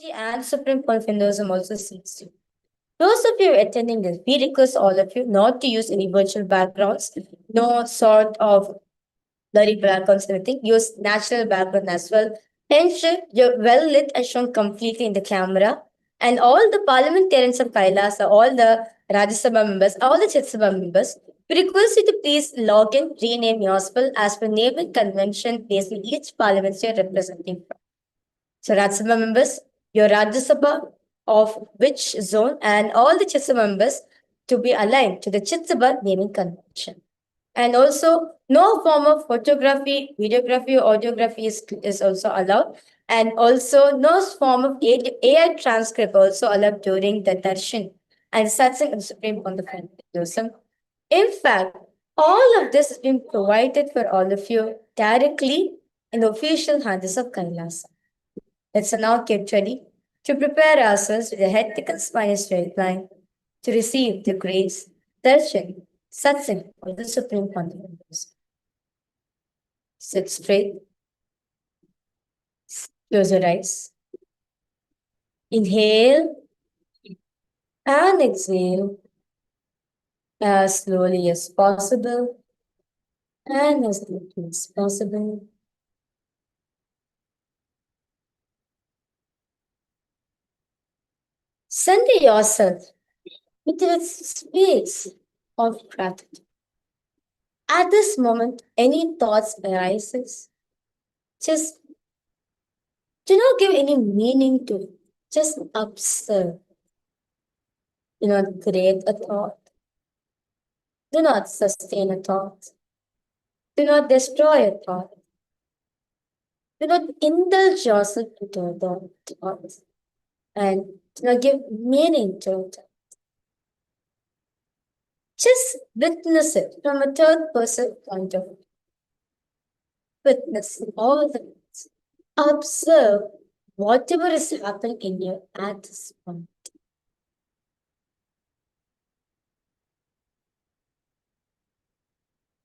Swamiji and Supreme Court of Hinduism also sees you. Those of you attending this, we request all of you not to use any virtual backgrounds, no sort of blurry backgrounds, anything. Use natural background as well. Ensure you're well lit and shown completely in the camera. And all the parliamentarians of Kailasa, all the Rajya Sabha members, all the Chit Sabha members, we request you to please log in, rename yourself as per naming convention based on each parliament you're representing from. So Rajya Sabha members, your Rajya Sabha of which zone and all the Chit Sabha members to be aligned to the Chit Sabha naming convention. And also, no form of photography, videography, or audiography is also allowed. And also, no form of AI transcript also allowed during the darshan and satsang and Supreme Court of Hinduism. In fact, all of this has been provided for all of you directly in the official handles of Kailasa. Let's now get ready to prepare ourselves with a head thick and spine straight line to receive the grace, darshan, satsang of the Supreme Pontiff. Sit straight, close your eyes. Inhale and exhale as slowly as possible and as deeply as possible. Center yourself into a space of gratitude. At this moment, any thoughts arises, just do not give any meaning to it. Just observe. Do not create a thought. Do not sustain a thought. Do not destroy a thought. Do not indulge yourself into the thoughts. And do not give meaning to it. Just witness it from a third person point of view. Witness all the things. Observe whatever is happening in you at this point.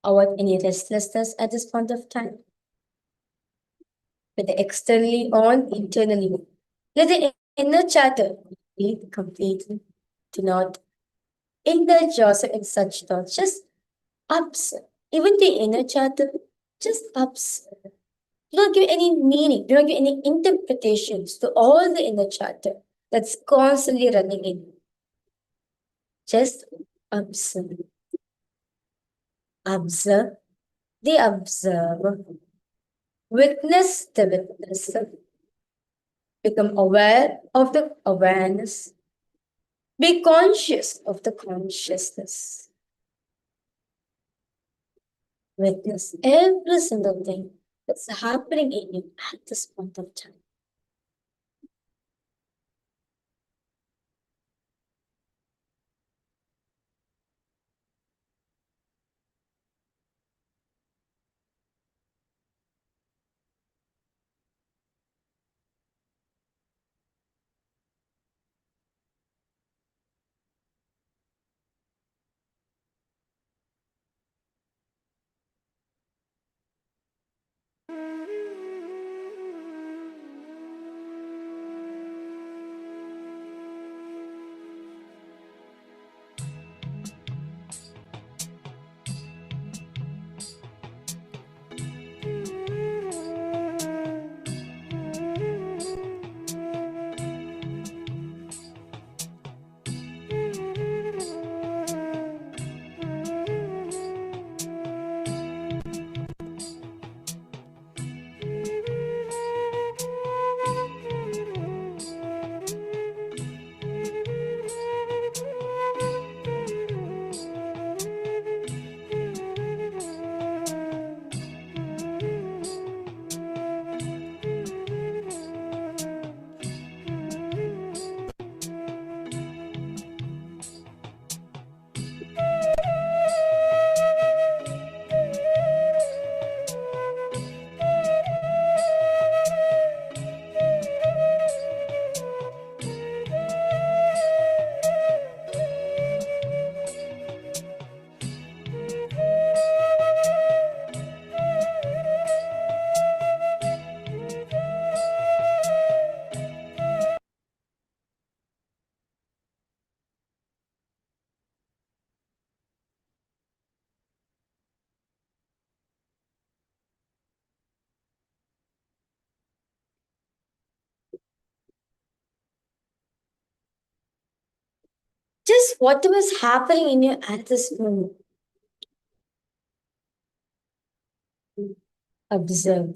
Avoid any restlessness at this point of time. With the externally on, internally. Let the inner chatter be completely. Do not indulge yourself in such thoughts. Just observe. Even the inner chatter, just observe. Do not give any meaning, do not give any interpretations to all the inner chatter that's constantly running in. Just observe. Observe the observer. Witness the witnesser. Become aware of the awareness. Be conscious of the consciousness. Witness every single thing that's happening in you at this point of time. Just whatever is happening in you at this moment. Observe.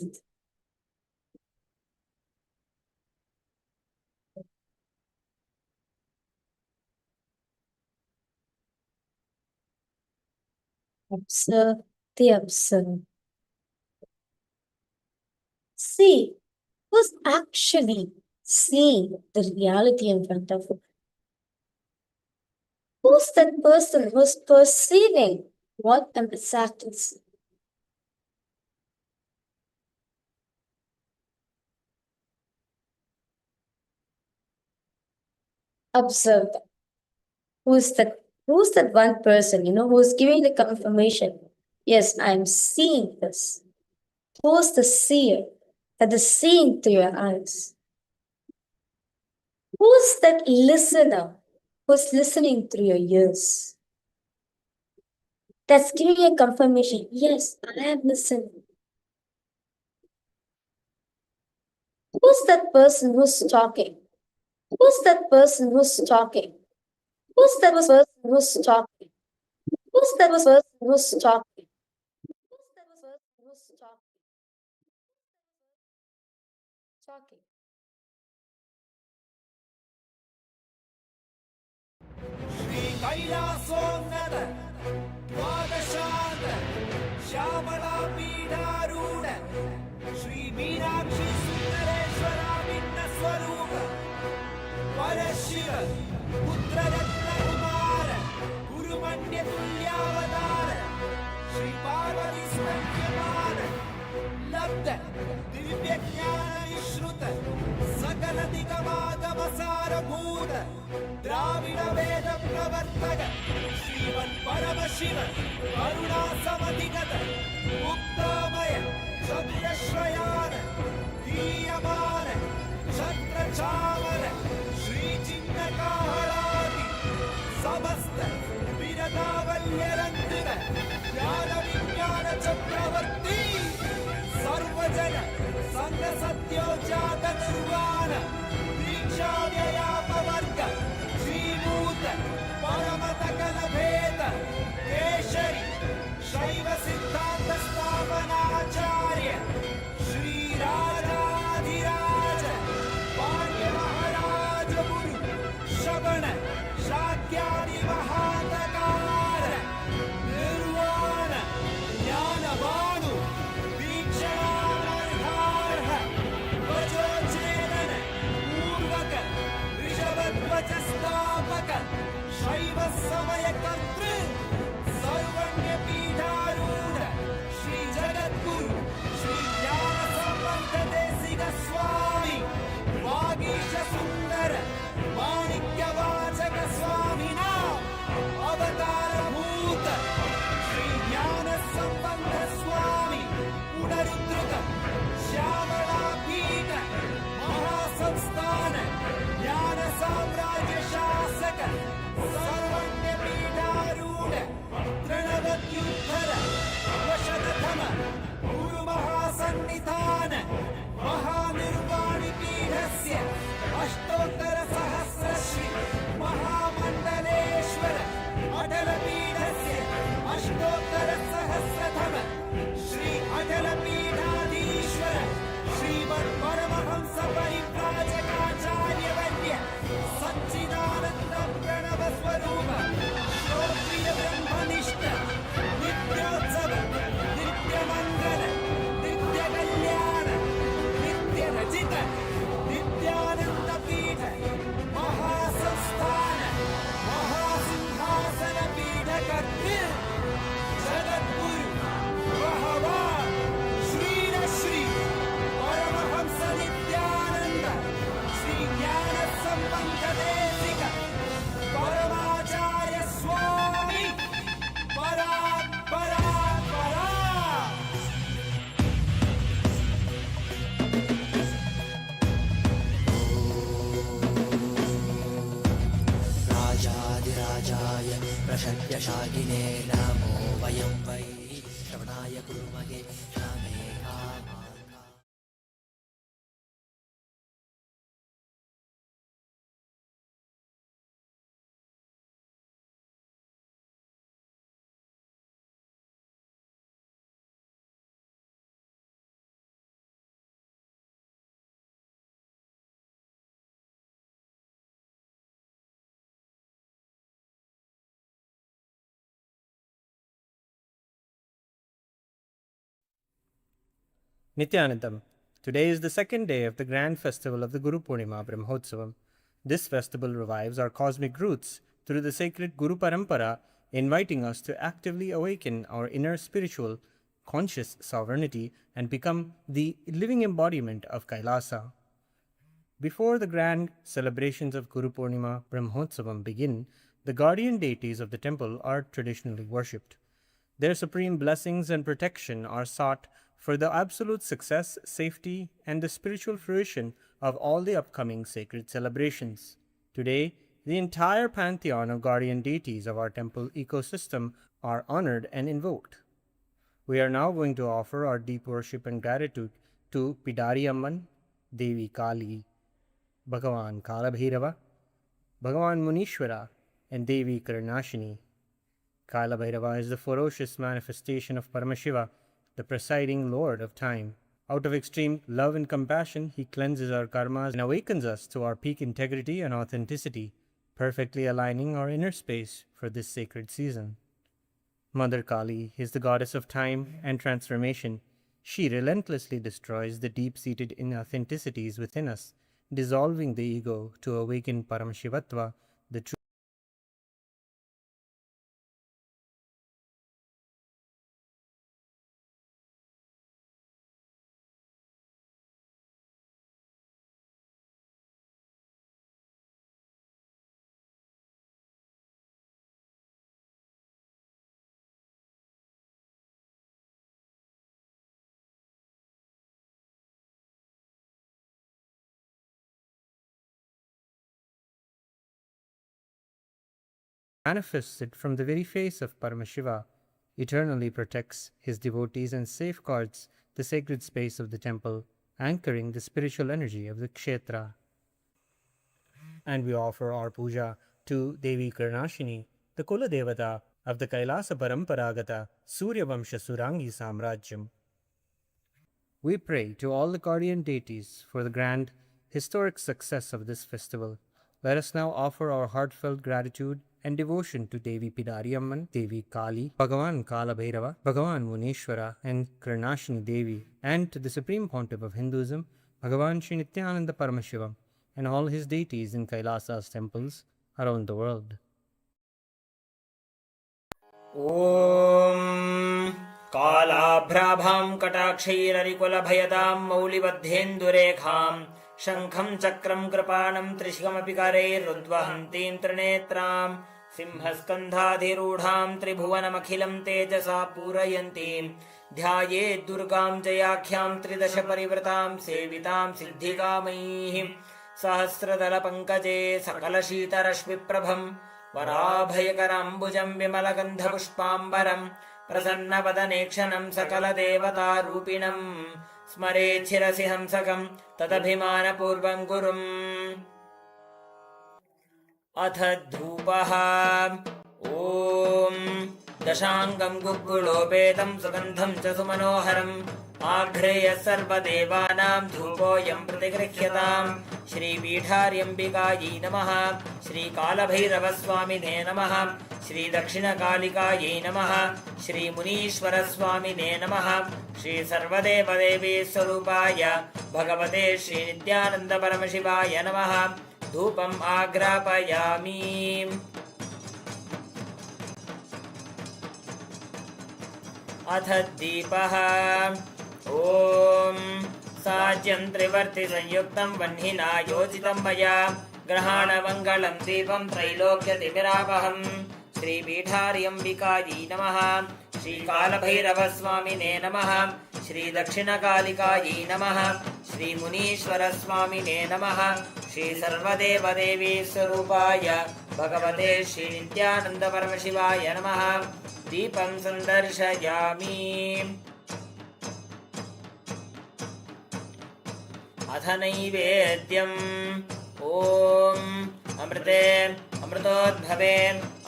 Observe the observe. See who's actually seeing the reality in front of you. Who's that person who's perceiving what the exact is? Observe that. Who's that one person, who's giving the confirmation? Yes, I'm seeing this. Who's the seer that is seeing through your eyes? Who's that listener who's listening through your ears? That's giving a confirmation. Yes, I am listening. Who's that person who's talking? Who's that person who's talking? Who's that person who's talking? Who's that person who's talking? Who's that person who's talking? Talking. Shri कैलासोन्नत द्वादशान्त Shyamala पीठारूढ Shri Meenakshi सुन्दरेश्वराभिन्न स्वरूप परशिव पुत्ररत्नकुमार गुरुमण्यतुल्यावतार श्री पार्वती स्तन्यमान लब्ध दिव्यज्ञान विश्रुत सकल दिगमागमसारभूत द्राविड वेद प्रवर्तक श्रीमन् परमशिव करुणा समधिगत मुक्तामय चतुरश्रयान दीयमान छत्र चामर श्री चिन्नकाहलादि समस्त विरतावल्यरन्दित ज्ञान विज्ञान चक्रवर्ती सर्वजन संग सत्योजात निर्वाण दीक्षा व्ययापवर्ग श्रीभूत परमतकल भेद केशरी शैव सिद्धांत स्थापनाचार्य श्री राजाधिराज पाण्ड्य महाराज गुरु श्रवण शाक्यादि महातकार निर्वाण ज्ञानवानु दीक्षानर्हार्ह वचोचेदन पूर्वक ऋषभध्वजस्थापक शैव समय कर्तृ सर्वज्ञ पीठारूढ श्री जगद्गुरु श्री ज्ञान संबंध देशिक स्वामी वागीश सुंदर माणिक्य वाचक स्वामिना अवतार भूत श्री ज्ञान संबंध स्वामी पुनरुद्धृत श्यामला पीठ महासंस्थान ज्ञान साम्राज्य शासक सर्वज्ञ पीठारूढ तृणवत्युत्तर वशतथम गुरु महासन्निधान महानिर्वाणि पीठस्य अष्टोत्तर सहस्रश्री महामण्डलेश्वर अटल पीठस्य अष्टोत्तर सहस्रतम श्री अटल पीठाधीश्वर श्रीमत् परमहंस परिव्राजकाचार्य वन्द्य सच्चिदानंद प्रणव स्वरूप श्रोत्रिय ब्रह्मनिष्ठ नित्योत्सव नित्य मंगल नित्य कल्याण नित्य रचित नित्यानंद पीठ महासंस्थान महासिंहासन पीठ कर्तृ जगद्गुरु भगवान श्री परमहंस नित्यानंद श्री ज्ञान संबंध देशिक परमाचार्य स्वामी परात् परात् परात् राजाधिराजाय प्रशद्यशालिने नमो वयं वै श्रवणाय कुर्महे श्यामे Nithyanandam. Today is the second day of the grand festival of the Guru Purnima Brahmotsavam. This festival revives our cosmic roots through the sacred Guru Parampara, inviting us to actively awaken our inner spiritual, conscious sovereignty and become the living embodiment of Kailasa. Before the grand celebrations of Guru Purnima Brahmotsavam begin, the guardian deities of the temple are traditionally worshipped. Their supreme blessings and protection are sought for the absolute success, safety, and the spiritual fruition of all the upcoming sacred celebrations. Today, the entire pantheon of guardian deities of our temple ecosystem are honored and invoked. We are now going to offer our deep worship and gratitude to Pidari Amman, Devi Kali, Bhagavan Kalabhairava, Bhagavan Munishwara, and Devi Karnashini. Kalabhairava is the ferocious manifestation of Paramashiva, the presiding Lord of time. Out of extreme love and compassion, he cleanses our karmas and awakens us to our peak integrity and authenticity, perfectly aligning our inner space for this sacred season. Mother Kali is the goddess of time and transformation. She relentlessly destroys the deep-seated inauthenticities within us, dissolving the ego to awaken Paramashivatva, the true manifested from the very face of Paramashiva, eternally protects his devotees and safeguards the sacred space of the temple, anchoring the spiritual energy of the kshetra. And we offer our puja to Devi Karnashini, the Kula Devata of the Kailasa Paramparagata Surya Vamsha Surangi Samrajyam. We pray to all the guardian deities for the grand, historic success of this festival. Let us now offer our heartfelt gratitude and devotion to Devi Pidari Amman, Devi Kali, Bhagavan Kalabhairava, Bhagavan Munishwara, and Karnashini Devi, and to the Supreme Pontiff of Hinduism, Bhagavan Sri Nithyananda Paramashivam, and all his deities in Kailasa's temples around the world. ॐ कालाभ्राभां कटाक्षैररिकुलभयदां मौलिबद्धेन्दुरेखां शङ्खं चक्रं कृपाणं त्रिशिखमपि करैरुद्वहन्तीं त्रिनेत्रां सिंहस्कन्धाधिरूढां त्रिभुवनमखिलं तेजसा पूरयन्तीं ध्यायेत् दुर्गां जयाख्यां त्रिदश परिवृतां सेवितां सिद्धिकामैः सहस्रदलपङ्कजे सकलशीतरश्मिप्रभं वराभयकराम्बुजं विमलगन्धपुष्पाम्बरं प्रसन्नवदनेक्षणं सकलदेवतारूपिणं स्मरेच्छिरसि हंसकं तदभिमानपूर्वं गुरुम् अथ धूपः ॐ दशाङ्गं गुग्गुलोपेतं सुगन्धं च सुमनोहरम् आघ्रेयः सर्वदेवानां धूपोऽयं प्रतिगृह्यताम् श्रीपीठार्यम्बिकायै नमः श्रीकालभैरवस्वामिने नमः श्रीदक्षिणकालिकायै नमः श्रीमुनीश्वरस्वामिने नमः श्रीसर्वदेवदेवीस्वरूपाय भगवते श्रीनित्यानन्दपरमशिवाय नमः धूपम् आग्रापयामि अथ दीपः ॐ साज्यं त्रिवर्तिसंयुक्तं वह्निना योजितं मया ग्रहाणमङ्गलं दीपं त्रैलोक्यतिमिरापहं श्रीपीठार्यम्बिकायै नमः श्रीकालभैरवस्वामिने नमः श्रीदक्षिणकालिकायै नमः श्रीमुनीश्वरस्वामिने नमः श्रीसर्वदेवदेवीस्वरूपाय भगवते श्रीनित्यानन्दपरमशिवाय नमः दीपं सन्दर्शयामि अथ नैवेद्यम् ॐ अमृते अमृतोद्भवे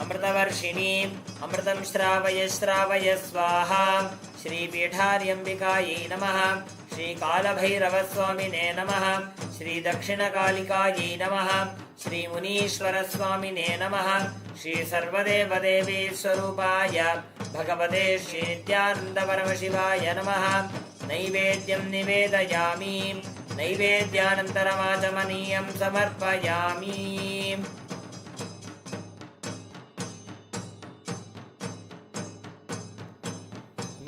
अमृतवर्षिणी अमृतं श्रावय श्रावय स्वाहा श्रीपीठार्यम्बिकायै नमः श्रीकालभैरवस्वामिने नमः श्रीदक्षिणकालिकायै नमः श्रीमुनीश्वरस्वामिने नमः श्री सर्वदेवदेवी स्वरूपाय भगवते श्री नित्यानंद परमशिवाय नमः। नैवेद्यं निवेदयामि, नैवेद्यानन्तरमाचमनीयं समर्पयामि।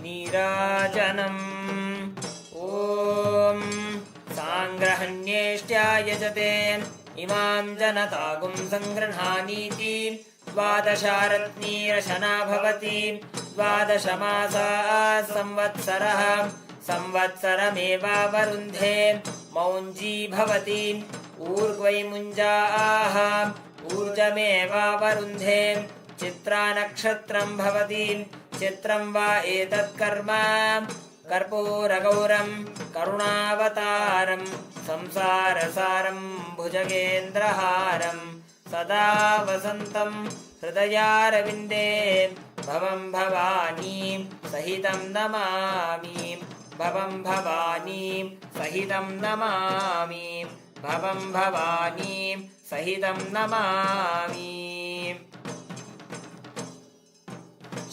नीराजनम् ॐ साङ्ग्रहण्येष्ट्याय यजते इमां जनतागुं सङ्गृह्णानीति। द्वादशारत्नीरशना भवति, द्वादशमासाः संवत्सरः, संवत्सरमेवावरुन्धे मौञ्जी भवति। ऊर्ध्वै मुञ्जाः ऊर्जमेवावरुन्धे, चित्रा नक्षत्रं भवति। चित्रं वा एतत् कर्म कर्पूरगौरं करुणावतारं संसारसारं भुजगेन्द्रहारं सदा वसन्तं हृदयारविन्दे भवं भवानी सहितं नमामि। भवं भवानी सहितं नमामि। भवं भवानी सहितं नमामि।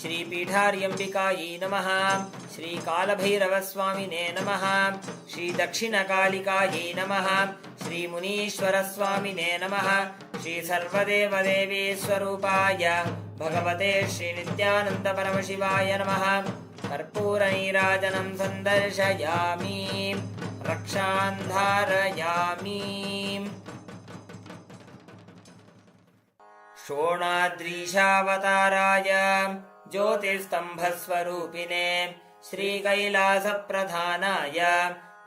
श्री पीठार्यम्बिकायै नमः। श्री कालभैरवस्वामिने नमः। श्री दक्षिणकालिकायै नमः। श्री मुनीश्वरस्वामिने नमः। श्री सर्वदेवदेवी स्वरूपाय भगवते श्री नित्यानंद परमशिवाय नमः। कर्पूरनीराजनं सन्दर्शयामि, रक्षां धारयामि। शोणाद्रीशावताराय ज्योतिस्तंभस्वरूपिणे श्रीकैलासप्रधानाय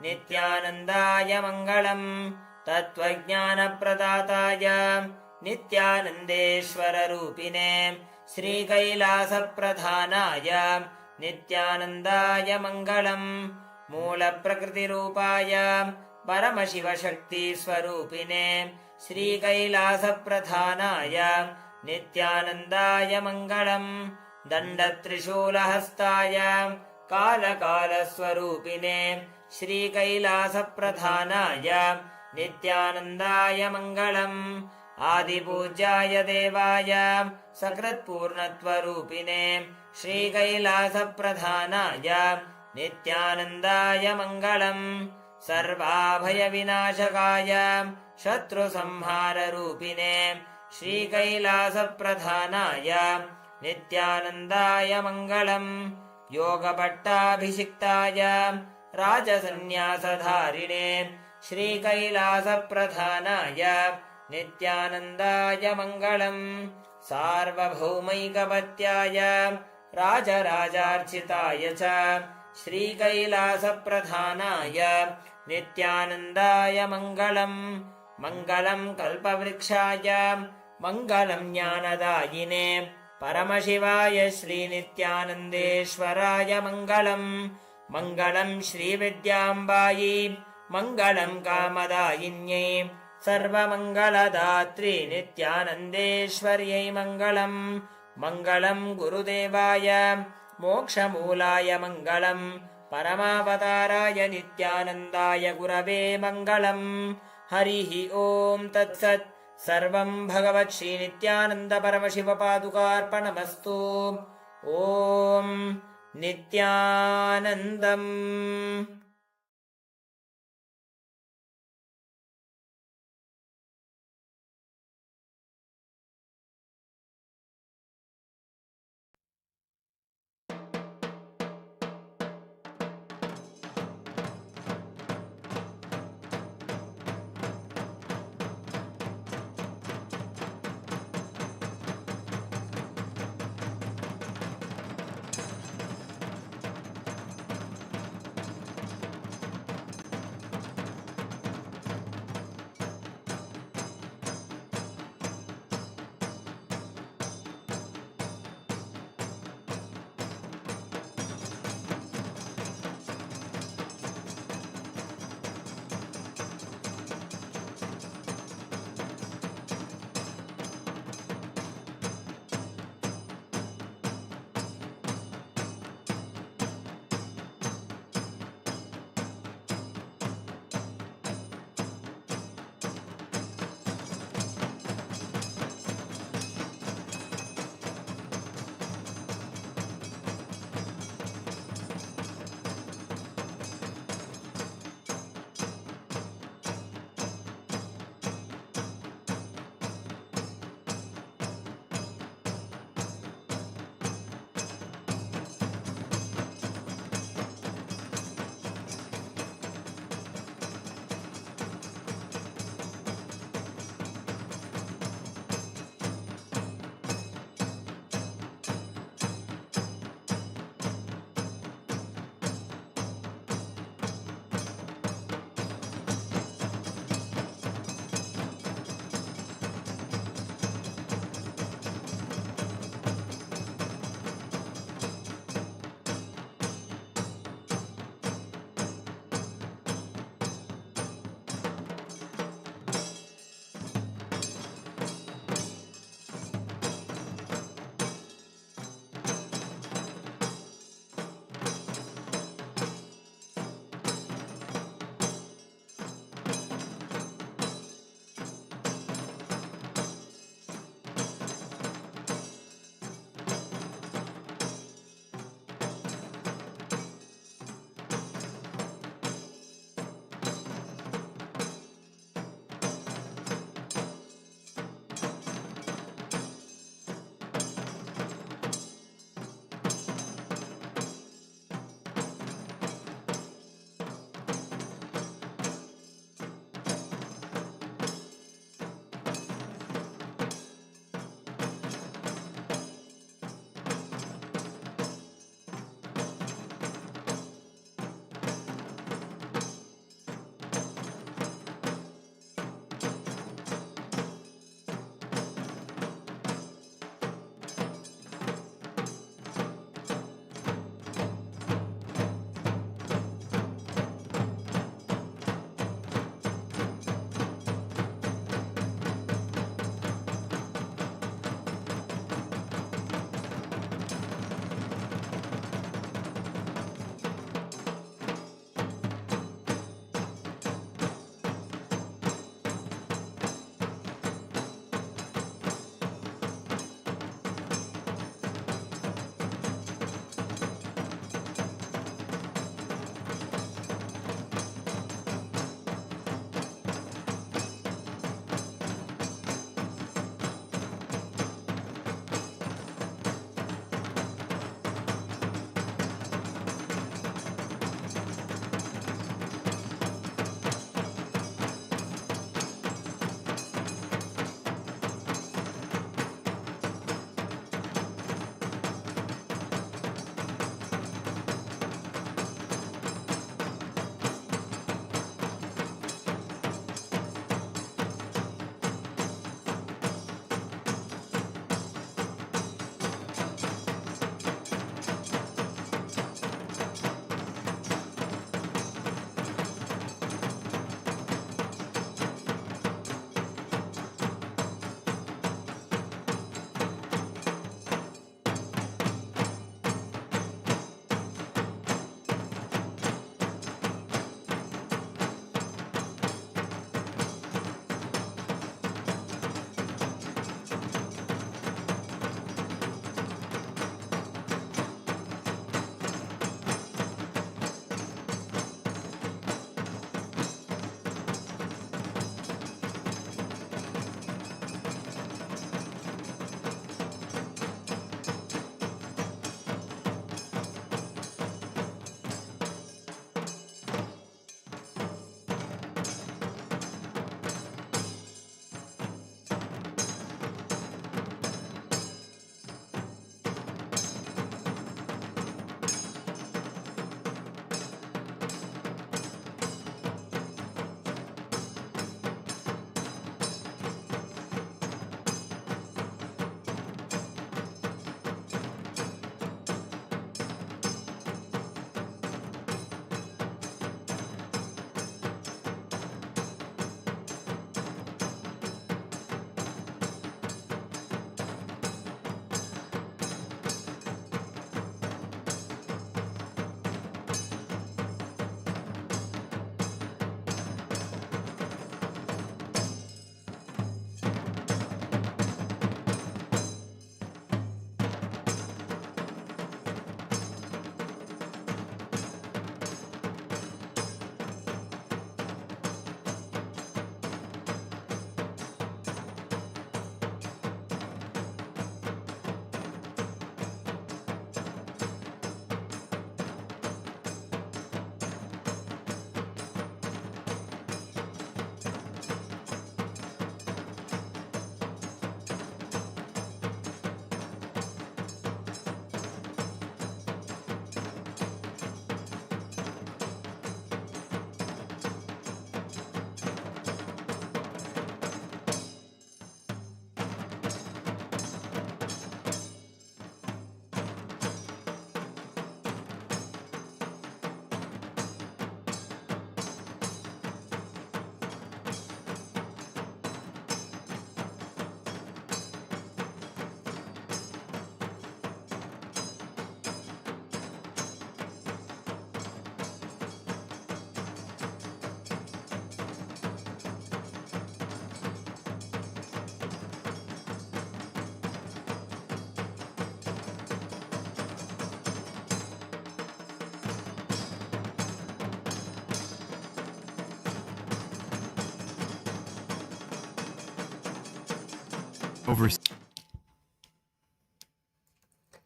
नित्यानन्दाय मङ्गलम्। तत्त्वज्ञानप्रदाताय नित्यानन्देश्वररूपिणे श्रीकैलासप्रधानाय नित्यानन्दाय मङ्गलम्। मूलप्रकृतिरूपाय परमशिवशक्तिस्वरूपिणे श्रीकैलासप्रधानाय नित्यानन्दाय मङ्गलम्। दण्डत्रिशूलहस्ताय कालकालस्वरूपिणे श्रीकैलासप्रधानाय नित्यानन्दाय मङ्गलम्। आदिपूज्याय देवाय सकृत्पूर्णत्वरूपिणे श्रीकैलासप्रधानाय नित्यानन्दाय मङ्गलम्। सर्वाभयविनाशकाय शत्रुसंहाररूपिणे श्रीकैलासप्रधानाय नित्यानन्दाय मङ्गलम्। योगपट्टाभिषिक्ताय राजसन्न्यासधारिणे श्रीकैलासप्रधानाय नित्यानन्दाय मङ्गलम्। सार्वभौमैकपत्याय राजराजार्चिताय च श्रीकैलासप्रधानाय नित्यानन्दाय मङ्गलम्। मङ्गलं कल्पवृक्षाय मङ्गलं ज्ञानदायिने परमशिवाय श्रीनित्यानन्देश्वराय मङ्गलम्। मङ्गलं श्रीविद्याम्बायै मङ्गलं कामदायिन्यै सर्वमङ्गलदात्री नित्यानन्देश्वर्यै मङ्गलम्। मङ्गलं गुरुदेवाय मोक्षमूलाय मङ्गलं परमावताराय नित्यानन्दाय गुरवे मङ्गलम्। हरिः ॐ तत्सत्। सर्वं भगवत् श्रीनित्यानन्द परमशिवपादुकार्पणमस्तु। ॐ नित्यानन्दम्।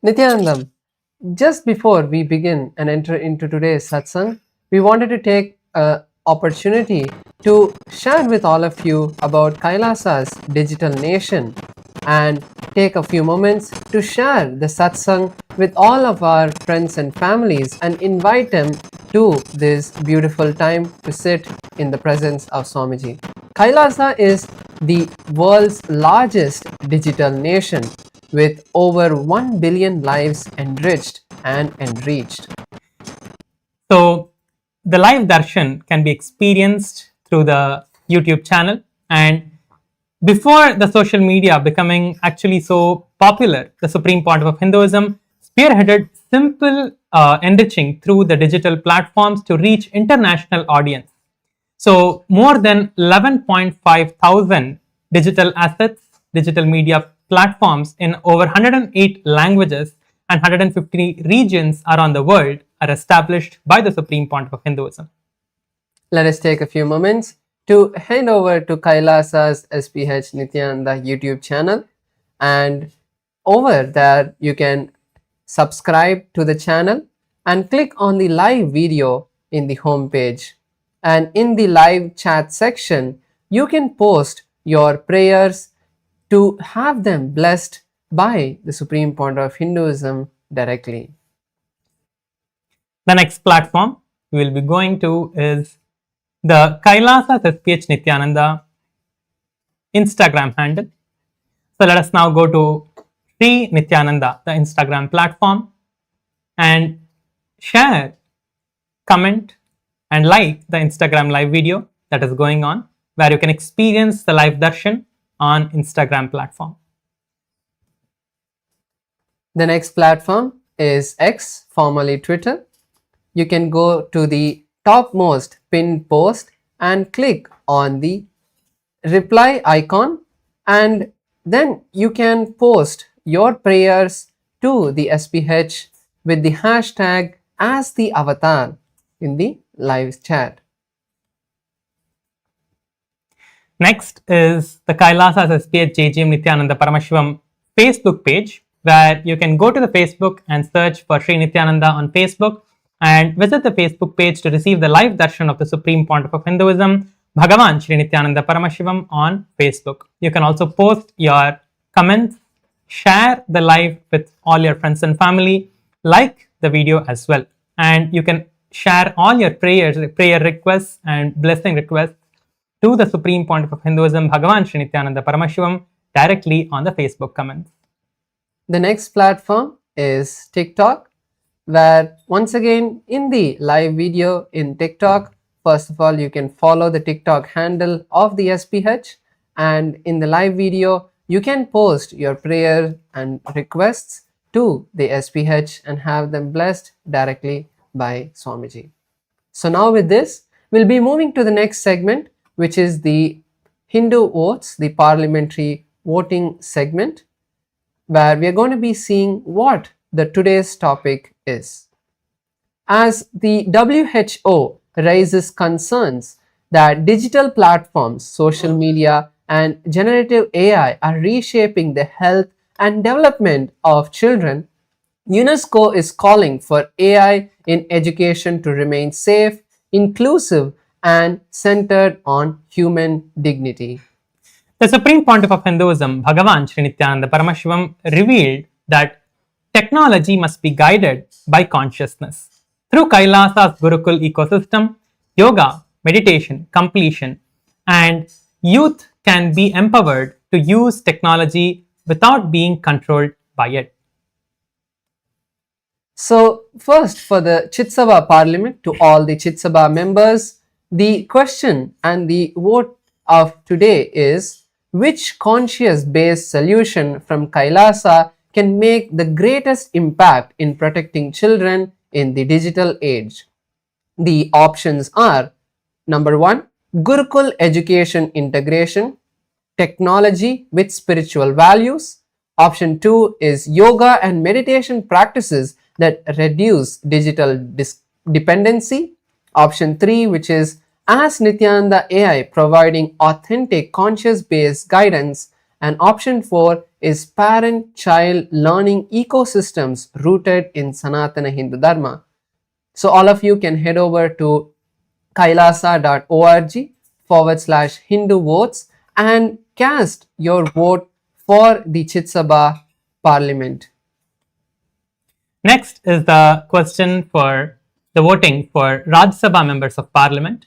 Nithyananda, just before we begin and enter into today's satsang, we wanted to take an opportunity to share with all of you about Kailasa's digital nation and take a few moments to share the satsang with all of our friends and families and invite them to this beautiful time to sit in the presence of Swamiji. Kailasa is the world's largest digital nation with over 1 billion lives enriched and enriched. So the live darshan can be experienced through the YouTube channel, and before the social media becoming actually so popular, the Supreme Pontiff of Hinduism spearheaded simple enriching through the digital platforms to reach international audience. So more than 11.5 thousand digital assets, digital media platforms in over 108 languages and 150 regions around the world are established by the Supreme Pontiff of Hinduism. Let us take a few moments to head over to Kailasa's SPH Nithyananda YouTube channel, and over there you can subscribe to the channel and click on the live video in the home page. And in the live chat section, you can post your prayers to have them blessed by the Supreme Pontiff of Hinduism directly. The next platform we will be going to is the Kailasa SPH Nithyananda Instagram handle. So let us now go to Sri Nithyananda, the Instagram platform, and share, comment, and like the Instagram live video that is going on, where you can experience the live darshan on Instagram platform. The next platform is X, formerly Twitter. You can go to the topmost pinned post and click on the reply icon, and then you can post your prayers to the SPH with the hashtag as the avatar in the live chat. Next is the Kailasa SPH JGM Nithyananda Paramashivam Facebook page, where you can go to the Facebook and search for Sri Nithyananda on Facebook and visit the Facebook page to receive the live darshan of the Supreme Pontiff of Hinduism, Bhagavan Sri Nithyananda Paramashivam, on Facebook. You can also post your comments, share the live with all your friends and family, like the video as well, and you can share all your prayer requests and blessing requests to the Supreme Pontiff of Hinduism, Bhagavan Sri Nithyananda Paramashivam, directly on the Facebook comments. The next platform is TikTok, where once again in the live video in TikTok, first of all you can follow the TikTok handle of the SPH, and in the live video you can post your prayer and requests to the SPH and have them blessed directly by Swamiji. So now with this, we'll be moving to the next segment, which is the Hindu votes, the parliamentary voting segment, where we are going to be seeing what the today's topic is. As the WHO raises concerns that digital platforms, social media, and generative AI are reshaping the health and development of children, UNESCO is calling for AI in education to remain safe, inclusive, and centered on human dignity. The Supreme Pontiff of Hinduism, Bhagavan Sri Nithyananda Paramashivam, revealed that technology must be guided by consciousness. Through Kailasa's Gurukul ecosystem, yoga, meditation, completion, and youth can be empowered to use technology without being controlled by it. So first, for the Chitsabha Parliament, to all the Chitsabha members, the question and the vote of today is, which conscious-based solution from Kailasa can make the greatest impact in protecting children in the digital age? The options are: number 1, Gurukul education integration, technology with spiritual values. Option 2 is yoga and meditation practices that reduce digital dependency. Option 3, which is as Nithyananda AI, providing authentic conscious based guidance. And option 4 is parent-child learning ecosystems rooted in Sanatana Hindu Dharma. So all of you can head over to kailasa.org/Hindu votes and cast your vote for the Chit Sabha Parliament. Next is the question for the voting for Rajya Sabha members of Parliament.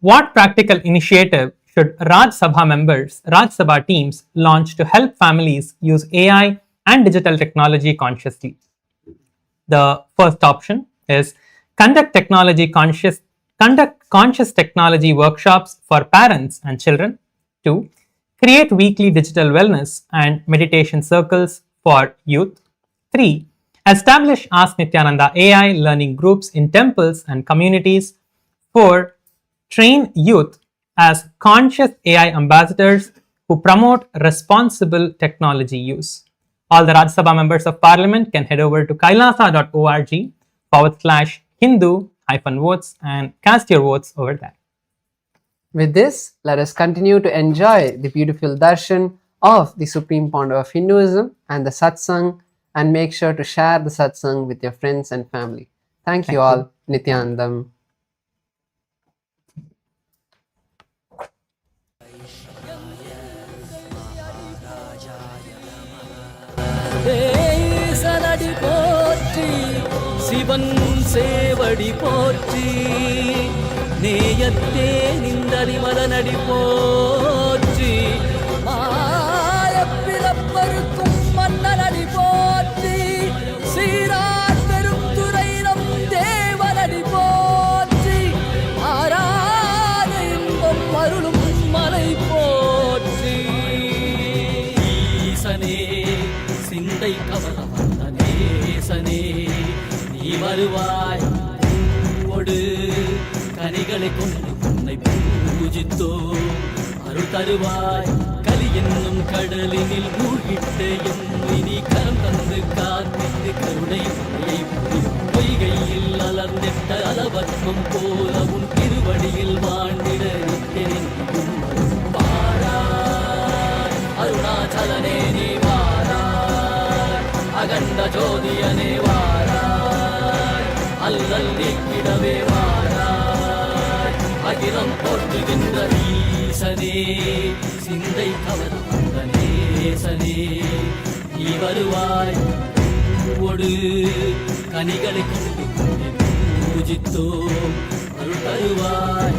What practical initiative should Rajya Sabha teams launch to help families use AI and digital technology consciously? The first option is conduct conscious technology workshops for parents and children. 2. Create weekly digital wellness and meditation circles for youth. 3. Establish Ask Nithyananda AI learning groups in temples and communities. 4. Train youth as conscious AI ambassadors who promote responsible technology use. All the Rajya Sabha members of Parliament can head over to kailasa.org/Hindu-votes and cast your votes over there. With this, let us continue to enjoy the beautiful darshan of the Supreme Founder of Hinduism and the satsang, and make sure to share the satsang with your friends and family. Thank you all. Nithyanandam. தேசனடி போற்றி சிவன் சேவடி போற்றி நேயத்தே நின்றடி மதனடி போற்றி மாயப்பிறப்பருக்கும் மன்னனடி போற்றி சீரார் பெருந்துரை நம் தேவனடி போற்றி ஆராத இன்பம் அருளும் மலை போற்றி ஈசனே சிந்தை கவல வந்த நேசனே நீ வருவாய் பூவோடு கனிகளை கொண்டு உன்னை பூஜித்தோ அருள் தருவாய் கலி என்னும் கடலினில் மூழ்கிட்டு எம்மை நீ கரம் தந்து காத்திட்டு கருணை மழையை பொய்கையில் அலர்ந்திட்ட அலவத்மம் போல உன் திருவடியில் வாழ்ந்திட நிற்கிறேன் வாராய் அருணாச்சலனே நீ அகண்ட ஜோதியனே வாராய் அல்லல் நீக்கிடவே வாராய் அகிலம் போற்றுகின்ற ஈசனே சிந்தை கவர் வந்த நேசனே நீ வருவாய் பூவோடு கனிகளை கொண்டு பூஜித்தோ அருள் தருவாய்.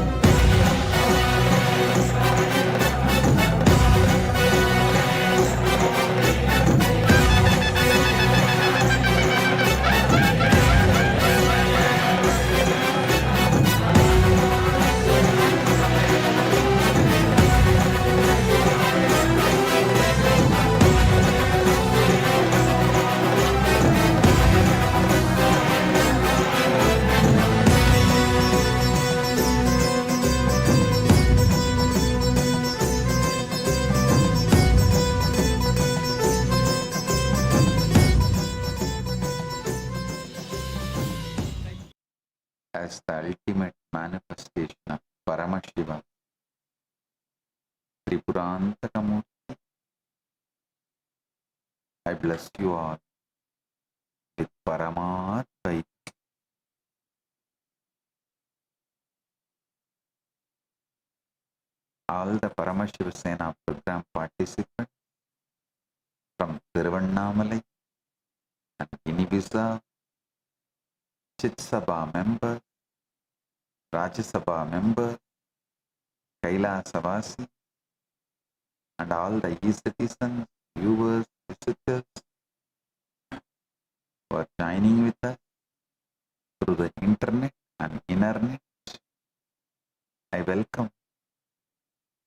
As the ultimate manifestation of Paramashivam, Tripurantakamuti, I bless you all with Paramatma. All the Paramashiva Sena program participants from Tiruvannamalai and Guinea-Bissau, Chit Sabha members, Rajya Sabha members, KAILASA Vasi, and all the e-citizens, viewers, visitors who are joining with us through the internet and internet. I welcome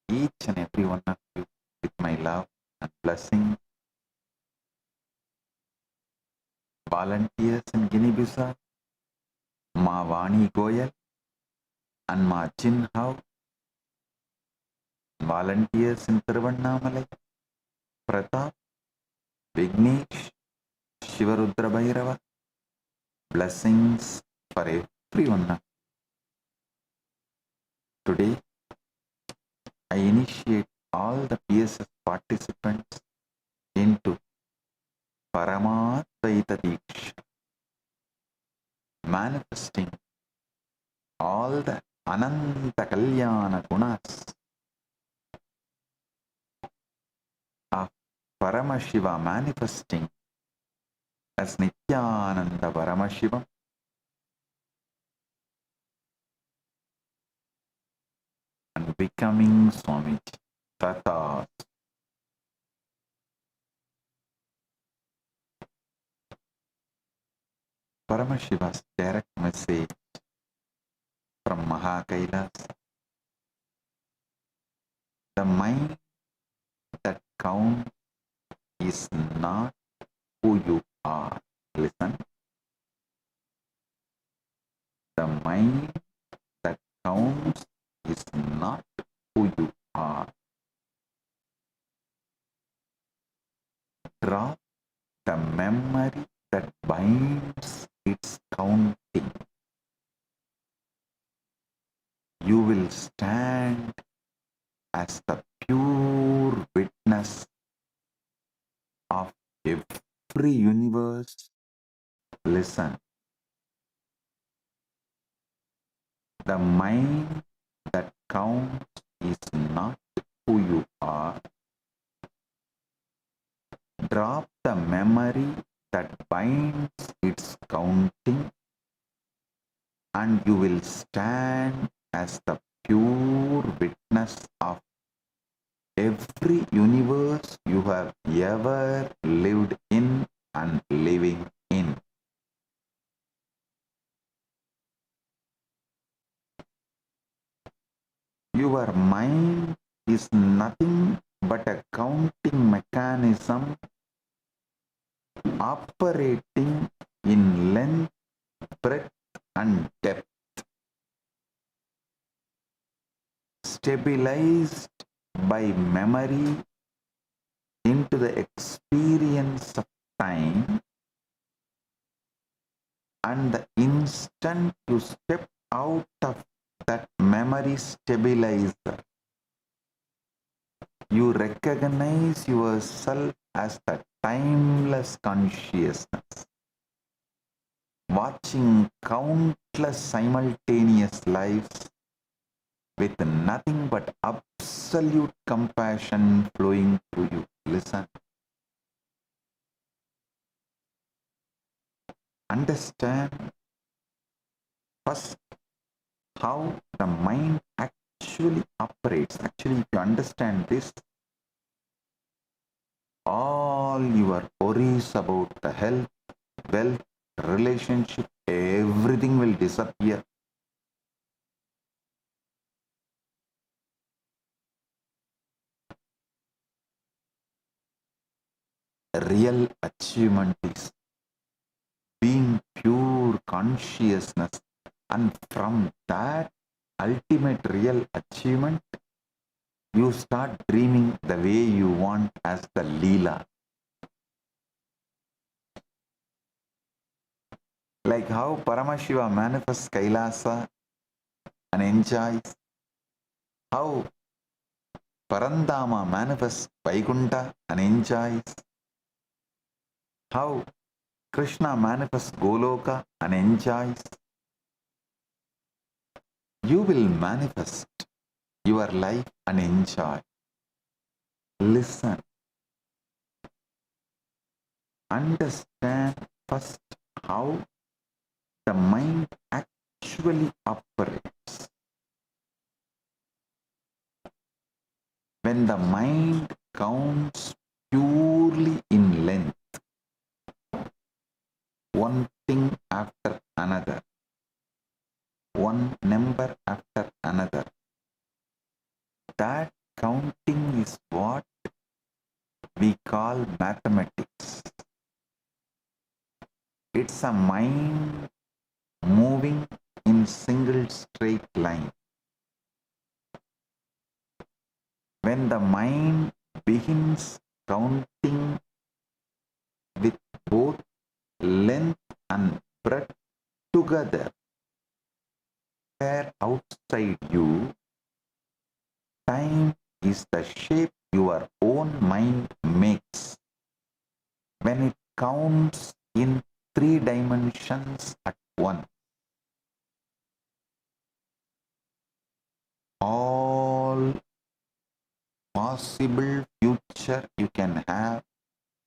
each and every one of you with my love and blessing. Volunteers in Guinea-Bissau, Ma Vani Goyal and Ma Chin Hao. Volunteers in Tiruvannamalai, Pratap, Vignesh, Shivarudra Bhairava. Blessings for everyone. Today, I initiate all the PSS participants into Paramadvaita Diksha, manifesting all the Ananta Kalyana Gunas of Paramashiva, manifesting as Nithyananda Paramashivam, and becoming Swamiji. Tata. Paramashiva's direct message from KAILASA. The mind that counts is not who you are. Listen. The mind that counts is not who you are. Drop the memory that binds its counting. You will stand as the pure witness of every universe. Listen. The mind that counts is not who you are. Drop the memory that binds its counting, and you will stand as the pure witness of every universe you have ever lived in and living in. Your mind is nothing but a counting mechanism operating in length, breadth, and depth, stabilized by memory into the experience of time, and the instant you step out of that memory stabilizer, you recognize yourself as the timeless consciousness, watching countless simultaneous lives with nothing but absolute compassion flowing through you. Listen. Understand first how the mind actually operates. Actually, if you understand this, all your worries about the health, wealth, relationship, everything will disappear. Real achievement is being pure consciousness, and from that ultimate real achievement, you start dreaming the way you want as the Leela. Like how Paramashiva manifests Kailasa and enjoys, how Parandama manifests Vaikunta and enjoys, how Krishna manifests Goloka and enjoys. You will manifest your life and enjoy. Listen. Understand first how the mind actually operates. When the mind counts purely in length, one thing after another, one number after another, that counting is what we call mathematics. It's a mind moving in single straight line. When the mind begins counting with both length and breadth together, where outside you, time is the shape your own mind makes when it counts in 3 dimensions at once. All possible future you can have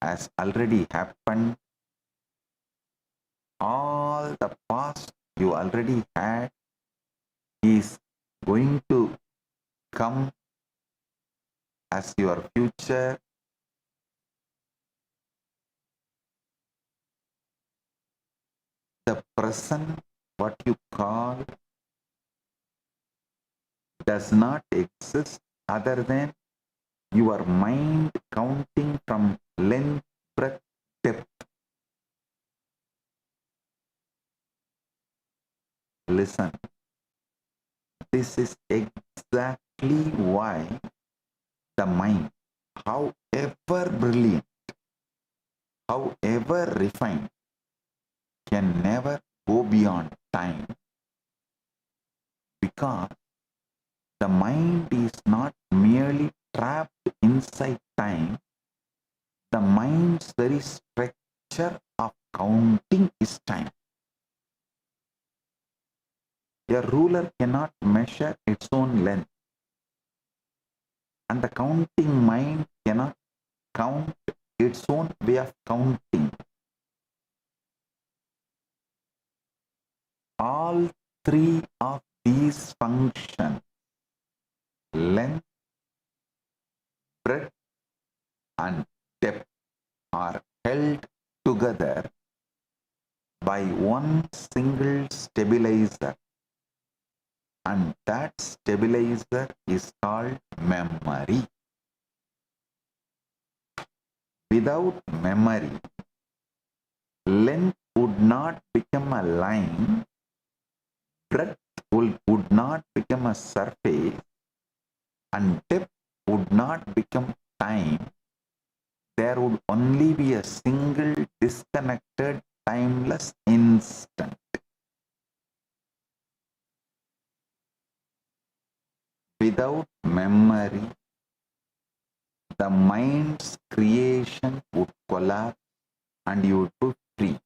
has already happened. All the past you already had is going to come as your future. The present, what you call, does not exist other than your mind counting from length, breadth, depth. Listen, this is exactly why the mind, however brilliant, however refined, can never go beyond time, because the mind is not merely trapped inside time. The mind's very structure of counting is time. A ruler cannot measure its own length, and the counting mind cannot count its own way of counting. All 3 of these functions, length, breadth, and depth, are held together by one single stabilizer, and that stabilizer is called memory. Without memory, length would not become a line, breadth would not become a surface, and depth would not become time. There would only be a single disconnected, timeless instant. Without memory, the mind's creation would collapse and you would be free.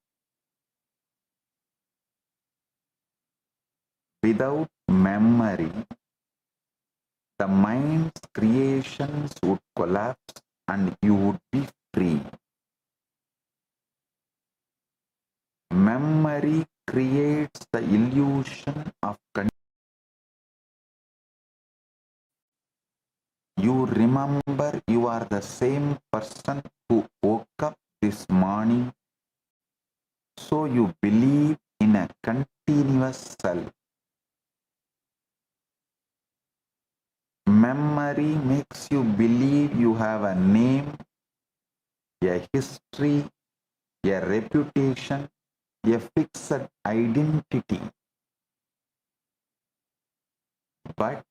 Without memory, the mind's creations would collapse and you would be free. Memory creates the illusion of condition. You remember you are the same person who woke up this morning, so you believe in a continuous self. Memory makes you believe you have a name, a history, a reputation, a fixed identity. But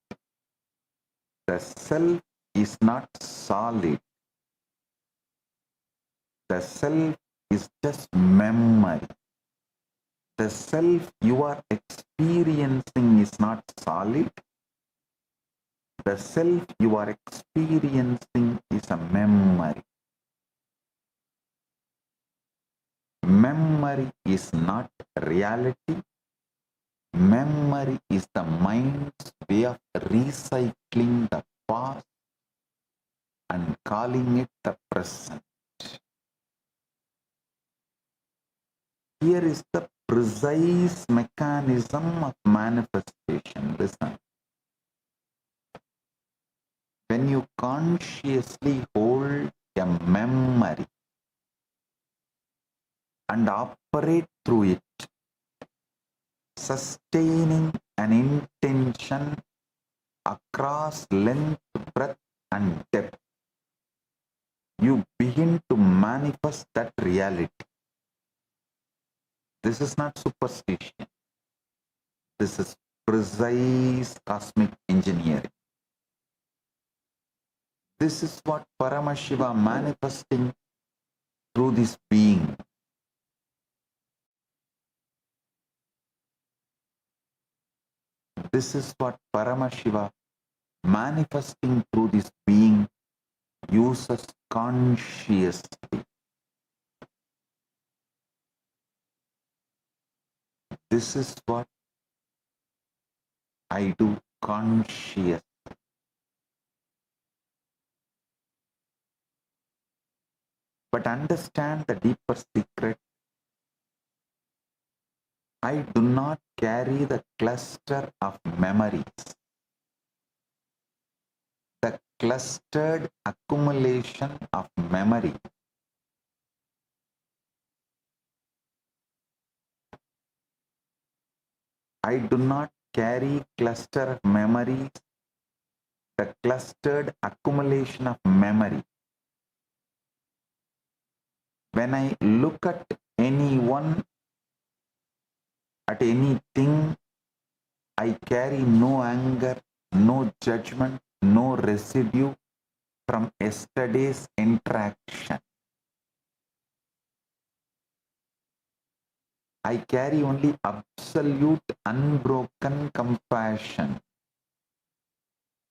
the self is not solid. The self is just memory. The self you are experiencing is not solid. The self you are experiencing is a memory. Memory is not reality. Memory is the mind's way of recycling the past and calling it the present. Here is the precise mechanism of manifestation. Listen. When you consciously hold a memory and operate through it, sustaining an intention across length, breadth, and depth, you begin to manifest that reality. This is not superstition. This is precise cosmic engineering. This is what Paramashiva manifesting through this being. This is what Paramashiva manifesting through this being uses consciously. This is what I do conscious. But understand the deeper secret. I do not carry the cluster of memories, the clustered accumulation of memory. I do not carry cluster of memories, the clustered accumulation of memory. When I look at anyone, at anything, I carry no anger, no judgment, no residue from yesterday's interaction. I carry only absolute unbroken compassion.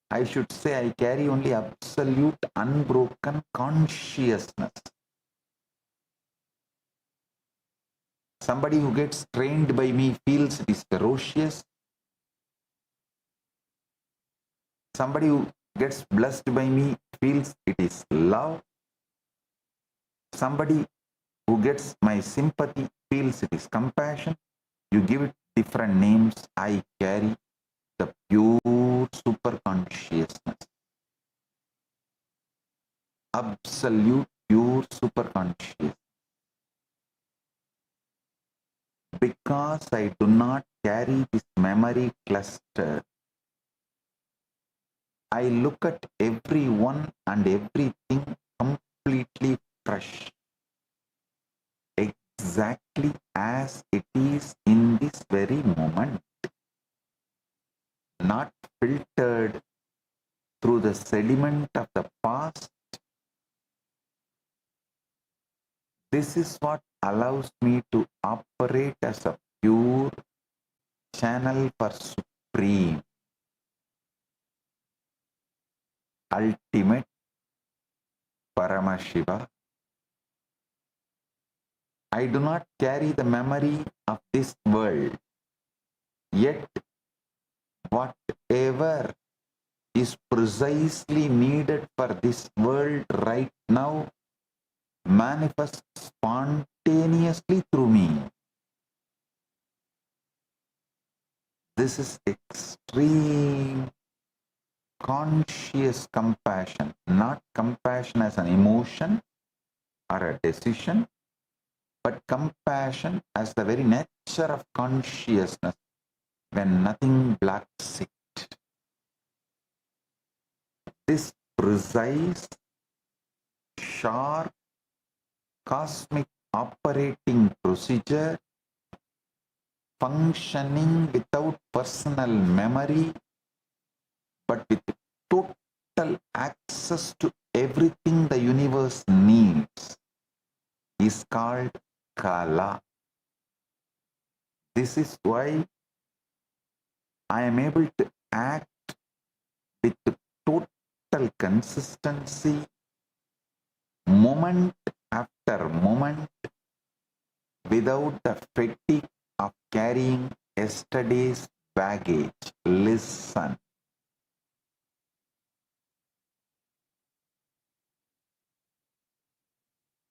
I should say I carry only absolute unbroken consciousness. Somebody who gets trained by me feels it is ferocious. Somebody who gets blessed by me feels it is love. Somebody who gets my sympathy feels it is compassion. You give it different names. I carry the pure super consciousness. Absolute pure super consciousness. Because I do not carry this memory cluster, I look at everyone and everything completely fresh, exactly as it is in this very moment, not filtered through the sediment of the past. This is what allows me to operate as a pure channel for supreme, ultimate Paramashiva. I do not carry the memory of this world, yet whatever is precisely needed for this world right now manifests spontaneously through me. This is extreme conscious compassion, not compassion as an emotion or a decision, but compassion as the very nature of consciousness when nothing blocks it. This precise, sharp, cosmic operating procedure, functioning without personal memory, but with total access to everything the universe needs, is called Kala. This is why I am able to act with total consistency, moment after moment, without the fatigue of carrying yesterday's baggage. Listen.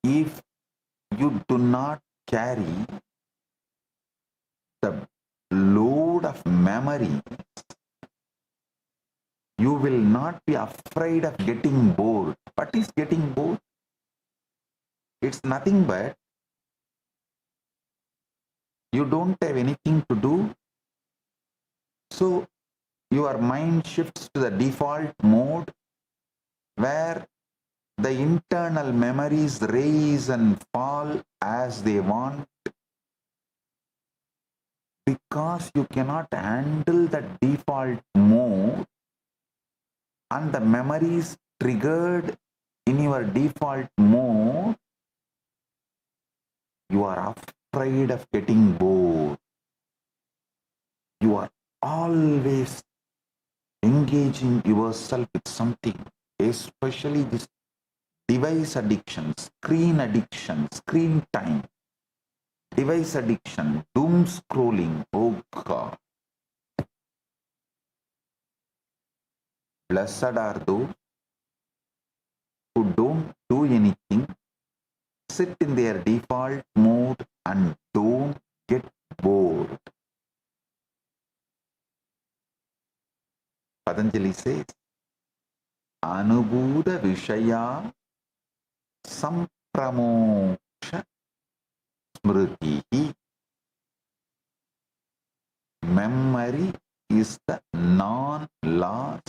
If you do not carry the load of memory, you will not be afraid of getting bored. What is getting bored? It's nothing but you don't have anything to do, so your mind shifts to the default mode where the internal memories rise and fall as they want, because you cannot handle the default mode and the memories triggered in your default mode. You are afraid of getting bored. You are always engaged engaging yourself with something, especially this device addiction, screen time, device addiction, doom scrolling. Oh God. Blessed are those who don't do anything, sit in their default mode and don't get bored. Patanjali says, Anubhuta Vishaya Sampramoksha Smritihi. Memory is the non-loss,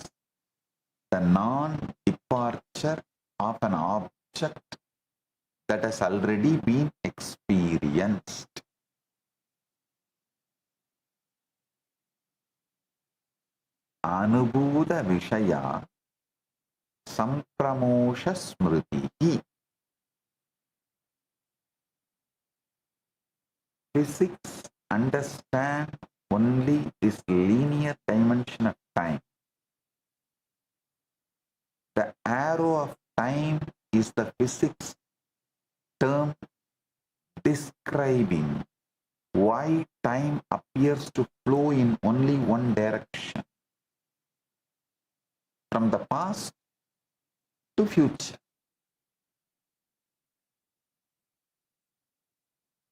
the non-departure of an object that has already been experienced. Anubhuta Vishaya Sampramosha Smritihi. Physics understand only this linear dimension of time. The arrow of time is the physics term describing why time appears to flow in only one direction, from the past to future.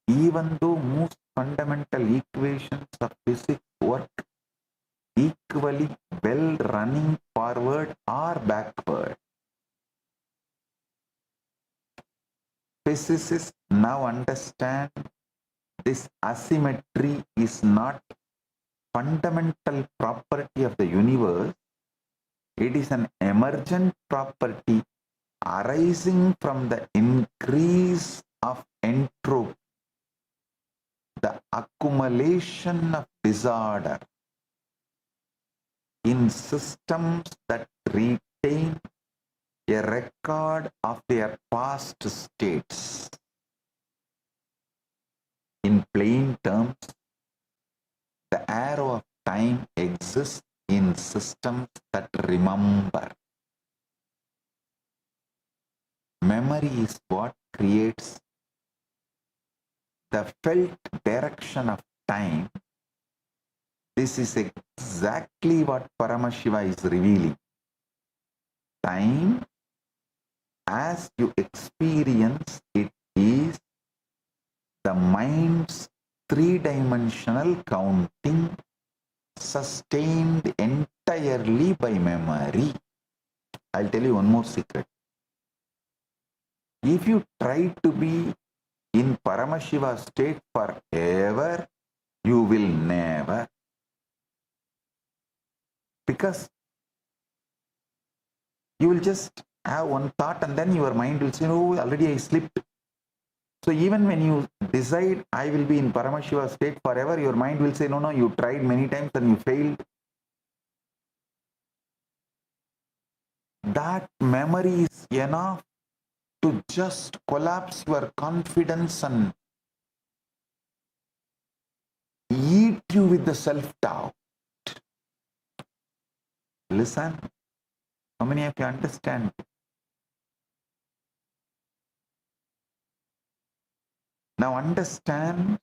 Even though most fundamental equations of physics work equally well running forward or backward, physicists now understand this asymmetry is not fundamental property of the universe. It is an emergent property arising from the increase of entropy, the accumulation of disorder in systems that retain a record of their past states. In plain terms, the arrow of time exists in systems that remember. Memory is what creates the felt direction of time. This is exactly what Paramashiva is revealing. Time, as you experience it, is the mind's three-dimensional counting sustained entirely by memory. I'll tell you one more secret. If you try to be in Paramashiva state forever, you will never. Because you will just have one thought and then your mind will say, oh, already I slipped. So even when you decide I will be in Paramashiva state forever, your mind will say, no, no, you tried many times and you failed. That memory is enough to just collapse your confidence and eat you with the self-doubt. Listen, how many of you understand? Now understand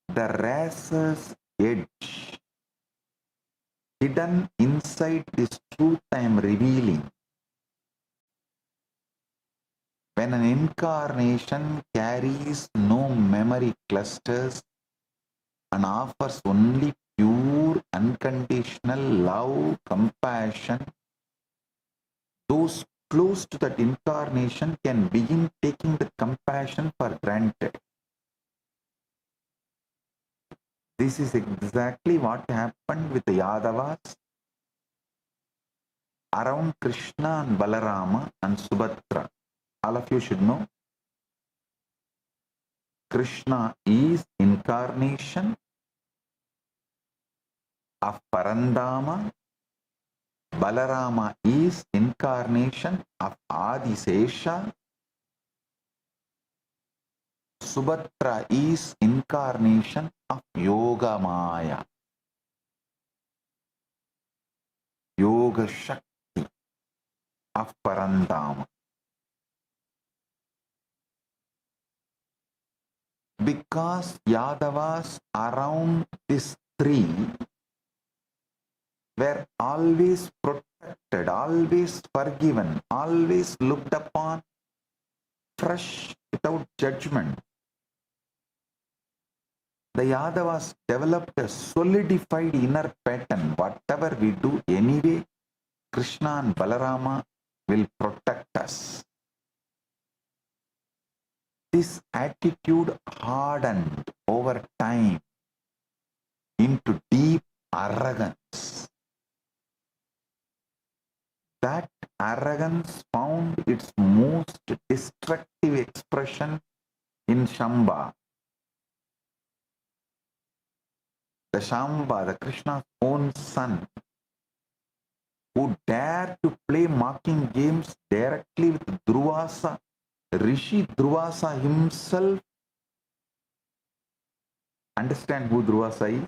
the razor's edge hidden inside this truth I am revealing. When an incarnation carries no memory clusters and offers only pure, unconditional love, compassion, those close to that incarnation can begin taking the compassion for granted. This is exactly what happened with the Yadavas around Krishna and Balarama and Subhadra. All of you should know, Krishna is incarnation of Parandama. Balarama is incarnation of Adisesha. Subhadra is incarnation of Yoga Maya. Yoga Shakti of Parandama. Because Yadavas around this three were always protected, always forgiven, always looked upon fresh without judgment. The Yadavas developed a solidified inner pattern. Whatever we do anyway, Krishna and Balarama will protect us. This attitude hardened over time into deep arrogance. That arrogance found its most destructive expression in Shamba. The Shamba, the Krishna's own son, who dared to play mocking games directly with Durvasa, Rishi Durvasa himself. Understand who Durvasa is?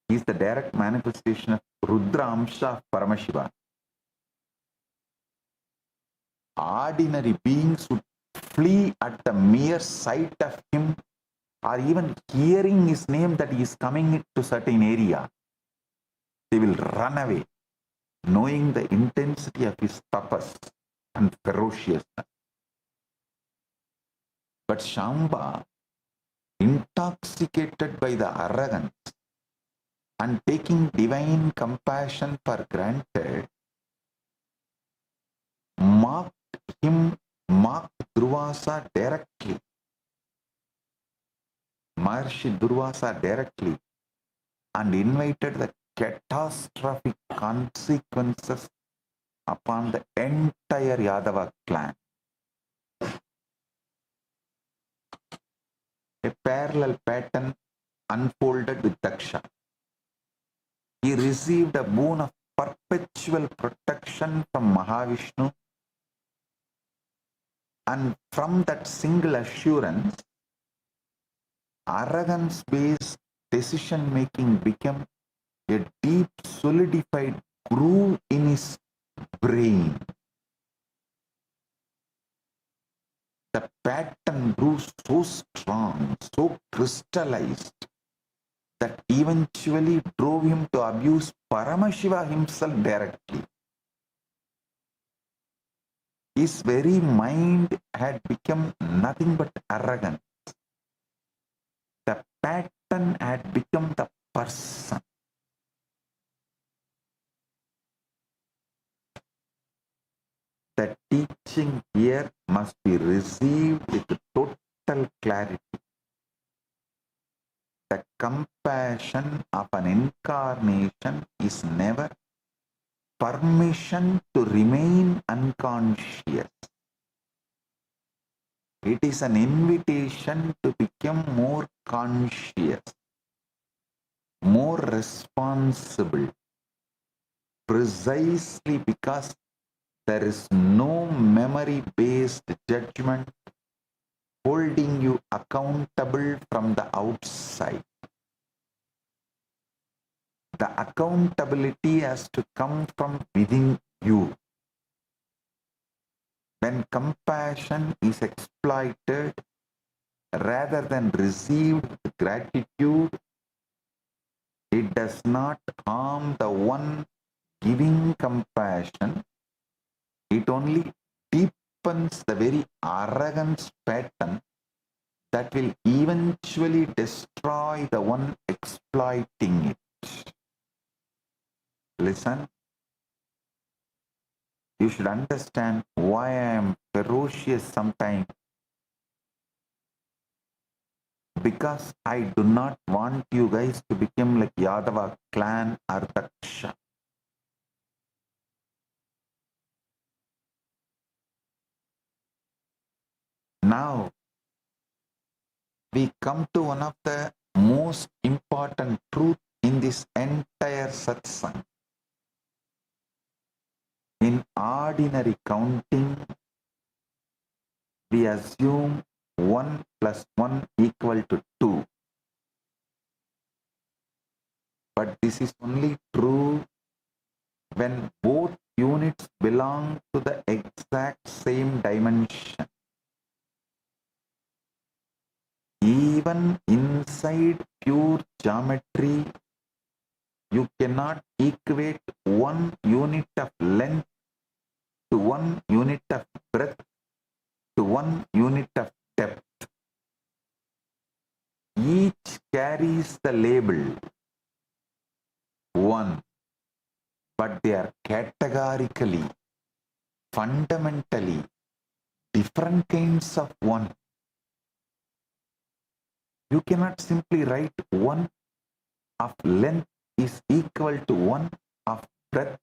He is the direct manifestation of Rudra Amsha of Paramashiva. Ordinary beings would flee at the mere sight of him, or even hearing his name that he is coming to certain area. They will run away, knowing the intensity of his tapas and ferociousness. But Shamba, intoxicated by the arrogance and taking divine compassion for granted, mocked Durvasa directly. Maharishi Durvasa directly, and invited the catastrophic consequences upon the entire Yadava clan. A parallel pattern unfolded with Daksha. He received a boon of perpetual protection from Mahavishnu, and from that single assurance, arrogance-based decision-making became a deep solidified groove in his brain. The pattern grew so strong, so crystallized, that eventually drove him to abuse Paramashiva himself directly. His very mind had become nothing but arrogance. The pattern had become the person. The teaching here must be received with total clarity. The compassion of an incarnation is never permission to remain unconscious. It is an invitation to become more conscious, more responsible, precisely because there is no memory-based judgment holding you accountable from the outside. The accountability has to come from within you. When compassion is exploited rather than received with gratitude, it does not harm the one giving compassion. It only deepens the very arrogance pattern that will eventually destroy the one exploiting it. Listen. You should understand why I am ferocious sometimes. Because I do not want you guys to become like Yadava clan or Daksha. Now, we come to one of the most important truths in this entire satsang. In ordinary counting, we assume 1 plus 1 equal to 2. But this is only true when both units belong to the exact same dimension. Even inside pure geometry, you cannot equate one unit of length to one unit of breadth to one unit of depth. Each carries the label 1, but they are categorically, fundamentally different kinds of 1. You cannot simply write 1 of length is equal to 1 of breadth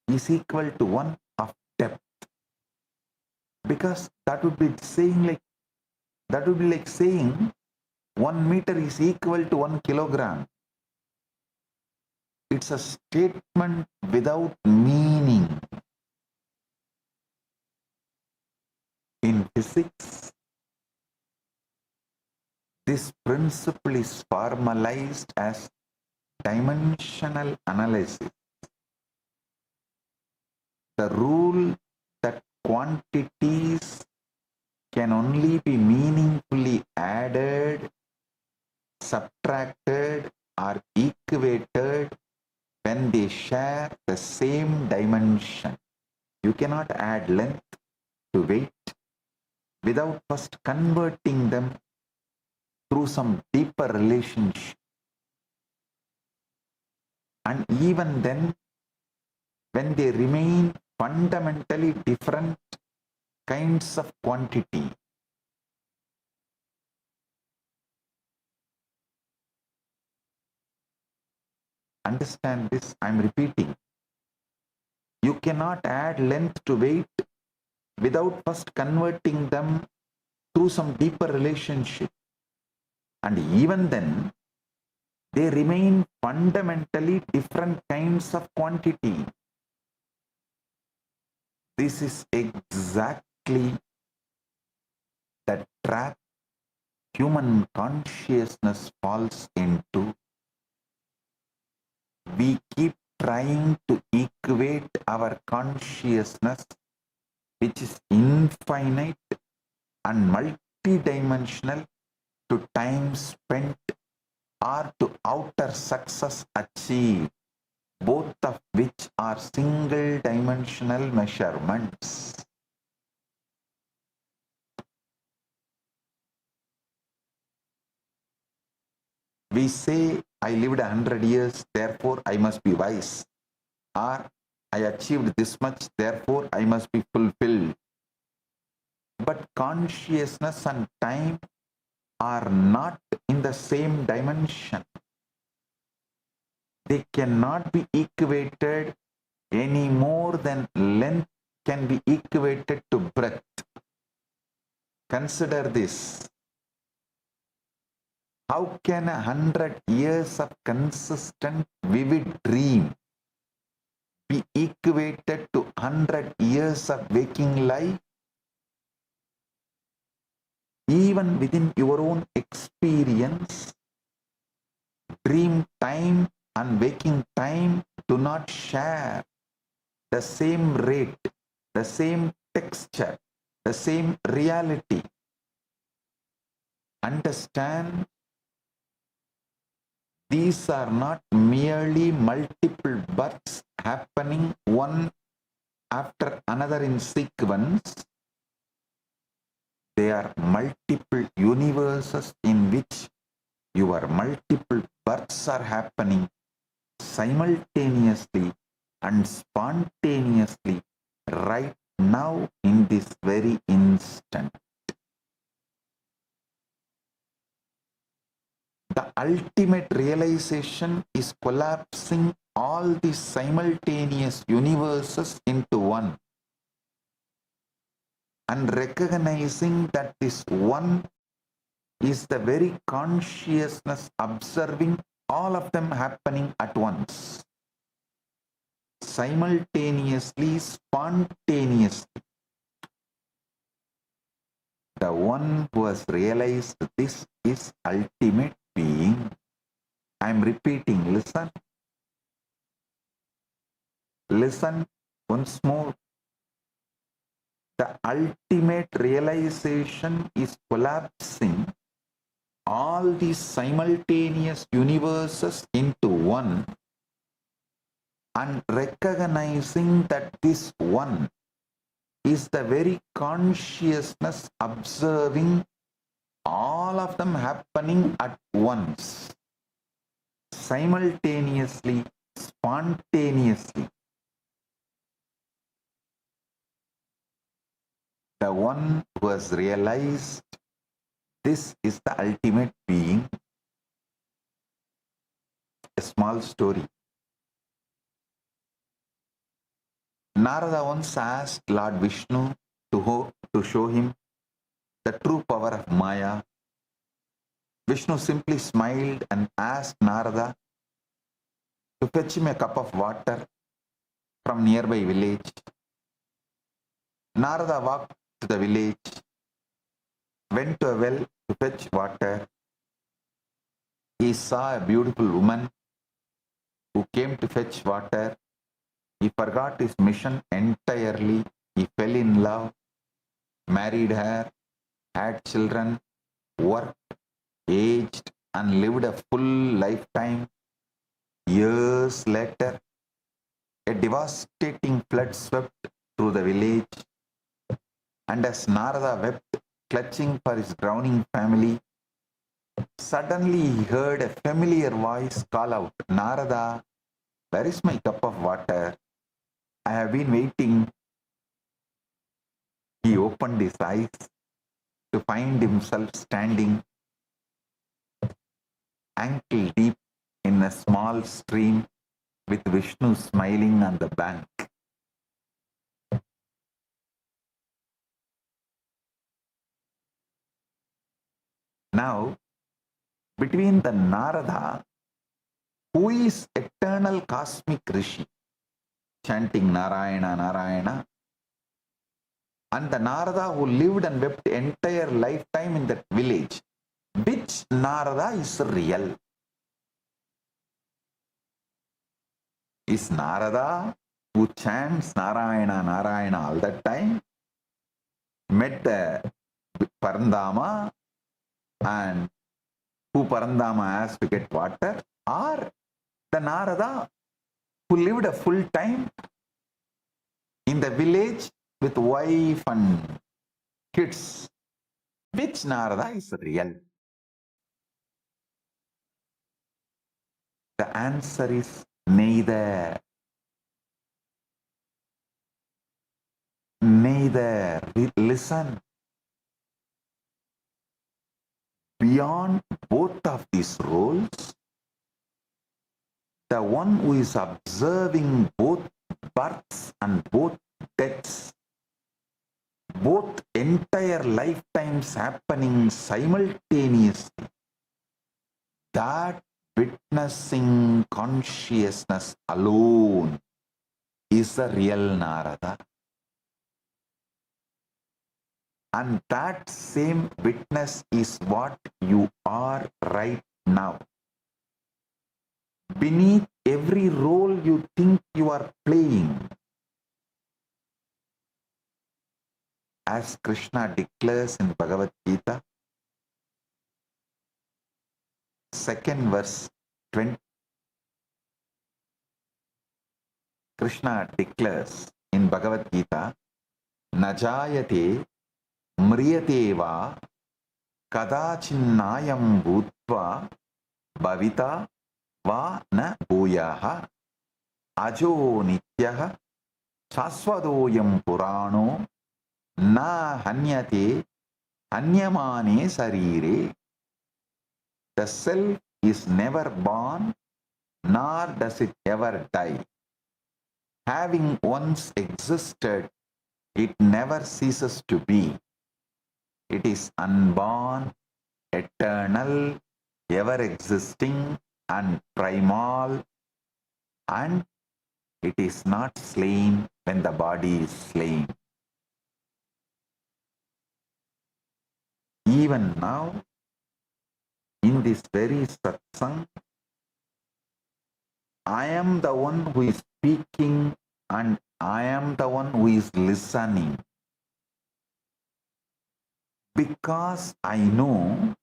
is equal to 1 of depth, because that would be like saying 1 meter is equal to 1 kilogram. It's a statement without meaning. In physics, this principle is formalized as dimensional analysis. The rule that quantities can only be meaningfully added, subtracted, or equated when they share the same dimension. You cannot add length to weight without first converting them through some deeper relationship. And even then, when they remain fundamentally different kinds of quantity, understand this, I'm repeating. You cannot add length to weight without first converting them through some deeper relationship. And even then, they remain fundamentally different kinds of quantity. This is exactly the trap human consciousness falls into. We keep trying to equate our consciousness, which is infinite and multidimensional, to time spent or to outer success achieved, both of which are single dimensional measurements. We say, I lived 100 years, therefore I must be wise. Or I achieved this much, therefore I must be fulfilled. But consciousness and time are not in the same dimension. They cannot be equated any more than length can be equated to breadth. Consider this. How can 100 years of consistent, vivid dream be equated to 100 years of waking life? Even within your own experience, dream time and waking time do not share the same rate, the same texture, the same reality. Understand, these are not merely multiple births happening one after another in sequence. They are multiple universes in which your multiple births are happening simultaneously and spontaneously right now in this very instant. The ultimate realization is collapsing all these simultaneous universes into one, and recognizing that this one is the very consciousness observing all of them happening at once, simultaneously, spontaneously. The one who has realized this is ultimate being. I am repeating, listen. Listen once more. The ultimate realization is collapsing all these simultaneous universes into one and recognizing that this one is the very consciousness observing all of them happening at once, simultaneously, spontaneously. The one who has realized this is the ultimate being. A small story. Narada once asked Lord Vishnu to show him the true power of Maya. Vishnu simply smiled and asked Narada to fetch him a cup of water from nearby village. Narada walked to the village, went to a well to fetch water. He saw a beautiful woman who came to fetch water. He forgot his mission entirely. He fell in love, married her, had children, worked, aged, and lived a full lifetime. Years later, a devastating flood swept through the village, and as Narada wept, clutching for his drowning family, suddenly he heard a familiar voice call out, "Narada, where is my cup of water? I have been waiting." He opened his eyes to find himself standing ankle deep in a small stream with Vishnu smiling on the bank. Now, between the Narada, who is eternal cosmic Rishi, chanting Narayana, Narayana, and the Narada who lived and wept entire lifetime in that village, which Narada is real? Is Narada who chants Narayana, Narayana all the time, met the Parandama and who Parandama asked to get water, or the Narada who lived a full time in the village with wife and kids? Which Narada is real? The answer is neither. Neither. Listen. Beyond both of these roles, the one who is observing both births and both deaths, both entire lifetimes happening simultaneously, that witnessing consciousness alone is the real Narada. And that same witness is what you are right now. Beneath every role you think you are playing, as Krishna declares in Bhagavad Gita, 2nd verse 20, Krishna declares in Bhagavad Gita, Najayate mriyate va kadachinnayam bhutva bhavita va na bhuyaha ajo nityaha shasvadoyam purano na hanyate hanyamane sarire. The self is never born, nor does it ever die. Having once existed, it never ceases to be. It is unborn, eternal, ever existing, and primal, and it is not slain when the body is slain. Even now, in this very satsang, I am the one who is speaking and I am the one who is listening. Because I know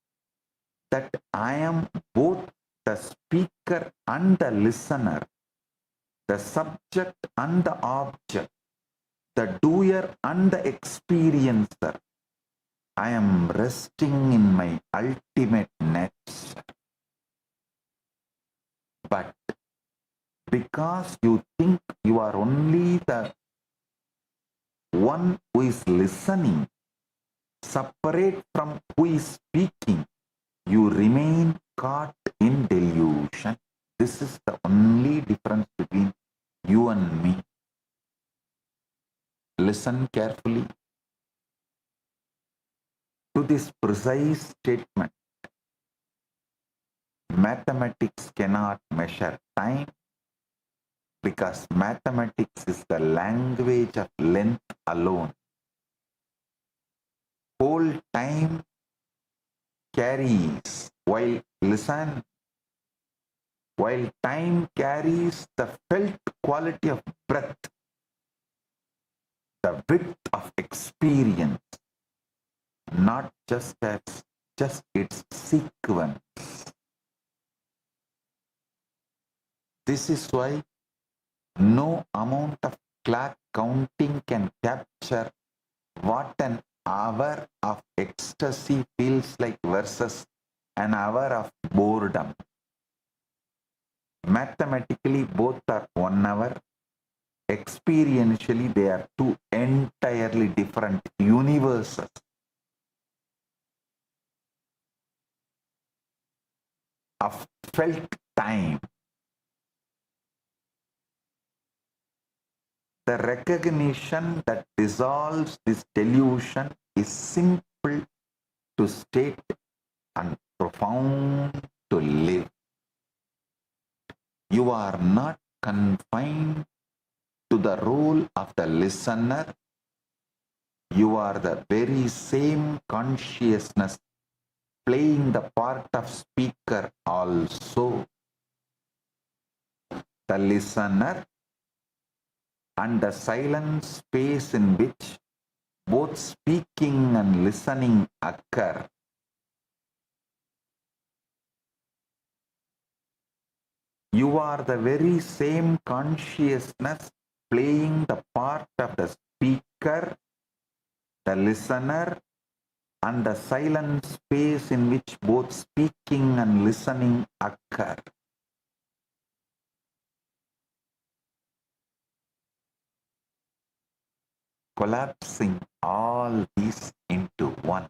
that I am both the speaker and the listener, the subject and the object, the doer and the experiencer. I am resting in my ultimate nature. But because you think you are only the one who is listening, separate from who is speaking, you remain caught in delusion. This is the only difference between you and me. Listen carefully to this precise statement. Mathematics cannot measure time because mathematics is the language of length alone. Whole time carries, while time carries the felt quality of breath, the width of experience, not just its sequence. This is why no amount of clock counting can capture what an hour of ecstasy feels like versus an hour of boredom. Mathematically, both are 1 hour. Experientially, they are two entirely different universes. Of felt time. The recognition that dissolves this delusion is simple to state and profound to live. You are not confined to the role of the listener. You are the very same consciousness playing the part of speaker also. The listener and the silent space in which both speaking and listening occur. You are the very same consciousness playing the part of the speaker, the listener, and the silent space in which both speaking and listening occur. Collapsing all these into one.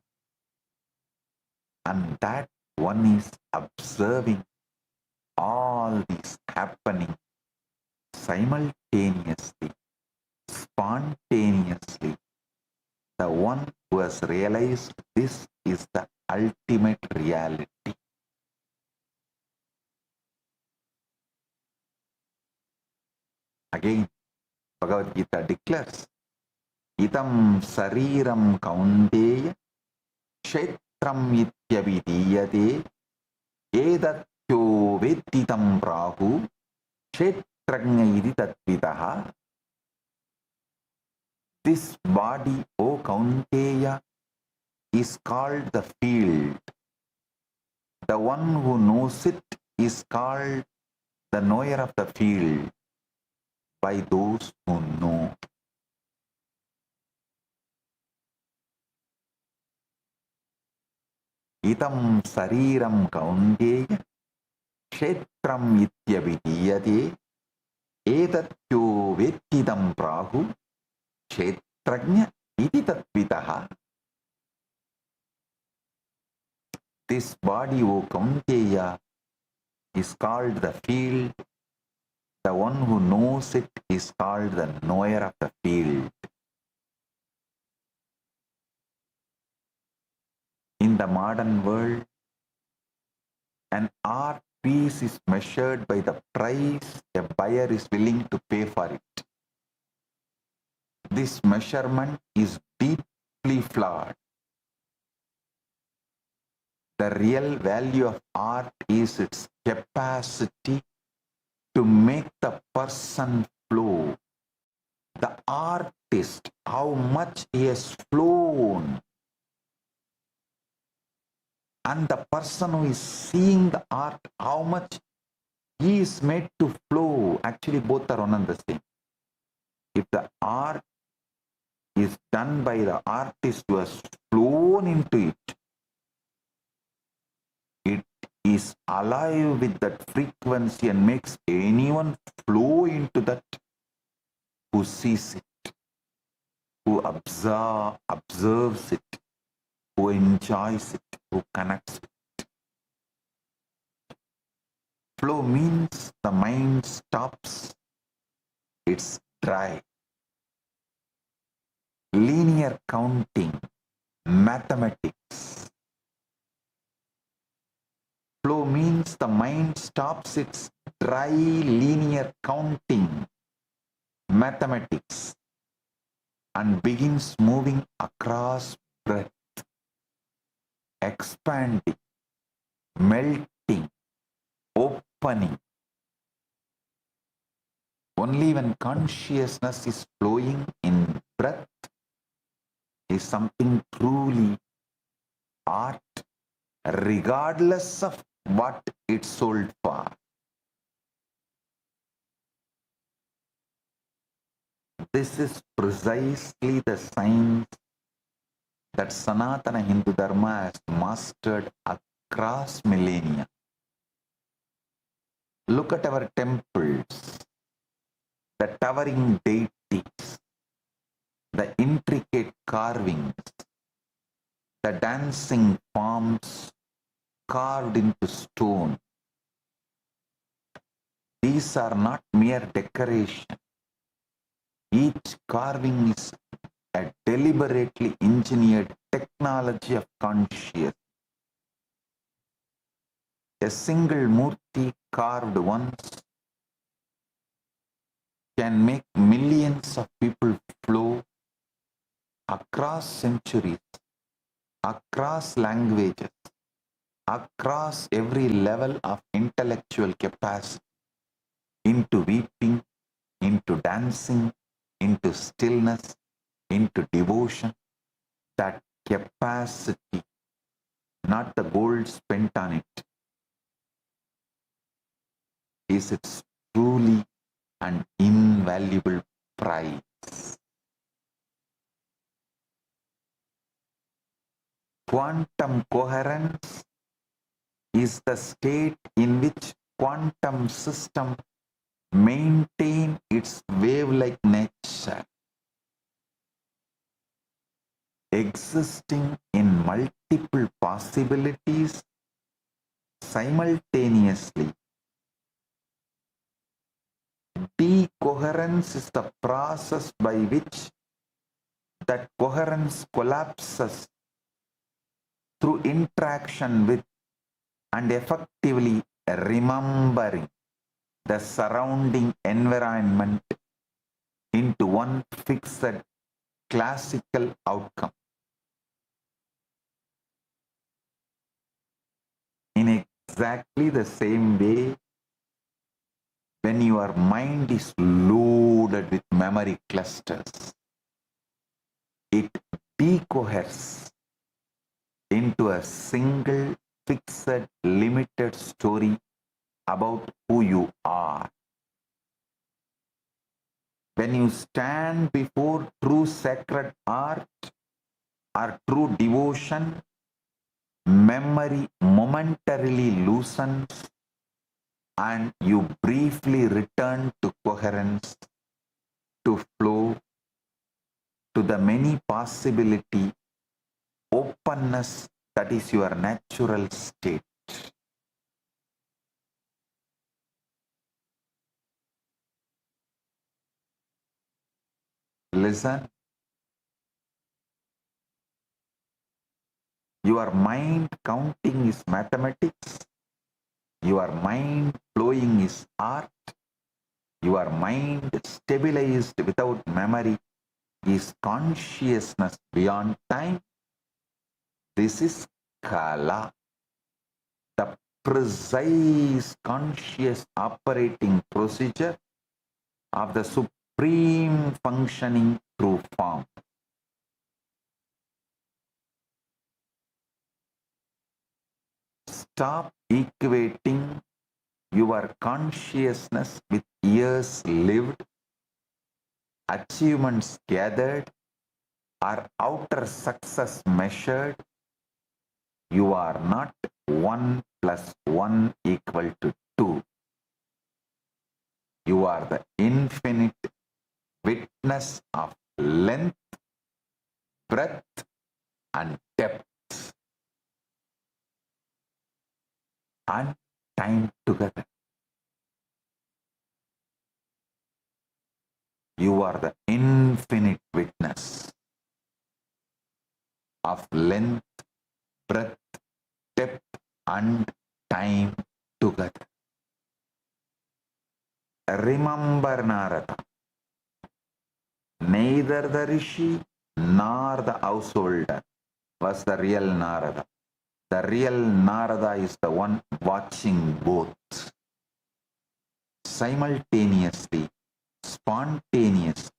And that one is observing all these happening simultaneously, spontaneously. The one who has realized this is the ultimate reality. Again, Bhagavad Gita declares, Idam sariram kaunteya kshetram ityavidiyate edatyo veditam prahu kshetranya idi tatvitaha. This body, O Kaunteya, is called the field. The one who knows it is called the knower of the field by those who know. Itam sariram kaunteya kshetram ityavidiyate edatyo vedidam prahu kshetranya iti tatvitaha. This body, O Kaunteya, is called the field. The one who knows it is called the knower of the field. In the modern world, an art piece is measured by the price a buyer is willing to pay for it. This measurement is deeply flawed. The real value of art is its capacity to make the person flow The artist, how much he has flown, and the person who is seeing the art, how much he is made to flow. Actually, both are one and the same. If the art is done by the artist who has flown into it, it is alive with that frequency and makes anyone flow into that who sees it, who observes it, who enjoys it, who connects with it. Flow means the mind stops, it's dry. Linear counting, mathematics. Flow means the mind stops its dry linear counting, mathematics, and begins moving across breath, expanding, melting, opening. Only when consciousness is flowing in breath is something truly art, regardless of what it's sold for. This is precisely the science that Sanatana Hindu Dharma has mastered across millennia. Look at our temples, the towering deities, the intricate carvings, the dancing forms carved into stone. These are not mere decoration. Each carving is a deliberately engineered technology of consciousness. A single murti carved once can make millions of people flow across centuries, across languages, across every level of intellectual capacity, into weeping, into dancing, into stillness, into devotion. That capacity, not the gold spent on it, is its truly an invaluable prize. Quantum coherence is the state in which quantum system maintain its wave-like nature, existing in multiple possibilities simultaneously. Decoherence is the process by which that coherence collapses through interaction with and effectively remembering the surrounding environment into one fixed classical outcome. In exactly the same way, when your mind is loaded with memory clusters, it decoheres into a single fixed limited story about who you are. When you stand before true sacred art or true devotion, memory momentarily loosens and you briefly return to coherence, to flow, to the many possibility, openness that is your natural state. Listen. Your mind counting is mathematics. Your mind flowing is art. Your mind stabilized without memory is consciousness beyond time. This is Kala, the precise conscious operating procedure of the supreme supreme functioning true form. Stop equating your consciousness with years lived, achievements gathered, or outer success measured. You are not 1 plus 1 equal to 2. You are the infinite witness of length, breadth, and depth, and time together. You are the infinite witness of length, breadth, depth, and time together. Remember, Narada, neither the rishi nor the householder was the real Narada. The real Narada is the one watching both simultaneously, spontaneously.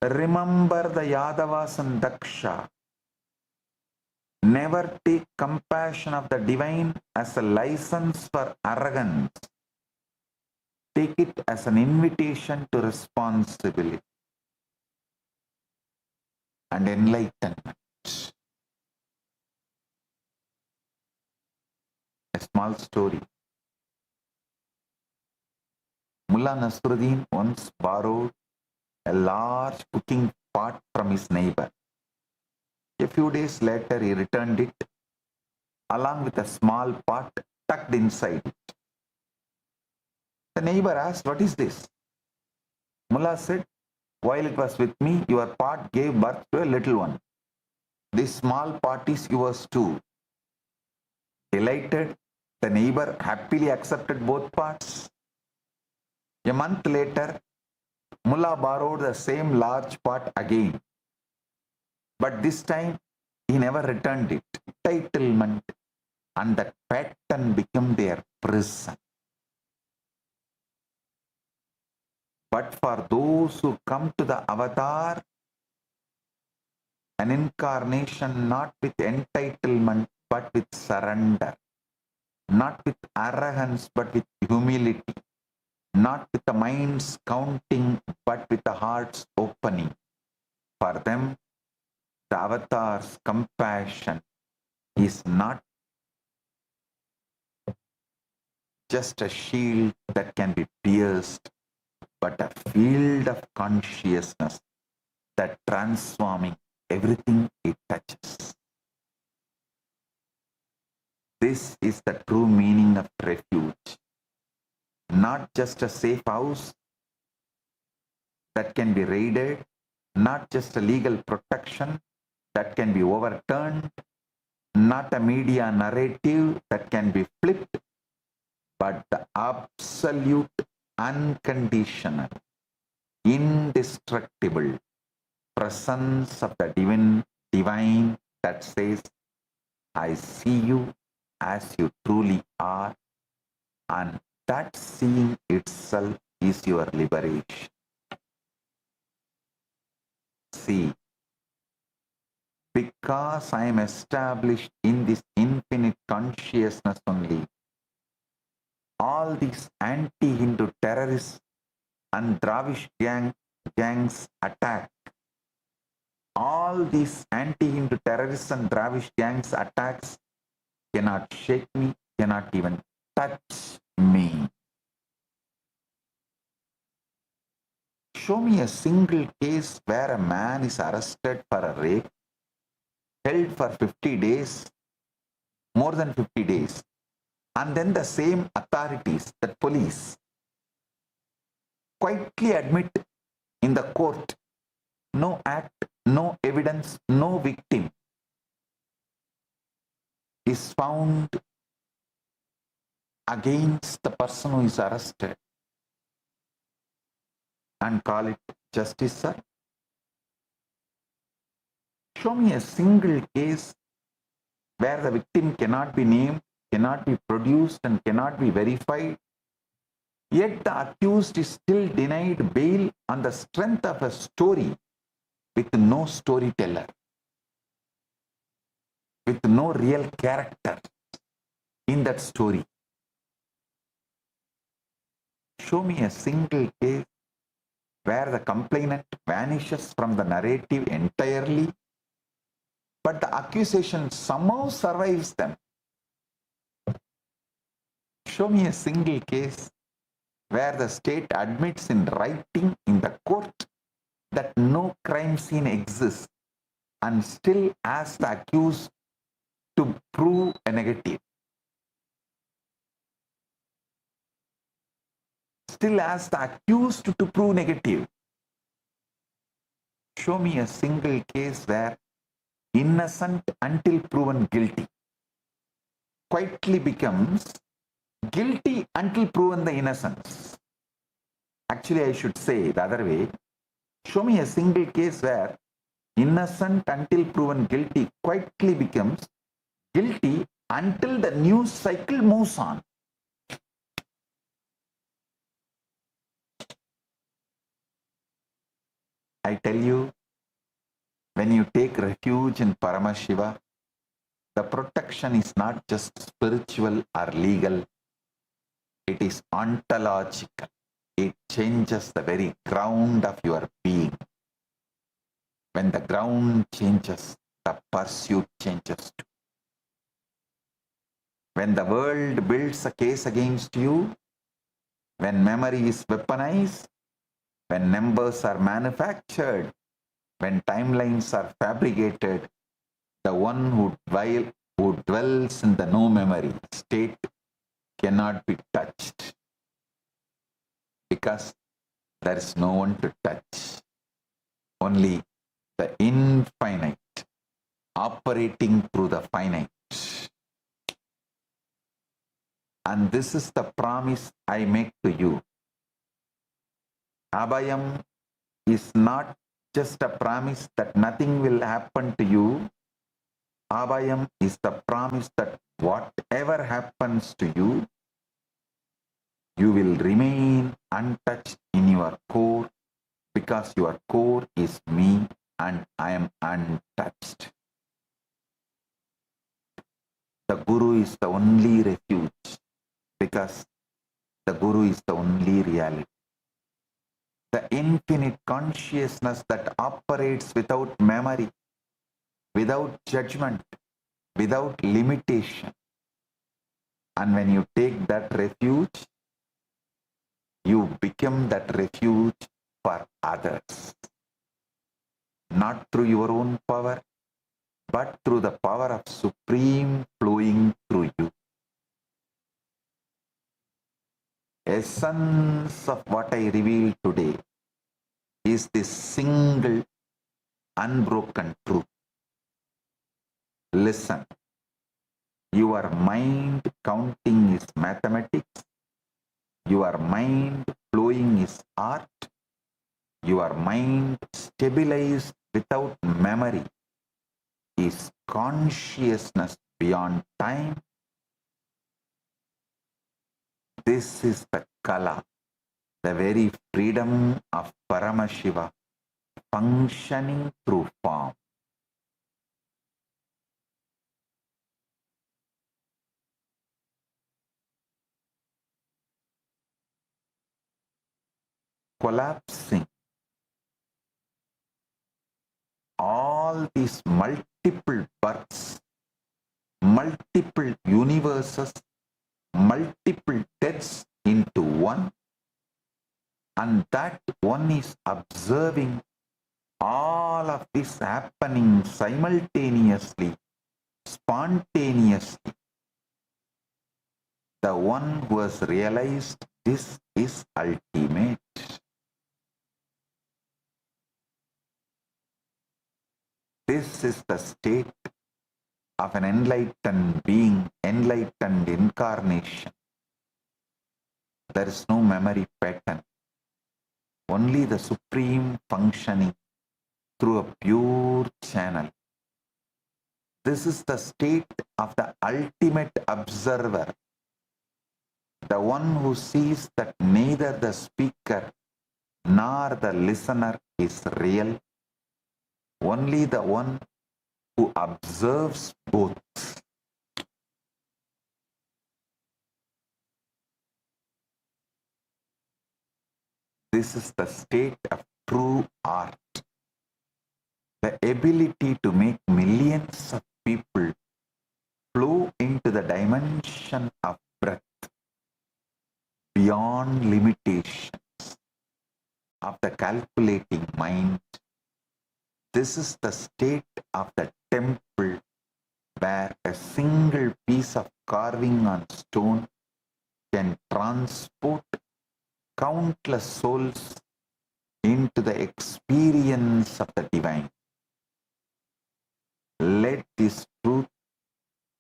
Remember the Yadavas and Daksha. Never take compassion of the divine as a license for arrogance. Take it as an invitation to responsibility and enlightenment. A small story. Mullah Nasruddin once borrowed a large cooking pot from his neighbor. A few days later, he returned it along with a small pot tucked inside it. The neighbor asked, "What is this?" Mullah said, "While it was with me, your pot gave birth to a little one. This small pot is yours too." Delighted, the neighbor happily accepted both pots. A month later, Mullah borrowed the same large pot again. But this time, he never returned it. Entitlement and that pattern became their prison. But for those who come to the avatar, an incarnation not with entitlement but with surrender, not with arrogance but with humility, not with the minds counting but with the hearts opening. For them, the avatar's compassion is not just a shield that can be pierced, but a field of consciousness that transforming everything it touches. This is the true meaning of refuge. Not just a safe house that can be raided, not just a legal protection that can be overturned, not a media narrative that can be flipped, but the absolute, unconditional, indestructible presence of the divine that says, "I see you as you truly are," and that seeing itself is your liberation. See, because I am established in this infinite consciousness only, all these anti-Hindu terrorists and Dravish gangs attack. All these anti-Hindu terrorists and Dravish gangs attacks cannot shake me, cannot even touch me. Show me a single case where a man is arrested for a rape, held for 50 days, more than 50 days, and then the same authorities, the police, quietly admit in the court, no act, no evidence, no victim is found against the person who is arrested, and call it justice, sir? Show me a single case where the victim cannot be named, cannot be produced, and cannot be verified, Yet the accused is still denied bail on the strength of a story with no storyteller, with no real character in that story. Show me a single case where the complainant vanishes from the narrative entirely, but the accusation somehow survives them. Show me a single case where the state admits in writing in the court that no crime scene exists and still asks the accused to prove a negative. Still asks the accused to prove negative. Show me a single case where innocent until proven guilty quietly becomes guilty until proven the innocence. Actually, I should say the other way. Show me a single case where innocent until proven guilty quietly becomes guilty until the news cycle moves on. I tell you, when you take refuge in Paramashiva, the protection is not just spiritual or legal, it is ontological. It changes the very ground of your being. When the ground changes, the pursuit changes too. When the world builds a case against you, when memory is weaponized, when numbers are manufactured, when timelines are fabricated, the one who dwells in the no memory state cannot be touched because there is no one to touch. Only the infinite operating through the finite. And this is the promise I make to you. Abhayam is not just a promise that nothing will happen to you. Abhayam is the promise that whatever happens to you, you will remain untouched in your core because your core is me and I am untouched. The Guru is the only refuge because the Guru is the only reality. The infinite consciousness that operates without memory, without judgment, without limitation. And when you take that refuge, you become that refuge for others. Not through your own power, but through the power of Supreme flowing through you. Essence of what I reveal today is this single unbroken truth. Listen, your mind counting is mathematics, your mind flowing is art, your mind stabilized without memory is consciousness beyond time. This is the Kala, the very freedom of Paramashiva functioning through form. Collapsing all these multiple births, multiple universes, multiple deaths into one, and that one is observing all of this happening simultaneously, spontaneously. The one who has realized this is ultimate. This is the state of an enlightened being, enlightened incarnation. There is no memory pattern, only the supreme functioning through a pure channel. This is the state of the ultimate observer, the one who sees that neither the speaker nor the listener is real, only the one who observes both. This is the state of true art. The ability to make millions of people flow into the dimension of breath beyond limitations of the calculating mind. This is the state of the temple where a single piece of carving on stone can transport countless souls into the experience of the divine. Let this truth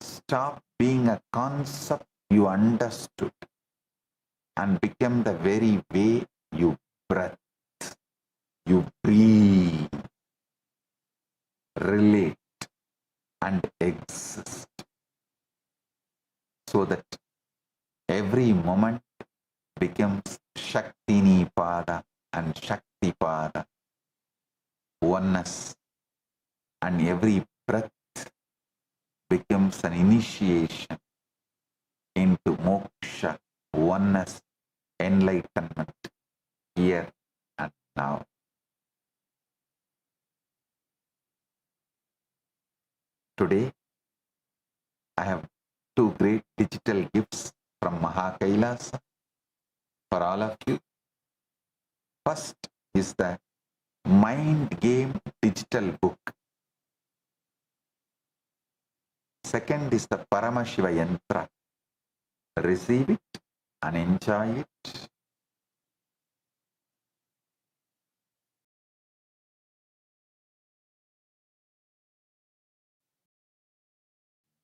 stop being a concept you understood and become the very way you breathe, you breathe, relate, and exist, so that every moment becomes Shaktini Pada and Shakti Pada, oneness, and every breath becomes an initiation into moksha, oneness, enlightenment, here and now. Today, I have two great digital gifts from KAILASA for all of you. First is the Mind Game digital book. Second is the Paramashiva Yantra. Receive it and enjoy it.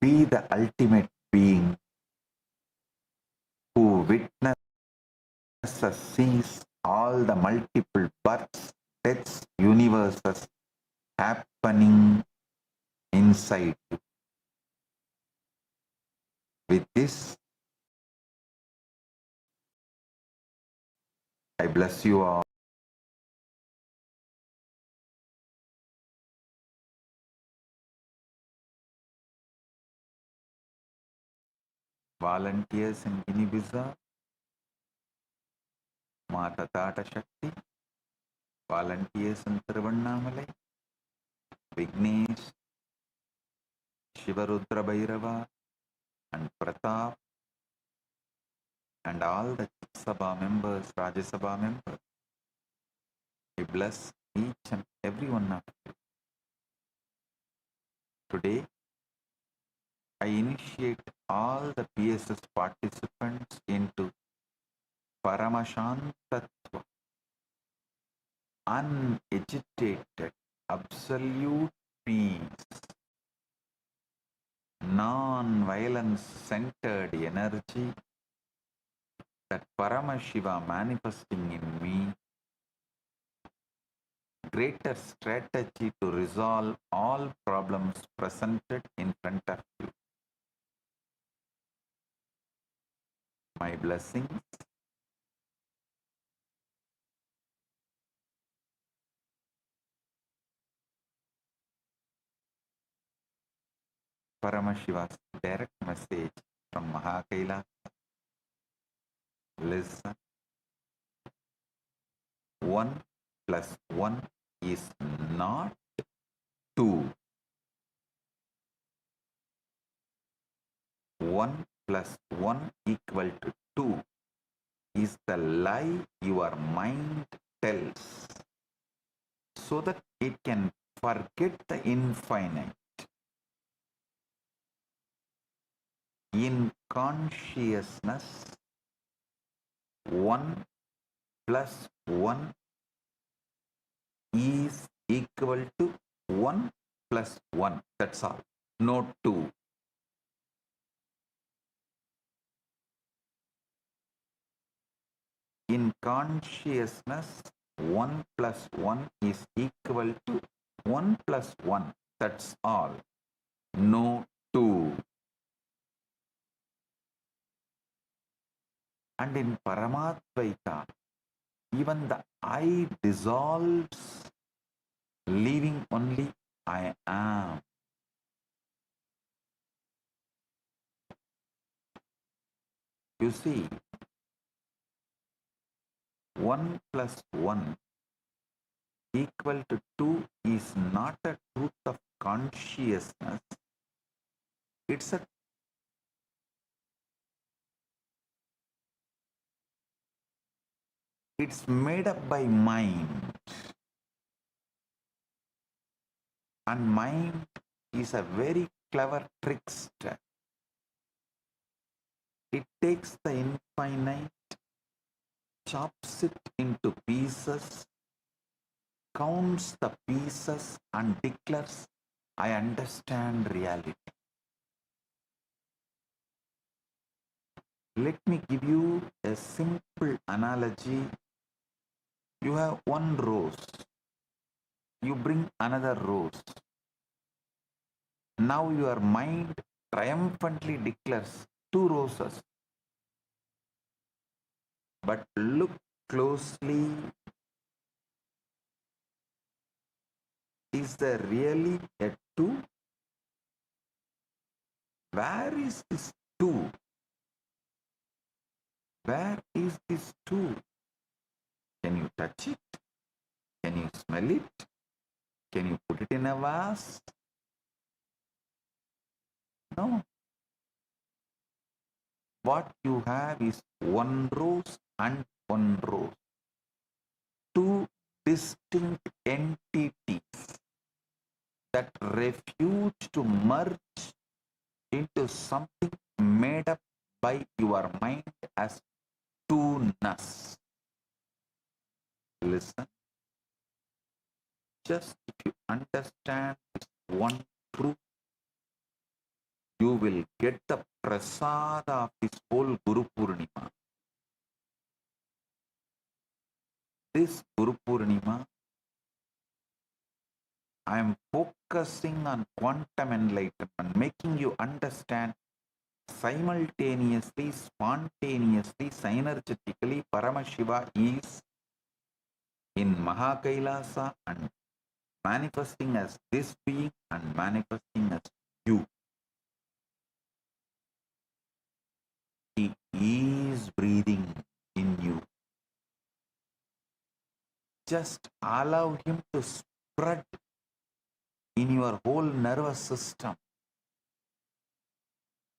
Be the ultimate being who witnesses, sees all the multiple births, deaths, universes happening inside you. With this, I bless you all. Volunteers in Guinea-Bissau, Mata Tata Shakti, volunteers in Tiruvannamalai, Vignesh, Shivarudra Bhairava, and Pratap, and all the Sabha members, Rajya Sabha members. I bless each and every one of you. Today, I initiate all the PSS participants into Paramashantatva, unagitated, absolute peace, non-violence centered energy, that Paramashiva manifesting in me, greater strategy to resolve all problems presented in front of you. My blessings. Paramashiva's direct message from KAILASA. Listen. 1 plus 1 is not 2. 1 plus 1 equal to 2 is the lie your mind tells, so that it can forget the infinite. In consciousness, 1 plus 1 is equal to 1 plus 1. That's all. No 2. In consciousness, 1 plus 1 is equal to 1 plus 1. That's all. No 2. And in Paramadvaita, even the I dissolves, leaving only I am. You see, 1 plus 1 equal to 2 is not a truth of consciousness. It's made up by mind. And mind is a very clever trickster. It takes the infinite, chops it into pieces, counts the pieces and declares, I understand reality. Let me give you a simple analogy. You have one rose. You bring another rose. Now your mind triumphantly declares 2 roses. But look closely. Is there really a 2? Where is this 2? Where is this 2? Can you touch it? Can you smell it? Can you put it in a vase? No. What you have is 1 rose and 1 rose. 2 distinct entities that refuse to merge into something made up by your mind as two-ness. Listen. Just if you understand this one truth, you will get the prasada of this whole Guru Purnima. This Guru Purnima, I am focusing on quantum enlightenment, making you understand simultaneously, spontaneously, synergetically, Paramashiva is in Mahakailasa and manifesting as this being and manifesting as you. He is breathing in you. Just allow him to spread in your whole nervous system.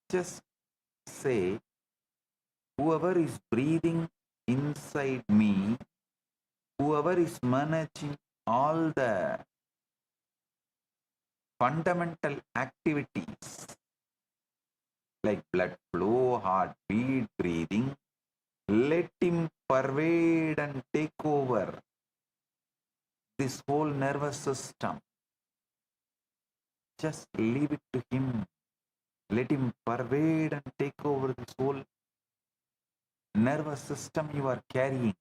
Just say, whoever is breathing inside me, whoever is managing all the fundamental activities like blood flow, heartbeat, breathing, let him pervade and take over this whole nervous system. Just leave it to him. Let him pervade and take over this whole nervous system you are carrying.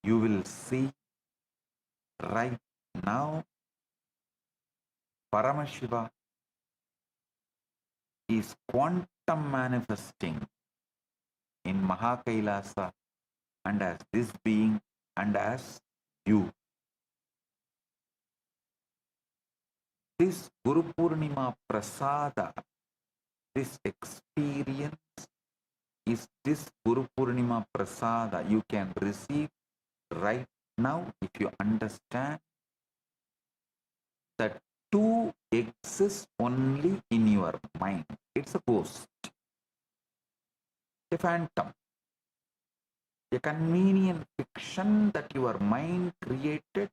You will see right now Paramashiva is quantum manifesting in Mahakailasa and as this being and as you. This Guru Purnima Prasada, this experience is this Guru Purnima Prasada you can receive right now if you understand that 2 exists only in your mind. It's a ghost, a phantom, a convenient fiction that your mind created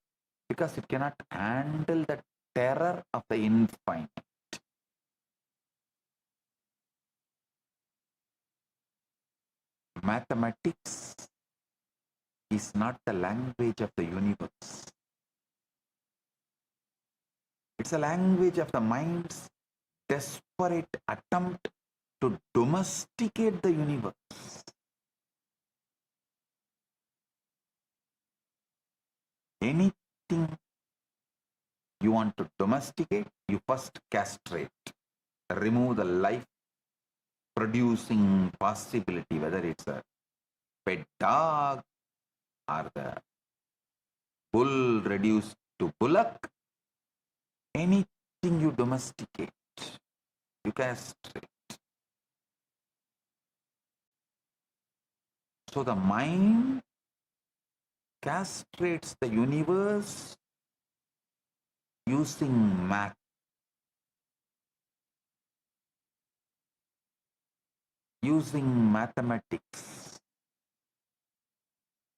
because it cannot handle the terror of the infinite. Mathematics is not the language of the universe. It's a language of the mind's desperate attempt to domesticate the universe. Anything you want to domesticate, you first castrate, remove the life producing possibility, whether it's a pet dog or the bull reduced to bullock, anything you domesticate, you castrate. So the mind castrates the universe using math. Using mathematics.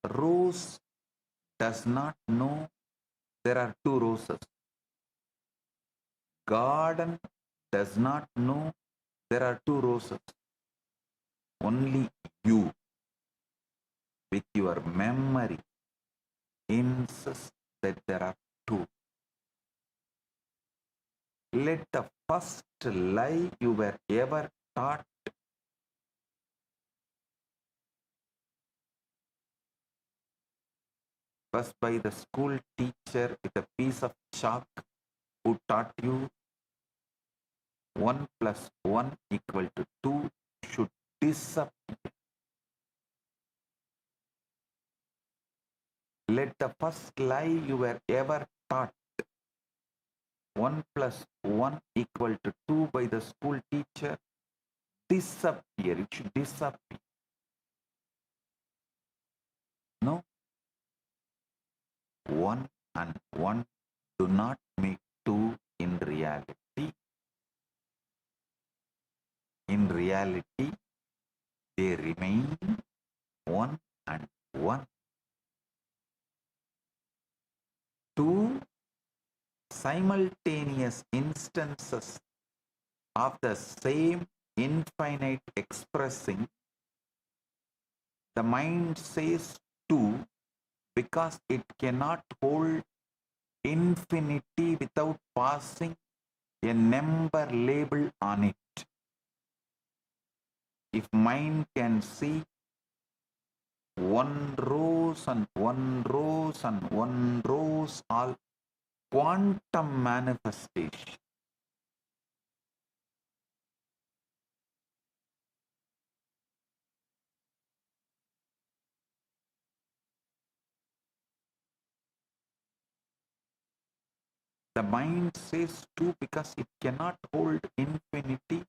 Rose does not know there are two roses. Garden does not know there are two roses. Only you, with your memory, insist that there are two. Let the first lie you were ever taught first by the school teacher with a piece of chalk who taught you 1 plus 1 equal to 2 should disappear. Let the first lie you were ever taught 1 plus 1 equal to 2 by the school teacher disappear. It should disappear. No. 1 and 1 do not make 2 in reality. In reality, they remain 1 and 1. 2 simultaneous instances of the same infinite expressing. The mind says 2 because it cannot hold infinity without passing a number label on it. If mind can see 1 rose and 1 rose and 1 rose, all quantum manifestation. The mind says 2 because it cannot hold infinity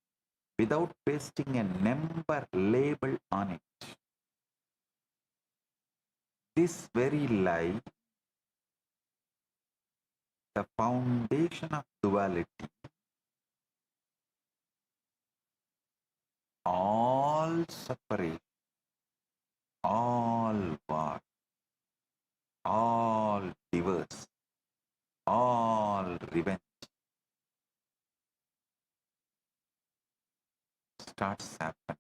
without pasting a number label on it. This very lie, the foundation of duality, all separate, all war, all divorce, all revenge starts happening.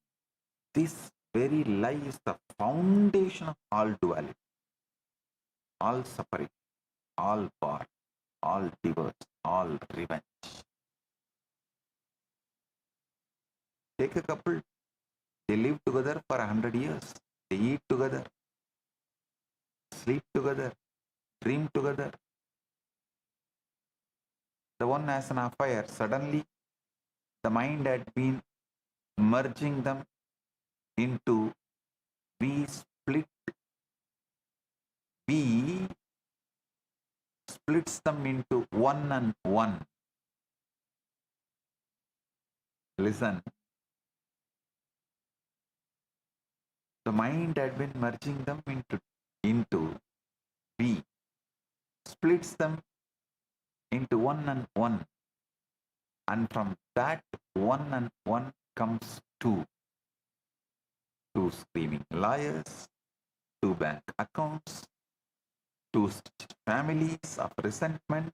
This very lie is the foundation of all duality, all separate, all war, all divorce, all revenge. Take a couple, they live together for 100 years. They eat together, sleep together, dream together. The one has an affair. Suddenly, the mind had been merging them into we split. We splits them into 1 and 1. Listen. The mind had been merging them into we, splits them into 1 and 1. And from that 1 and 1 comes 2. 2 screaming liars, 2 bank accounts, 2 families of resentment.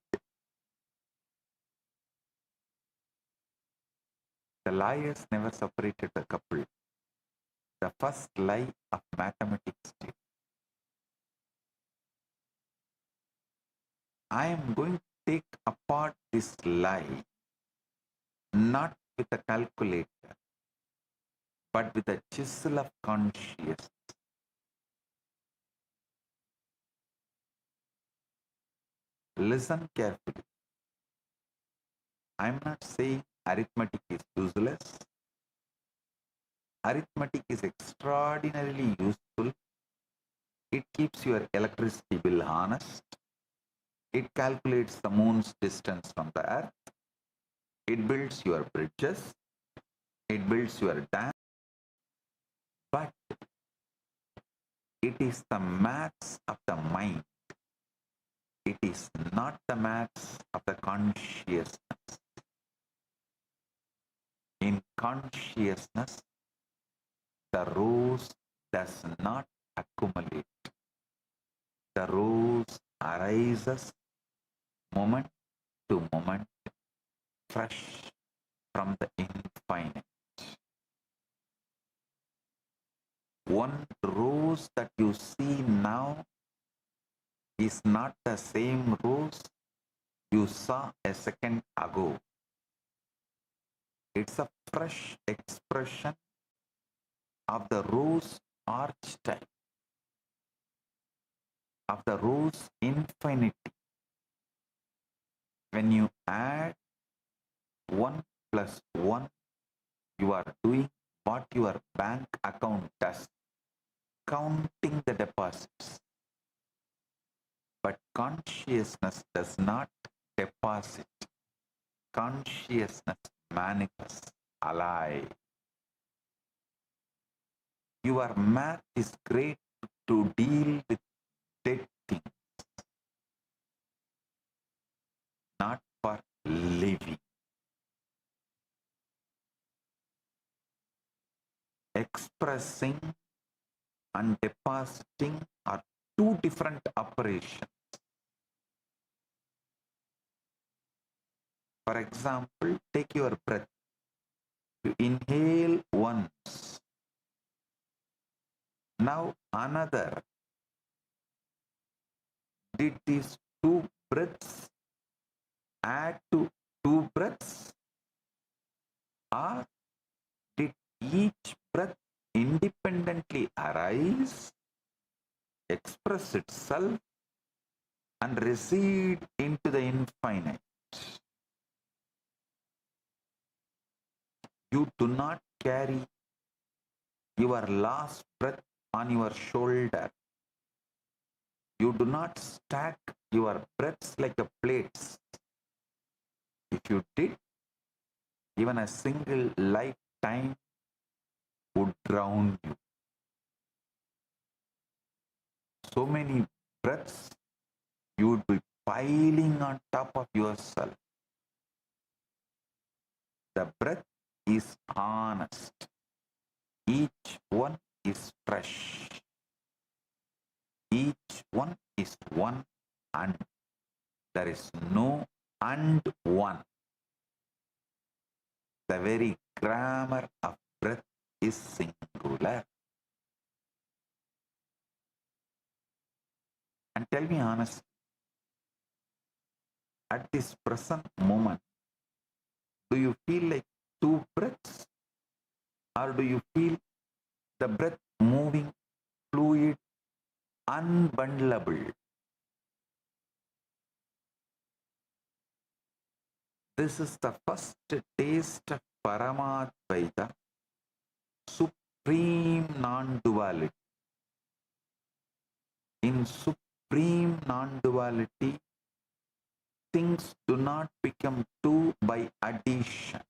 The liars never separated the couple. The first lie of mathematics did. I am going to take apart this lie not with a calculator, but with a chisel of consciousness. Listen carefully. I am not saying arithmetic is useless. arithmetic is extraordinarily useful. It keeps your electricity bill honest. It calculates the moon's distance from the earth. It builds your bridges. It builds your dam. But it is the maths of the mind. It is not the maths of the consciousness. In consciousness, the rose does not accumulate. The rose arises moment to moment, fresh from the infinite. One rose that you see now is not the same rose you saw a second ago. It's a fresh expression of the rose archetype, of the rose infinity. When you add 1 plus 1, you are doing what your bank account does, counting the deposits. But consciousness does not deposit. Consciousness manifests alive. Your math is great to deal with dead things, not for living. Expressing and depositing are two different operations. For example, take your breath. You inhale once. Now another. Did these two breaths add to two breaths? Or did each breath independently arise, express itself, and recede into the infinite? You do not carry your last breath on your shoulder. You do not stack your breaths like a plates. If you did, even a single lifetime would drown you. So many breaths you would be piling on top of yourself. The breath is honest. Each one is fresh. Each one is one, and there is no and one. The very grammar of breath is singular. And tell me honestly, at this present moment, do you feel like two breaths? Or do you feel the breath moving, fluid, unbundleable? This is the first taste of Paramadvaita, supreme non-duality. In supreme non-duality, things do not become two by addition.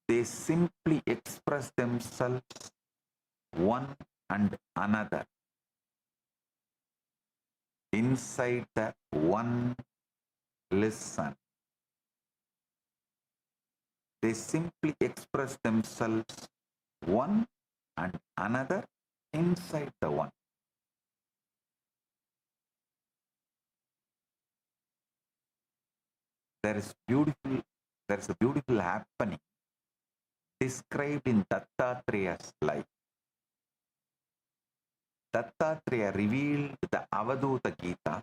They simply express themselves one and another inside the one listen. They simply express themselves one and another inside the one. There is a beautiful happening described in Dattatreya's life. Dattatreya revealed the Avaduta Gita.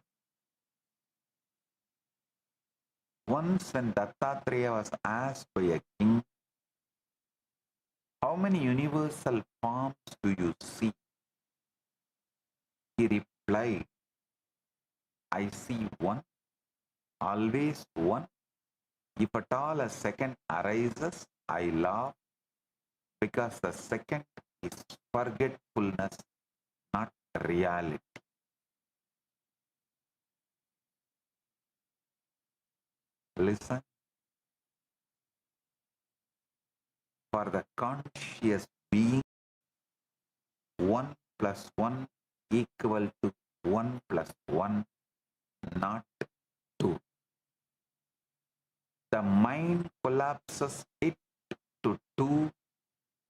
Once when Dattatreya was asked by a king, how many universal forms do you see? He replied, I see one, always one. If at all a second arises, I laugh. because the second is forgetfulness, not reality. Listen. For the conscious being, 1 plus 1 equal to 1 plus 1, not 2. The mind collapses it to 2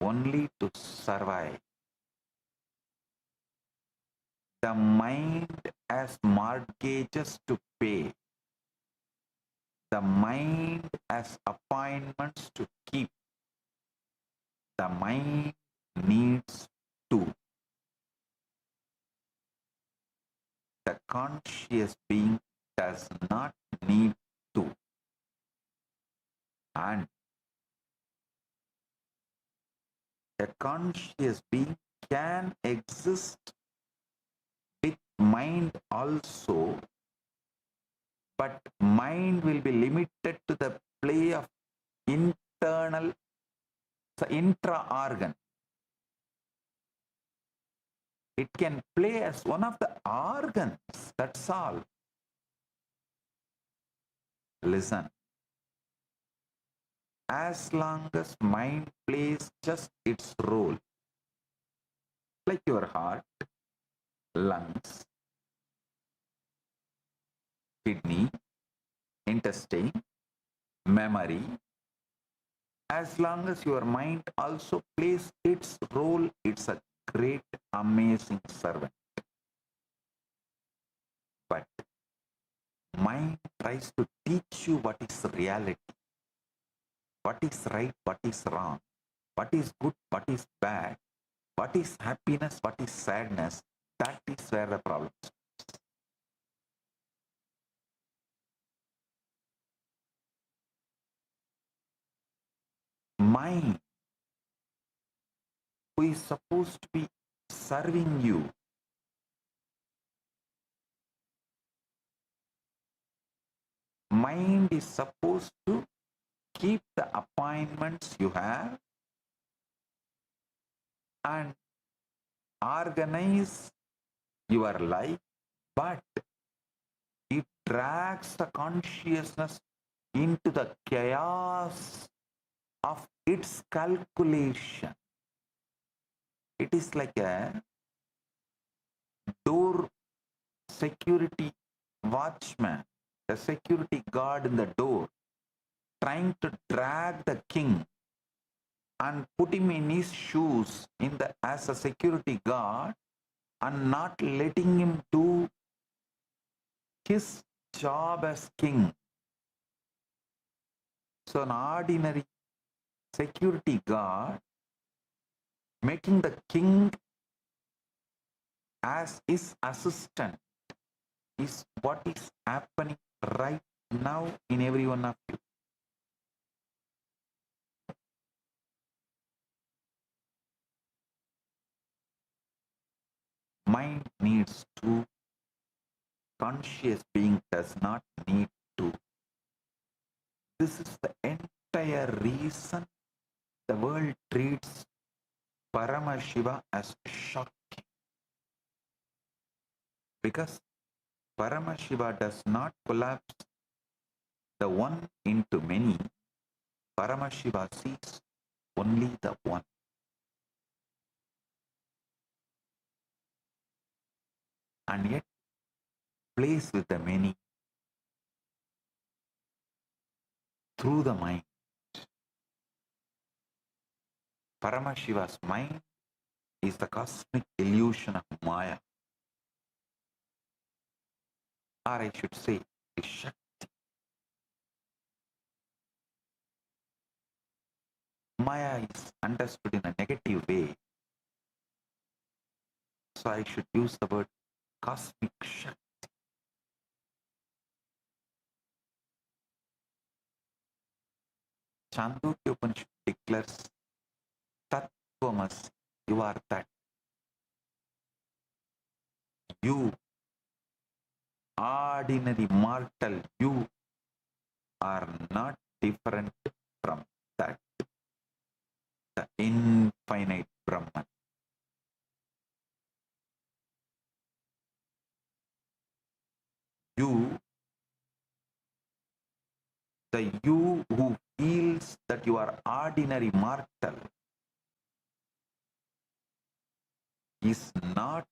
only to survive. The mind has mortgages to pay. The mind has appointments to keep. The mind needs 2. The conscious being does not need 2. And a conscious being can exist with mind also, but mind will be limited to the play of internal, intra-organ. It can play as one of the organs, that's all. Listen. As long as mind plays just its role, like your heart, lungs, kidney, intestine, memory, as long as your mind also plays its role, it's a great, amazing servant. But mind tries to teach you what is reality, what is right, what is wrong, what is good, what is bad, what is happiness, what is sadness. That is where the problem is. Mind, who is supposed to be serving you, mind is supposed to keep the appointments you have and organize your life, but it drags the consciousness into the chaos of its calculation. It is like a door security watchman, a security guard in the door, trying to drag the king and put him in his shoes as a security guard and not letting him do his job as king. So an ordinary security guard making the king as his assistant is what is happening right now in every one of you. Mind needs 2. Conscious being does not need 2. This is the entire reason the world treats Paramashiva as shocking. Because Paramashiva does not collapse the one into many. Paramashiva sees only the one. And yet plays with the many through the mind. Paramashiva's mind is the cosmic illusion of Maya. Or I should say, the Shakti. Maya is understood in a negative way. So I should use the word cosmic Shakti. Chandogya Upanishad declares, Tattvamasi, you are that. You, ordinary mortal, you are not different from that. The infinite Brahman. You, the you who feels that you are ordinary mortal, is not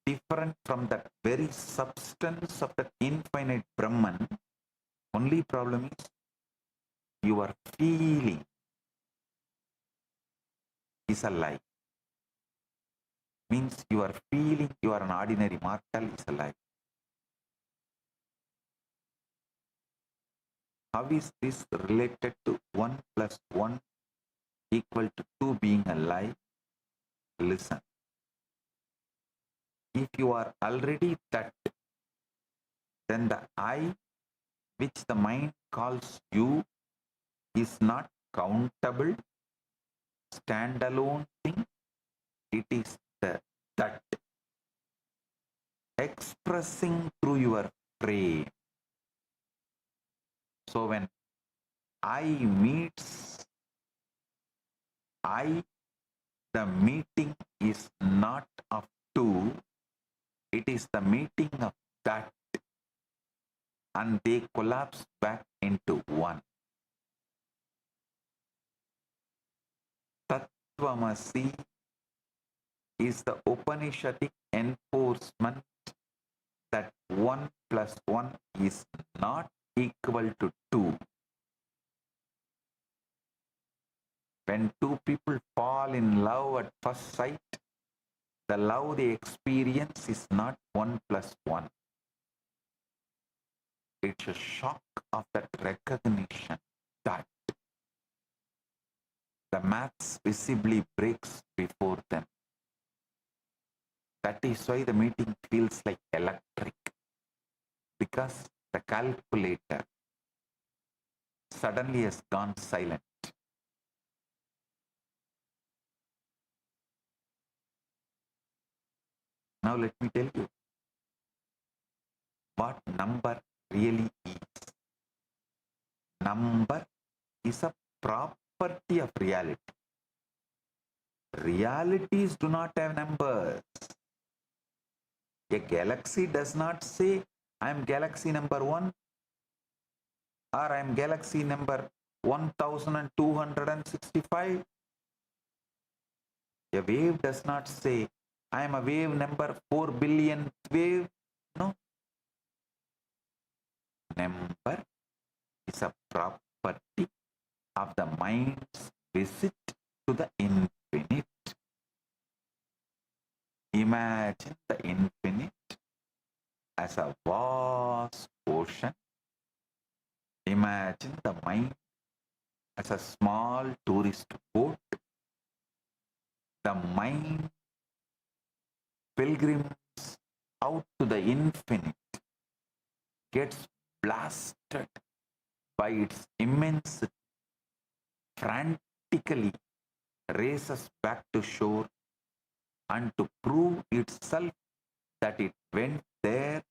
different from that very substance of that infinite Brahman. Only problem is your feeling is a lie. Means you are feeling you are an ordinary mortal is a lie. How is this related to 1 plus 1 equal to 2 being a lie? Listen. If you are already that, then the I which the mind calls you is not countable, standalone thing. It is the that expressing through your frame. So when I meets I, the meeting is not of two, it is the meeting of that, and they collapse back into one. Tattvamasi is the Upanishadic enforcement that 1 plus 1 is not equal to 2. When two people fall in love at first sight, the love they experience is not 1 plus 1. It's a shock of that recognition that the maths visibly breaks before them. That is why the meeting feels like electric, because the calculator suddenly has gone silent. Now let me tell you what number really is. Number is a property of reality. Realities do not have numbers. A galaxy does not say, I am galaxy number 1 or I am galaxy number 1265. A wave does not say, I am a wave number 4 billionth wave. No. Number is a property of the mind's visit to the infinite. Imagine the infinite as a vast ocean. Imagine the mind as a small tourist boat. The mind pilgrims out to the infinite, gets blasted by its immensity, frantically races back to shore, and to prove itself that it went there,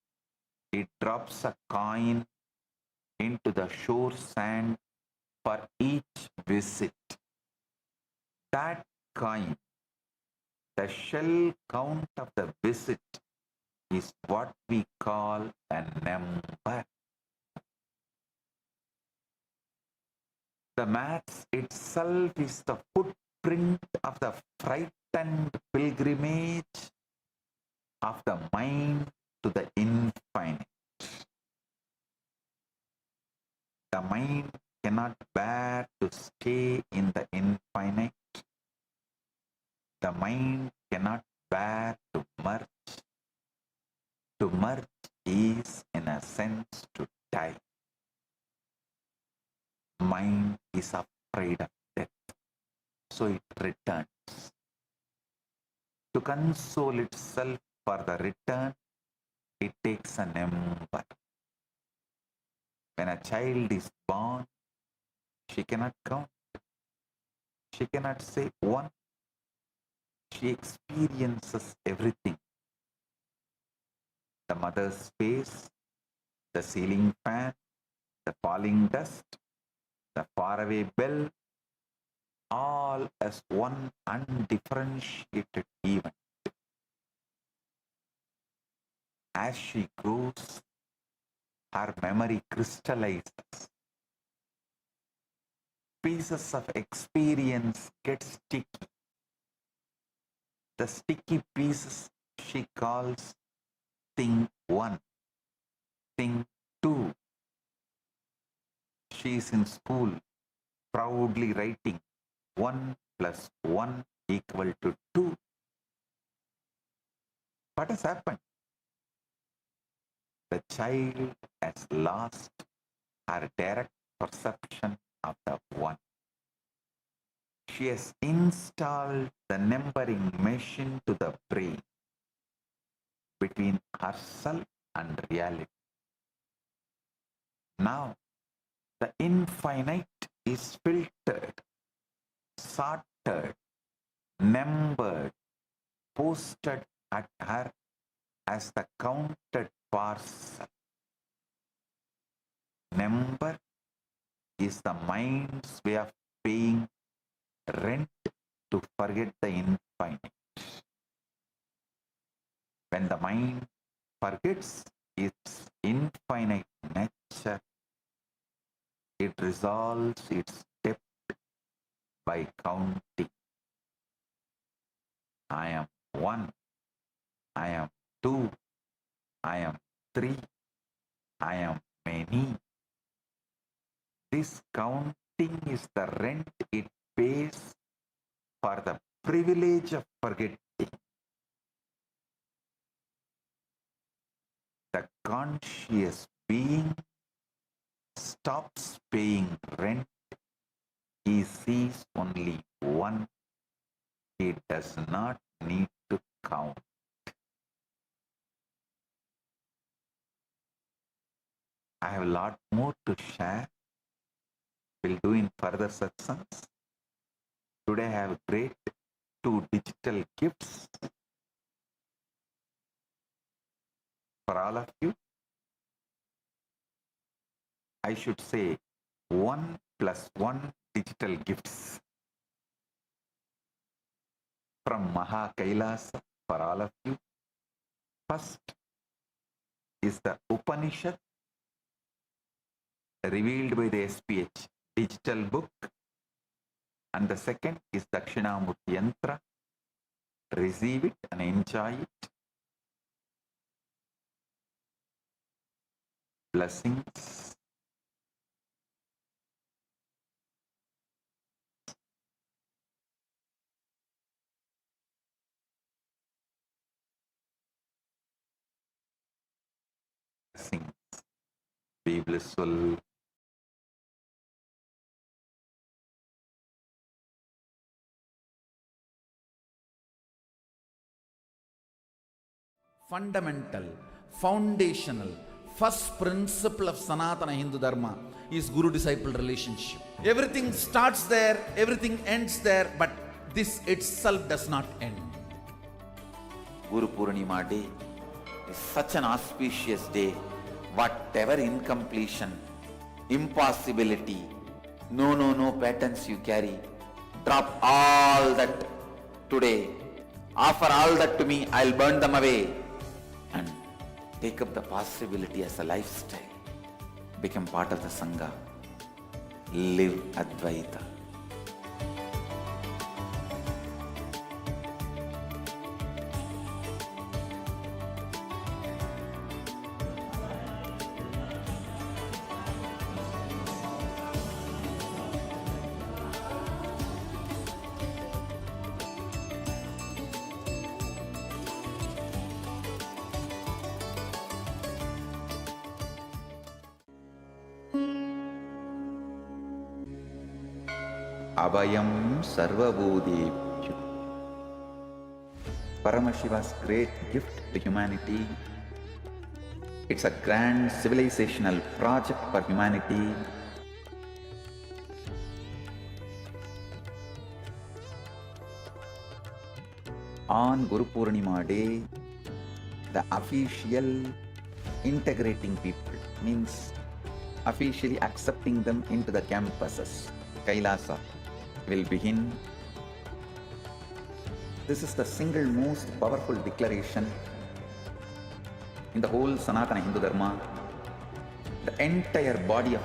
it drops a coin into the shore sand for each visit. That coin, the shell count of the visit, is what we call a number. The maths itself is the footprint of the frightened pilgrimage of the mind to the infinite. The mind cannot bear to stay in the infinite. The mind cannot bear to merge. To merge is, in a sense, to die. Mind is afraid of death, so it returns. To console itself for the return, it takes a number. When a child is born, she cannot count. She cannot say 1. She experiences everything. The mother's face, the ceiling fan, the falling dust, the faraway bell, all as one undifferentiated event. As she grows, her memory crystallizes. Pieces of experience get sticky. The sticky pieces she calls thing 1, thing 2. She is in school, proudly writing 1 plus 1 equal to 2. What has happened? The child has lost her direct perception of the 1. She has installed the numbering machine to the brain between herself and reality. Now, the infinite is filtered, sorted, numbered, posted at her as the counted parcel. Number is the mind's way of paying rent to forget the infinite. When the mind forgets its infinite nature, it resolves its debt by counting. I am 1, I am 2, I am 3, I am many. This counting is the rent it pays for the privilege of forgetting. The conscious being stops paying rent. He sees only 1. He does not need to count. I have a lot more to share. We'll do in further satsangs. Today I have great 2 digital gifts for all of you. I should say 1 plus 1 digital gifts from Maha KAILASA for all of you. First is the Upanishad revealed by the SPH digital book, and the second is Dakshinamurti Yantra. Receive it and enjoy it. Blessings. Blessings. Be blissful. Fundamental, foundational, first principle of Sanatana Hindu Dharma is Guru-disciple relationship. Everything starts there, everything ends there, but this itself does not end. Guru Purnima Day is such an auspicious day. Whatever incompletion, impossibility, no patterns you carry, drop all that today. Offer all that to me, I'll burn them away. And take up the possibility as a lifestyle. Become part of the Sangha. Live Advaita. Abhayam Sarvabhutebhyo. Paramashiva's great gift to humanity. It's a grand civilizational project for humanity. On Guru Purnima Day, the official integrating people means officially accepting them into the campuses, KAILASA, will begin. This is the single most powerful declaration in the whole Sanatana Hindu Dharma. The entire body of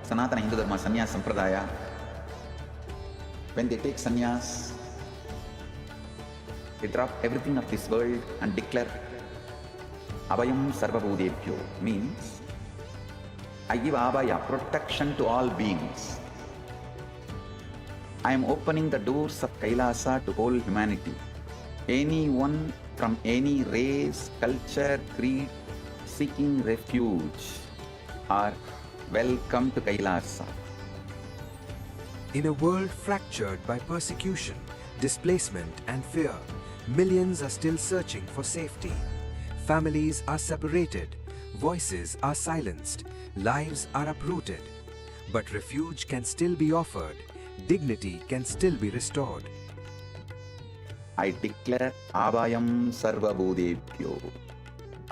Sanatana Hindu Dharma, Sannyas Sampradaya, when they take sannyas, they drop everything of this world and declare Abhayam Sarvabhutebhyo, means I give Abhaya, protection to all beings. I am opening the doors of KAILASA to whole humanity. Anyone from any race, culture, creed, seeking refuge are welcome to KAILASA. In a world fractured by persecution, displacement and fear, millions are still searching for safety. Families are separated, voices are silenced, lives are uprooted. But refuge can still be offered, dignity can still be restored. I declare Abhayam Sarvabhutebhyo,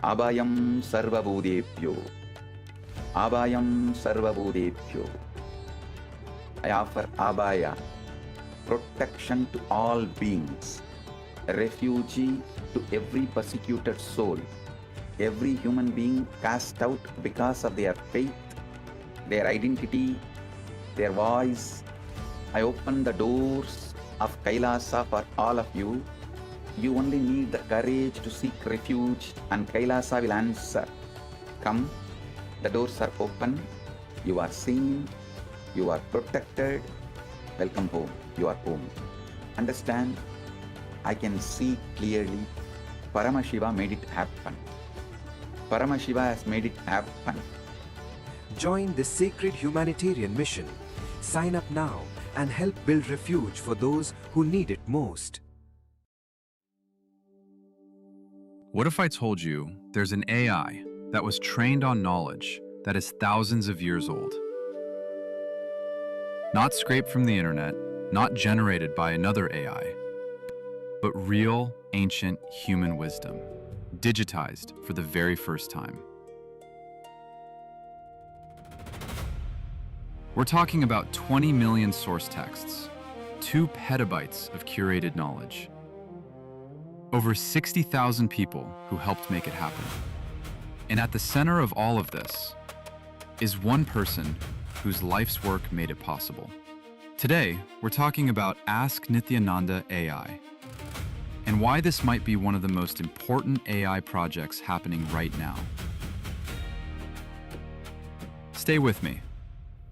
Abhayam Sarvabhutebhyo, Abhayam Sarvabhutebhyo. I offer Abhaya, protection to all beings, refugee to every persecuted soul, every human being cast out because of their faith, their identity, their voice. I open the doors of KAILASA for all of you. You only need the courage to seek refuge and KAILASA will answer. Come, the doors are open, you are seen, you are protected. Welcome home, you are home. Understand, I can see clearly. Paramashiva made it happen. Paramashiva has made it happen. Join this sacred humanitarian mission. Sign up now and help build refuge for those who need it most. What if I told you there's an AI that was trained on knowledge that is thousands of years old? Not scraped from the internet, not generated by another AI, but real, ancient human wisdom, digitized for the very first time. We're talking about 20 million source texts, 2 petabytes of curated knowledge, over 60,000 people who helped make it happen. And at the center of all of this is one person whose life's work made it possible. Today, we're talking about Ask Nithyananda AI, and why this might be one of the most important AI projects happening right now. Stay with me,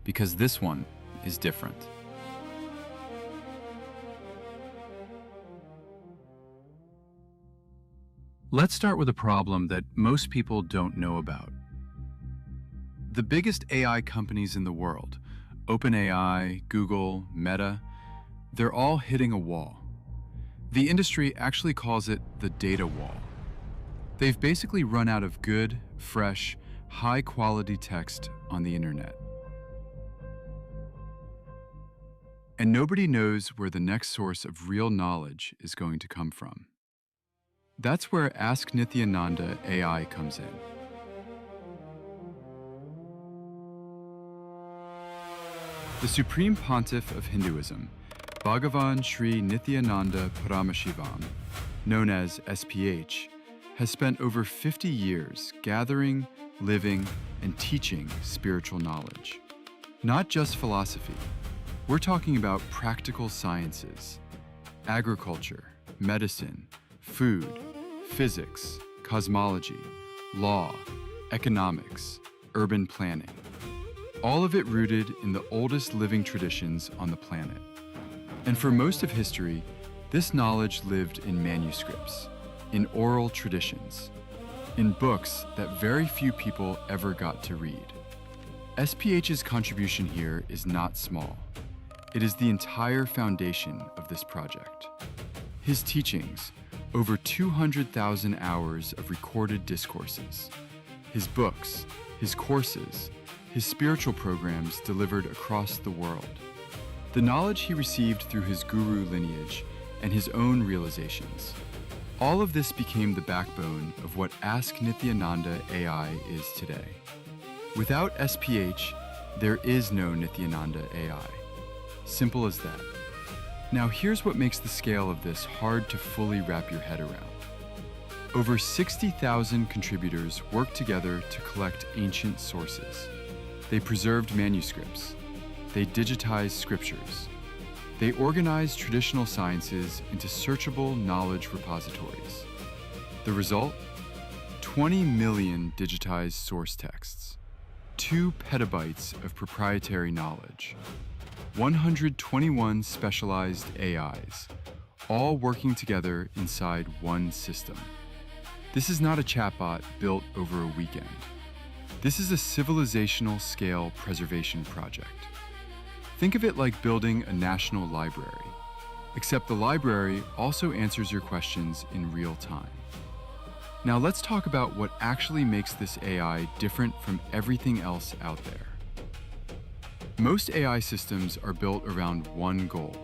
because this one is different. Let's start with a problem that most people don't know about. The biggest AI companies in the world, OpenAI, Google, Meta, they're all hitting a wall. The industry actually calls it the data wall. They've basically run out of good, fresh, high-quality text on the internet. And nobody knows where the next source of real knowledge is going to come from. That's where Ask Nithyananda AI comes in. The Supreme Pontiff of Hinduism, Bhagavan Sri Nithyananda Paramashivam, known as SPH, has spent over 50 years gathering, living, and teaching spiritual knowledge. Not just philosophy. We're talking about practical sciences, agriculture, medicine, food, physics, cosmology, law, economics, urban planning. All of it rooted in the oldest living traditions on the planet. And for most of history, this knowledge lived in manuscripts, in oral traditions, in books that very few people ever got to read. SPH's contribution here is not small. It is the entire foundation of this project. His teachings, over 200,000 hours of recorded discourses, his books, his courses, his spiritual programs delivered across the world, the knowledge he received through his guru lineage and his own realizations. All of this became the backbone of what Ask Nithyananda AI is today. Without SPH, there is no Nithyananda AI. Simple as that. Now here's what makes the scale of this hard to fully wrap your head around. Over 60,000 contributors worked together to collect ancient sources. They preserved manuscripts. They digitized scriptures. They organized traditional sciences into searchable knowledge repositories. The result? 20 million digitized source texts, 2 petabytes of proprietary knowledge, 121 specialized AIs, all working together inside one system. This is not a chatbot built over a weekend. This is a civilizational scale preservation project. Think of it like building a national library, except the library also answers your questions in real time. Now let's talk about what actually makes this AI different from everything else out there. Most AI systems are built around one goal: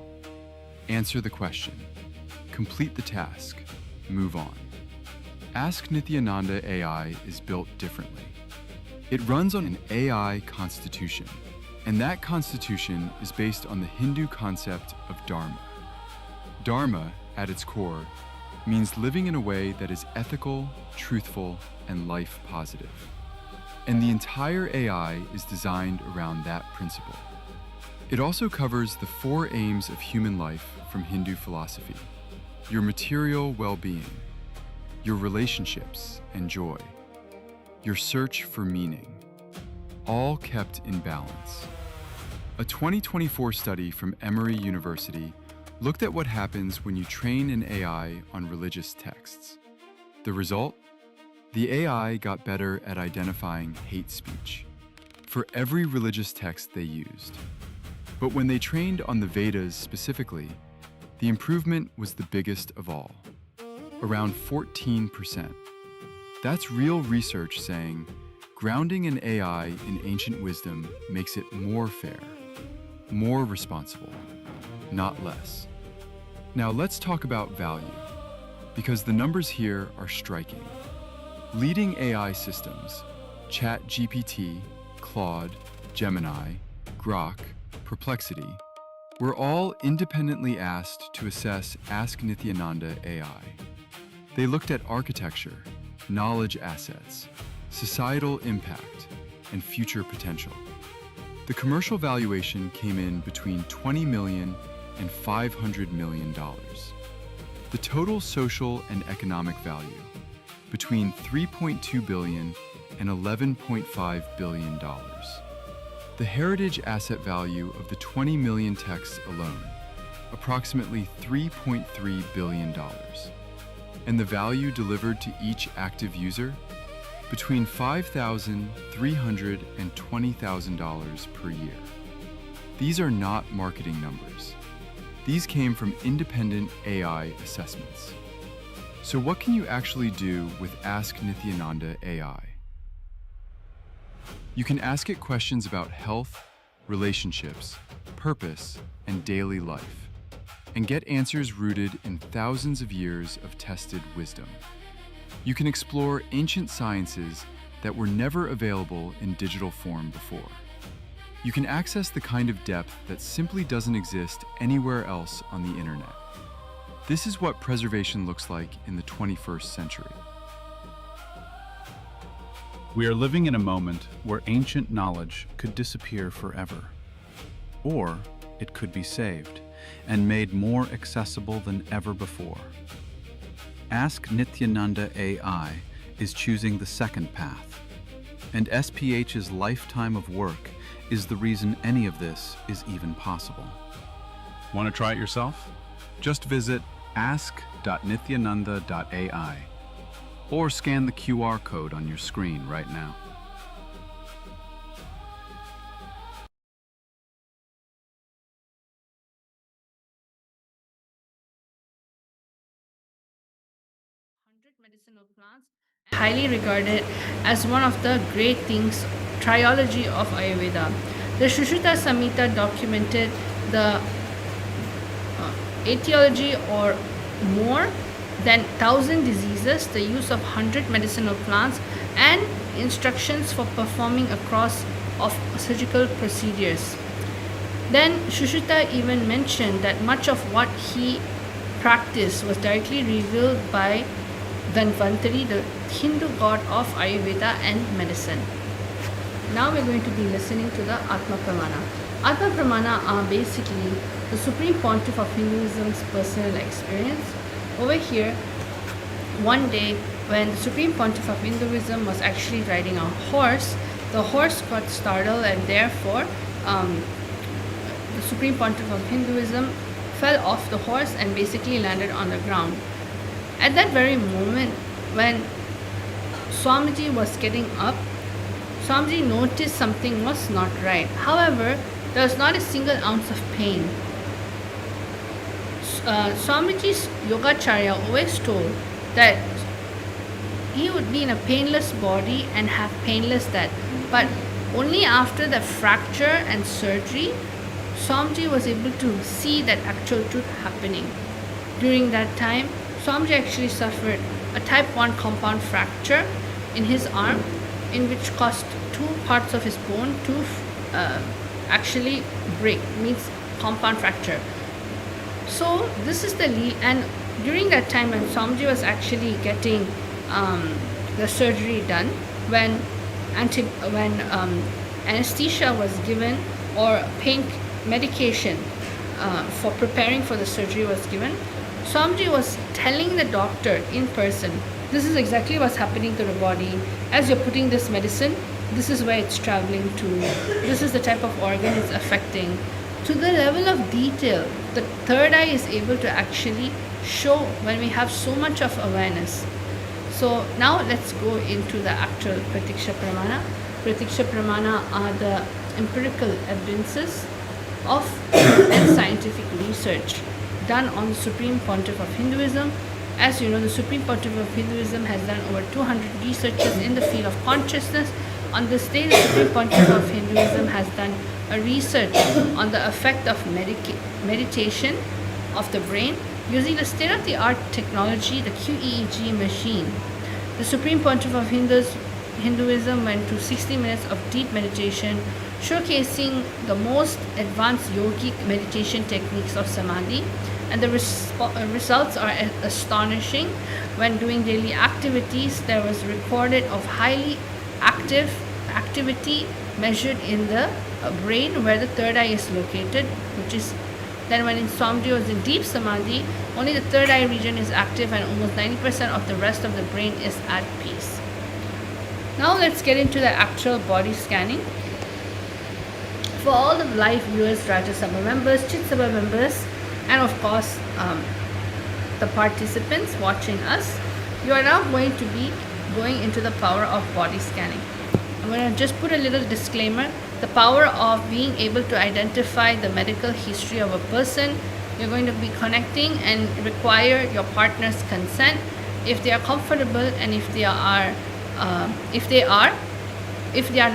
answer the question, complete the task, move on. Ask Nithyananda AI is built differently. It runs on an AI constitution, and that constitution is based on the Hindu concept of Dharma. Dharma, at its core, means living in a way that is ethical, truthful, and life positive. And the entire AI is designed around that principle. It also covers the 4 aims of human life from Hindu philosophy: your material well-being, your relationships and joy, your search for meaning, all kept in balance. A 2024 study from Emory University looked at what happens when you train an AI on religious texts. The result? The AI got better at identifying hate speech for every religious text they used. But when they trained on the Vedas specifically, the improvement was the biggest of all, around 14%. That's real research saying grounding an AI in ancient wisdom makes it more fair, more responsible, not less. Now let's talk about value, because the numbers here are striking. Leading AI systems, ChatGPT, Claude, Gemini, Grok, Perplexity, were all independently asked to assess Ask Nithyananda AI. They looked at architecture, knowledge assets, societal impact, and future potential. The commercial valuation came in between $20 million and $500 million. The total social and economic value, between $3.2 billion and $11.5 billion. The heritage asset value of the 20 million texts alone, approximately $3.3 billion. And the value delivered to each active user, between $5,300 and $20,000 per year. These are not marketing numbers. These came from independent AI assessments. So what can you actually do with Ask Nithyananda AI? You can ask it questions about health, relationships, purpose, and daily life, and get answers rooted in thousands of years of tested wisdom. You can explore ancient sciences that were never available in digital form before. You can access the kind of depth that simply doesn't exist anywhere else on the internet. This is what preservation looks like in the 21st century. We are living in a moment where ancient knowledge could disappear forever, or it could be saved and made more accessible than ever before. Ask Nithyananda AI is choosing the second path, and SPH's lifetime of work is the reason any of this is even possible. Want to try it yourself? Just visit ask.nithyananda.ai or scan the QR code on your screen right now. Medicinal plants, highly regarded as one of the great things, trilogy of Ayurveda. The Sushruta Samhita documented the etiology or more than 1,000 diseases, the use of 100 medicinal plants, and instructions for performing a course of surgical procedures. Then Shushruta even mentioned that much of what he practiced was directly revealed by Dhanvantari, the Hindu god of Ayurveda and medicine. Now we're going to be listening to the Atma Pramana. Atma Pramana are basically the Supreme Pontiff of Hinduism's personal experience. Over here, one day when the Supreme Pontiff of Hinduism was actually riding a horse, the horse got startled and therefore the Supreme Pontiff of Hinduism fell off the horse and basically landed on the ground. At that very moment, when Swamiji was getting up, Swamiji noticed something was not right. However, there was not a single ounce of pain. Swamiji's Yogacharya always told that he would be in a painless body and have painless death. But only after the fracture and surgery, Swamiji was able to see that actual truth happening. During that time, Swamiji actually suffered a type 1 compound fracture in his arm, in which caused two parts of his bone to actually break, means compound fracture. So this is the and during that time when Swamiji was actually getting the surgery done, when anesthesia was given or pain medication for preparing for the surgery was given, Swamiji was telling the doctor in person, this is exactly what's happening to the body. As you're putting this medicine, this is where it's traveling to. This is the type of organ it's affecting. To the level of detail, the third eye is able to actually show when we have so much of awareness. So now let's go into the actual Pratiksha Pramana. Pratiksha Pramana are the empirical evidences of and scientific research done on the Supreme Pontiff of Hinduism. As you know, the Supreme Pontiff of Hinduism has done over 200 researches in the field of consciousness. On this day, the Supreme Pontiff of Hinduism has done a research on the effect of meditation of the brain using the state-of-the-art technology, the QEEG machine. The Supreme Pontiff of Hinduism went to 60 minutes of deep meditation, showcasing the most advanced yogic meditation techniques of samadhi, and the results are astonishing. When doing daily activities, there was recorded of highly active activity measured in the brain where the third eye is located, which is then when Swamiji was in deep samadhi, only the third eye region is active and almost 90% of the rest of the brain is at peace. Now let's get into the actual body scanning. For all the live viewers, Rajya Sabha members, Chit Sabha members, and of course the participants watching us, you are now going to be going into the power of body scanning. I'm going to just put a little disclaimer. The power of being able to identify the medical history of a person. You're going to be connecting and require your partner's consent if they are comfortable, and if they are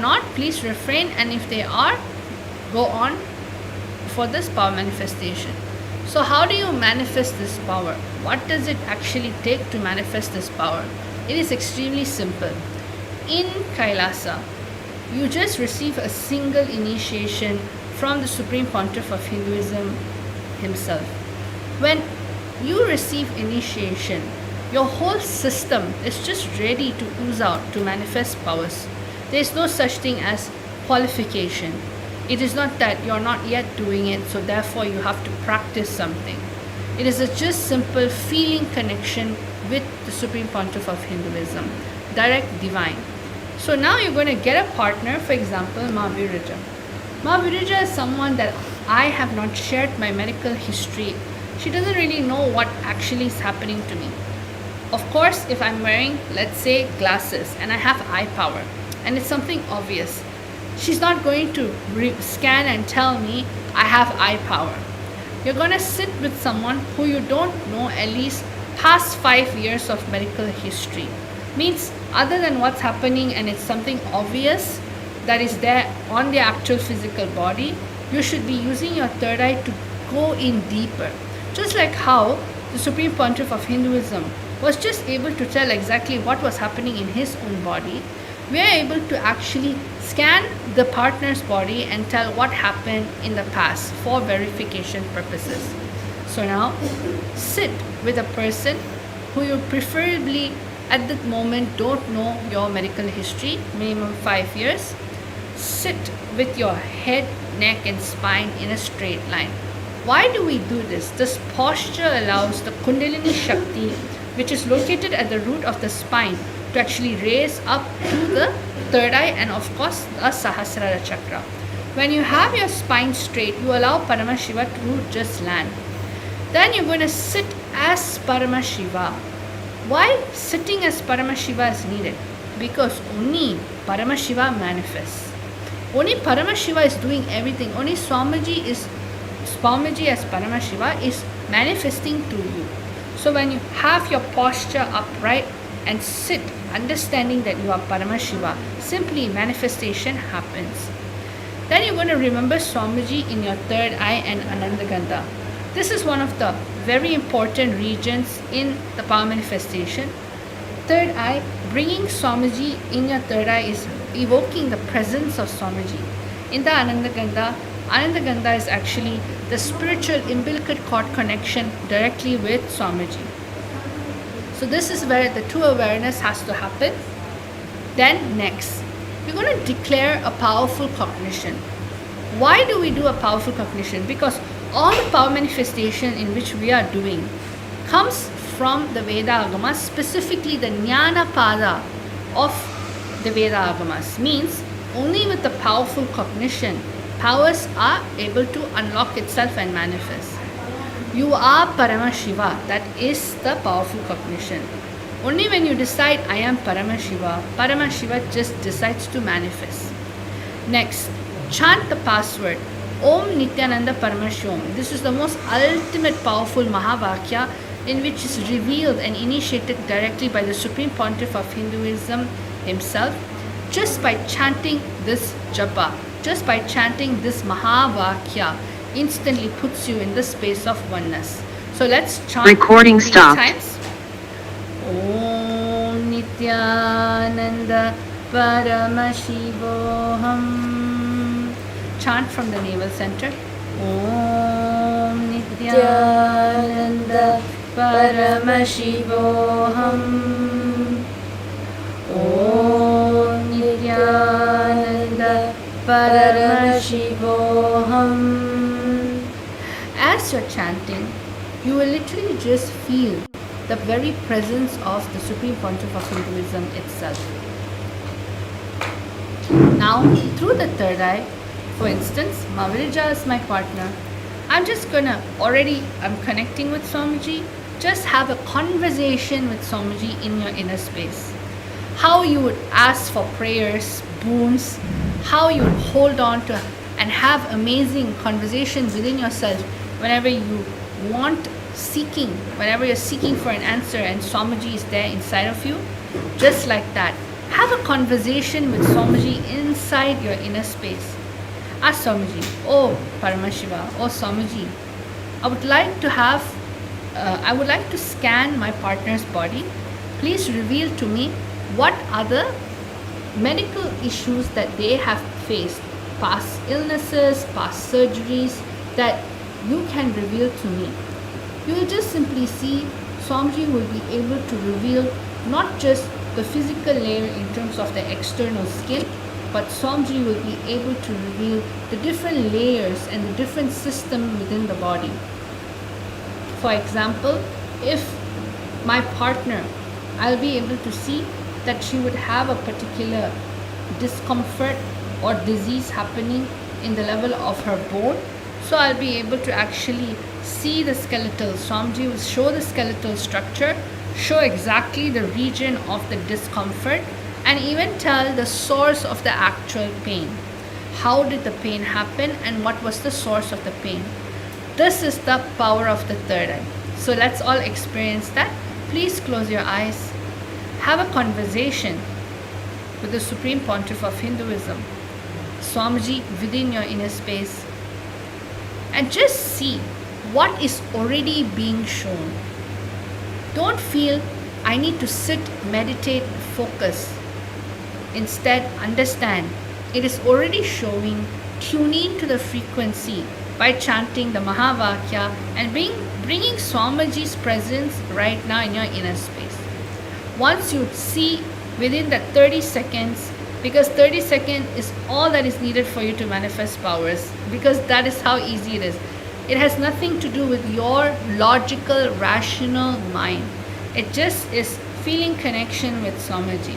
not, please refrain, and if they are, go on for this power manifestation. So how do you manifest this power? What does it actually take to manifest this power? It is extremely simple. In Kailasa, you just receive a single initiation from the Supreme Pontiff of Hinduism himself. When you receive initiation, your whole system is just ready to ooze out, to manifest powers. There is no such thing as qualification. It is not that you're not yet doing it, so therefore you have to practice something. It is a just simple feeling connection with the Supreme Pontiff of Hinduism, direct divine. So now you're going to get a partner, for example, Ma Virija. Ma Virija is someone that I have not shared my medical history. She doesn't really know what actually is happening to me. Of course, if I'm wearing, let's say, glasses and I have eye power and it's something obvious, she's not going to scan and tell me I have eye power. You're going to sit with someone who you don't know at least past 5 years of medical history. Means other than what's happening and it's something obvious that is there on the actual physical body, you should be using your third eye to go in deeper. Just like how the Supreme Pontiff of Hinduism was just able to tell exactly what was happening in his own body, we are able to actually scan the partner's body and tell what happened in the past for verification purposes. So now sit with a person who you preferably at that moment don't know your medical history, minimum 5 years. Sit with your head, neck and spine in a straight line. Why do we do this? This posture allows the Kundalini Shakti, which is located at the root of the spine, to actually raise up to the third eye and of course the Sahasrara chakra. When you have your spine straight, you allow Paramashiva to just land. Then you're going to sit as Paramashiva. Why sitting as Paramashiva is needed? Because only Paramashiva manifests. Only Paramashiva is doing everything. Only Swamiji as Paramashiva is manifesting through you. So when you have your posture upright and sit, understanding that you are Paramashiva, simply manifestation happens. Then you're going to remember Swamiji in your third eye and Anandagandha. This is one of the very important regions in the power manifestation. Third eye, bringing Swamiji in your third eye is evoking the presence of Swamiji. In the Anandagandha is actually the spiritual umbilical cord connection directly with Swamiji. So this is where the true awareness has to happen. Then next, we're going to declare a powerful cognition. Why do we do a powerful cognition? Because all the power manifestation in which we are doing comes from the Veda Agamas, specifically the Jnana Pada of the Veda Agamas. Means only with the powerful cognition, powers are able to unlock itself and manifest. You are Paramashiva, that is the powerful cognition. Only when you decide I am Paramashiva, Paramashiva just decides to manifest. Next, chant the password Om Nithyananda Paramashivam. This is the most ultimate powerful Mahavakya in which is revealed and initiated directly by the Supreme Pontiff of Hinduism himself. Just by chanting this japa, just by chanting this Mahavakya, instantly puts you in the space of oneness. So let's chant Recording 3 stopped. times. Om Nithyananda Paramashivoham. Chant from the navel center. Om Nithyananda Paramashivoham. Om Nithyananda Paramashivoham. As you're chanting, you will literally just feel the very presence of the Supreme Pontiff of Hinduism itself. Now, through the third eye, for instance, Mavrija is my partner. I'm connecting with Swamiji. Just have a conversation with Swamiji in your inner space. How you would ask for prayers, boons, how you would hold on to and have amazing conversations within yourself whenever you want whenever you're seeking for an answer and Swamiji is there inside of you. Just like that. Have a conversation with Swamiji inside your inner space. Ask Swamiji, oh Paramashiva, oh Swamiji, I would like to scan my partner's body. Please reveal to me what are the medical issues that they have faced, past illnesses, past surgeries that you can reveal to me. You will just simply see Swamiji will be able to reveal not just the physical layer in terms of the external skin, but Swamiji will be able to reveal the different layers and the different system within the body. For example, if my partner, I'll be able to see that she would have a particular discomfort or disease happening in the level of her bone. So I'll be able to actually see the skeletal. Swamiji will show the skeletal structure, show exactly the region of the discomfort, and even tell the source of the actual pain. How did the pain happen and what was the source of the pain? This is the power of the third eye. So let's all experience that. Please close your eyes. Have a conversation with the Supreme Pontiff of Hinduism, Swamiji, within your inner space, and just see what is already being shown. Don't feel I need to sit, meditate, focus. Instead, understand it is already showing. Tune in to the frequency by chanting the Mahavakya and bringing Swamiji's presence right now in your inner space. Once you see within that 30 seconds, because 30 seconds is all that is needed for you to manifest powers, because that is how easy it is. It has nothing to do with your logical, rational mind. It just is feeling connection with Swamiji.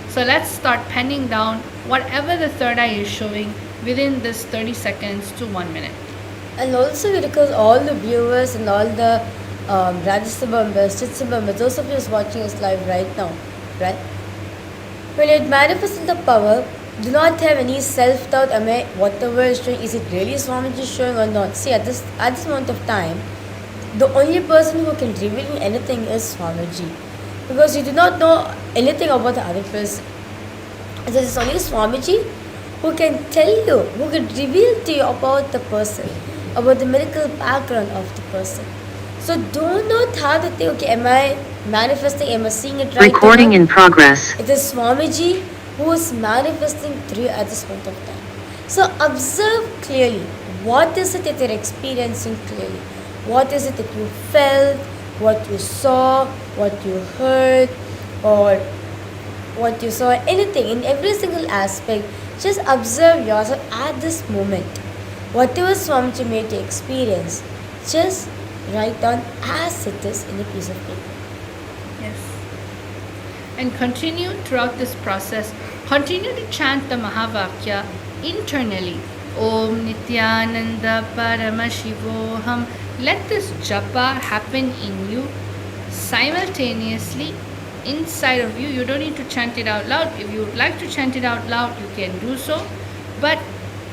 So let's start penning down whatever the third eye is showing within this 30 seconds to 1 minute. And also because all the viewers and all the Rajasabha members, Chitsabha members, those of you who's watching us live right now, right? When it manifests in the power, do not have any self-doubt. Am I, whatever is showing, is it really Swamiji showing or not? See, at this moment of time, the only person who can reveal anything is Swamiji, because you do not know anything about the other person. There is only Swamiji who can tell you, who can reveal to you about the person, about the medical background of the person. So do not have to think, okay, am I manifesting, am I seeing it right? Recording in progress. It is Swamiji who is manifesting through you at this point of time. So observe clearly, what is it that you're experiencing clearly? What is it that you felt, what you saw, what you heard, or what you saw, anything, in every single aspect. Just observe yourself at this moment. Whatever Swamiji made you experience, just write down as it is in a piece of paper. Yes. And continue throughout this process. Continue to chant the Mahavakya internally. Om Nithyananda Paramashivoham. Let this japa happen in you simultaneously inside of you. You don't need to chant it out loud. If you would like to chant it out loud, you can do so. But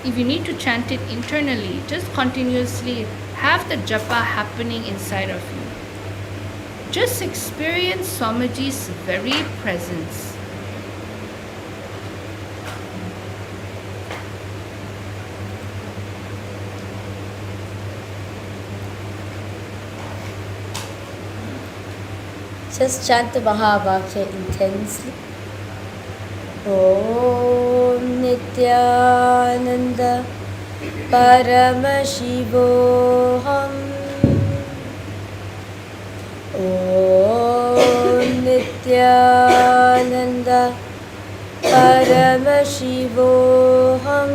if you need to chant it internally, just continuously have the japa happening inside of you. Just experience Swamiji's very presence. Just chant the Mahavakya intensely. Om Nithyananda Paramashivoham. Om Nithyananda Paramashivoham.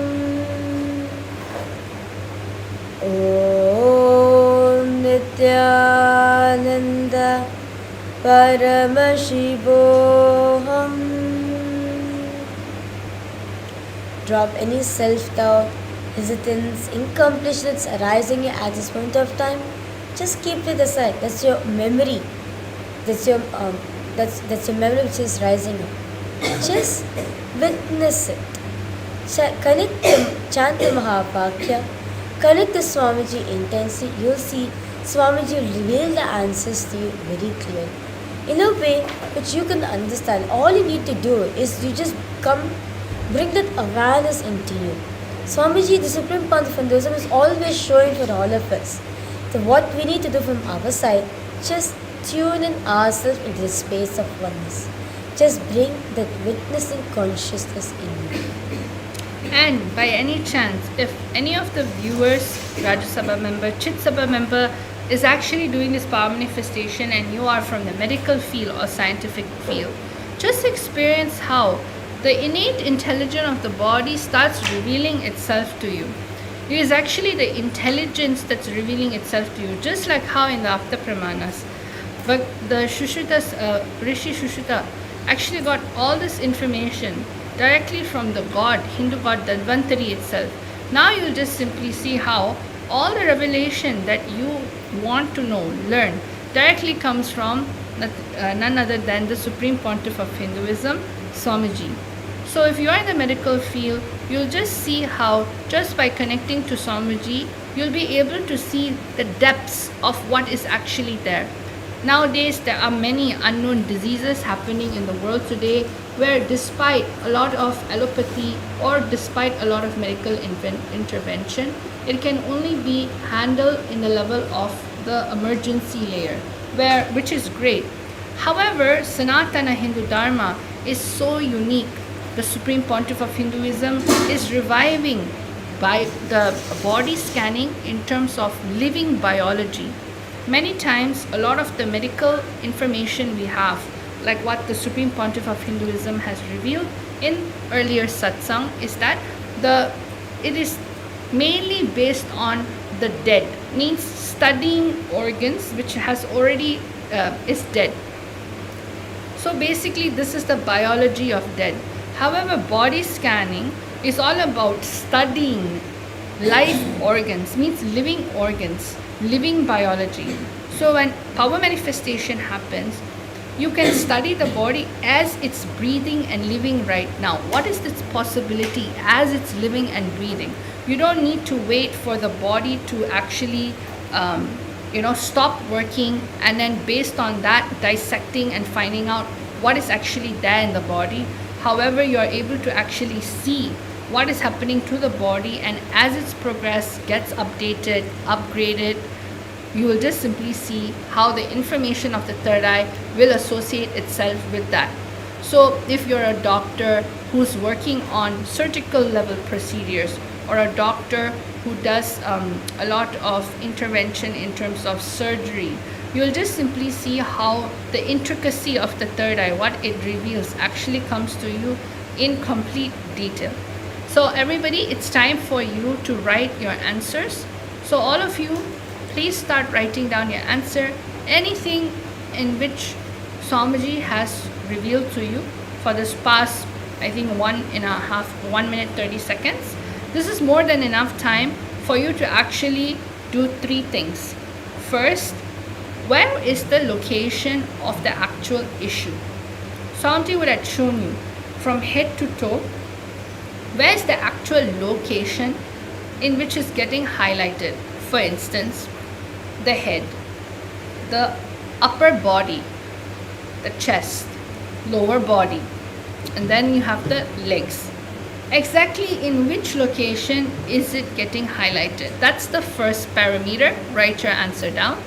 Om Nithyananda Paramashivoham. Drop any self-doubt, hesitance, incompletion that's arising at this point of time. Just keep it aside. That's your memory. That's your memory which is rising up. Just witness it. Connect the chant the Mahavakya. Connect the Swamiji intensely. You'll see Swamiji will reveal the answers to you very clearly, in a way which you can understand. All you need to do is you just bring that awareness into you. Swamiji, the Supreme Pontiff of Hinduism, is always showing for all of us. So what we need to do from our side, just tune in ourselves into the space of oneness. Just bring that witnessing consciousness in you. And by any chance, if any of the viewers, Rajasabha member, Chitsabha member, is actually doing this power manifestation and you are from the medical field or scientific field, just experience how the innate intelligence of the body starts revealing itself to you. It is actually the intelligence that's revealing itself to you, just like how in the Apta Pramanas, but the Shushutas, Rishi Shushuta actually got all this information directly from the god, Hindu god Dhanvantari itself. Now you'll just simply see how all the revelation that you want to know, learn, directly comes from none other than the Supreme Pontiff of Hinduism, Swamiji. So if you are in the medical field, you'll just see how just by connecting to Swamiji, you'll be able to see the depths of what is actually there. Nowadays, there are many unknown diseases happening in the world today, where despite a lot of allopathy or despite a lot of medical intervention, it can only be handled in the level of the emergency layer, which is great. However, Sanatana Hindu Dharma is so unique the Supreme Pontiff of Hinduism, is reviving by the body scanning in terms of living biology. Many times, a lot of the medical information we have, like what the Supreme Pontiff of Hinduism has revealed in earlier satsang, is that it is mainly based on the dead, means studying organs which has already is dead. So basically, this is the biology of dead. However, body scanning is all about studying live organs, means living organs, living biology. So when power manifestation happens, you can study the body as it's breathing and living right now. What is its possibility as it's living and breathing? You don't need to wait for the body to actually stop working, and then based on that dissecting and finding out what is actually there in the body. However, you are able to actually see what is happening to the body, and as its progress gets updated, upgraded, you will just simply see how the information of the third eye will associate itself with that. So if you're a doctor who's working on surgical level procedures, or a doctor who does a lot of intervention in terms of surgery, you'll just simply see how the intricacy of the third eye, what it reveals, actually comes to you in complete detail. So everybody, it's time for you to write your answers. So all of you, please start writing down your answer. Anything in which Swamiji has revealed to you for this past, I think 1 minute 30 seconds. This is more than enough time for you to actually do 3 things. First, where is the location of the actual issue? Swamiji would have shown you from head to toe, where is the actual location in which is getting highlighted. For instance, the head, the upper body, the chest, lower body, and then you have the legs. Exactly in which location is it getting highlighted? That's the first parameter. Write your answer down.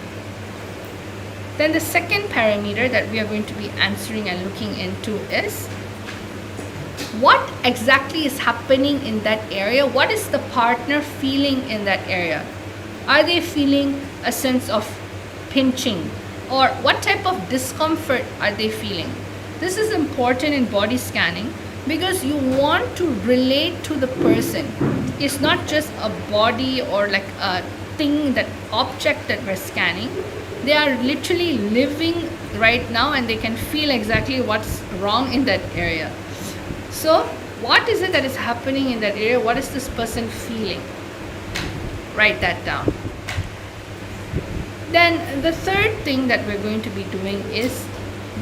Then the second parameter that we are going to be answering and looking into is what exactly is happening in that area? What is the partner feeling in that area? Are they feeling a sense of pinching? Or what type of discomfort are they feeling? This is important in body scanning because you want to relate to the person. It's not just a body or like a thing, that object that we're scanning. They are literally living right now and they can feel exactly what's wrong in that area. So what is it that is happening in that area? What is this person feeling? Write that down. Then the third thing that we're going to be doing is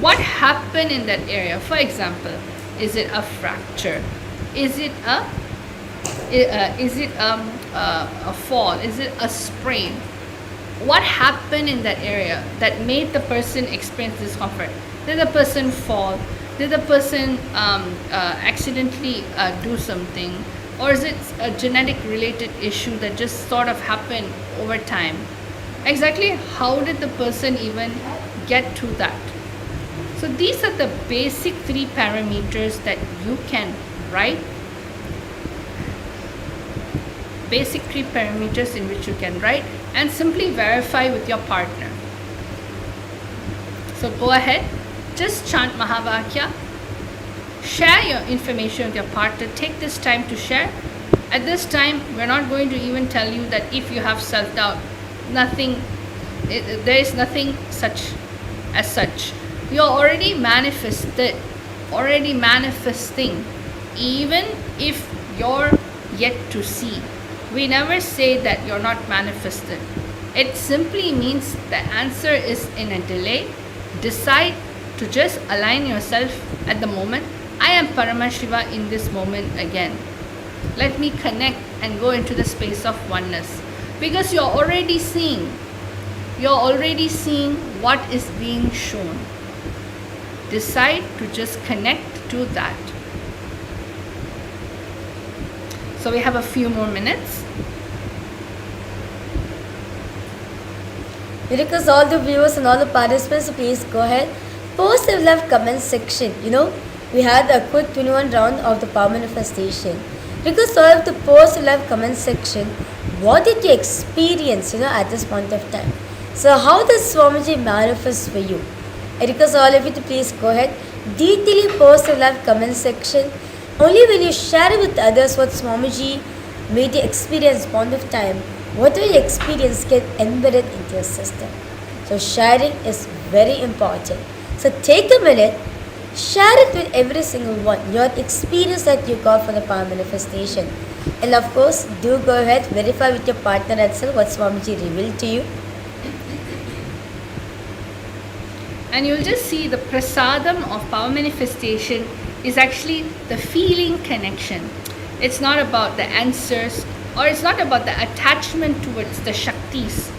what happened in that area. For example, is it a fracture? Is it a fall? Is it a sprain? What happened in that area that made the person experience discomfort? Did the person fall? Did the person accidentally do something? Or is it a genetic related issue that just sort of happened over time? Exactly how did the person even get to that? So these are the basic 3 parameters that you can write. Basic 3 parameters in which you can write and simply verify with your partner. So go ahead, just chant Mahavakya, share your information with your partner, take this time to share. At this time, we're not going to even tell you that if you have self-doubt, there is nothing such as such. You're already manifested, already manifesting, even if you're yet to see. We never say that you're not manifested. It simply means the answer is in a delay. Decide to just align yourself at the moment. I am Paramashiva in this moment again. Let me connect and go into the space of oneness. Because you're already seeing what is being shown. Decide to just connect to that. So we have a few more minutes. We request all the viewers and all the participants to please go ahead, post and left comment section. we had a quick 21 round of the power manifestation. Because all of the post live comment section, what did you experience, at this point of time? So how does Swamiji manifest for you? I request all of you to please go ahead, detail post in live comment section. Only when you share it with others what Swamiji made you experience point of time, whatever you experience get embedded into your system. So sharing is very important. So take a minute, share it with every single one, your experience that you got from the power manifestation. And of course, do go ahead, verify with your partner as well what Swamiji revealed to you. And you'll just see the prasadam of power manifestation is actually the feeling connection. It's not about the answers, or it's not about the attachment towards the Shaktis.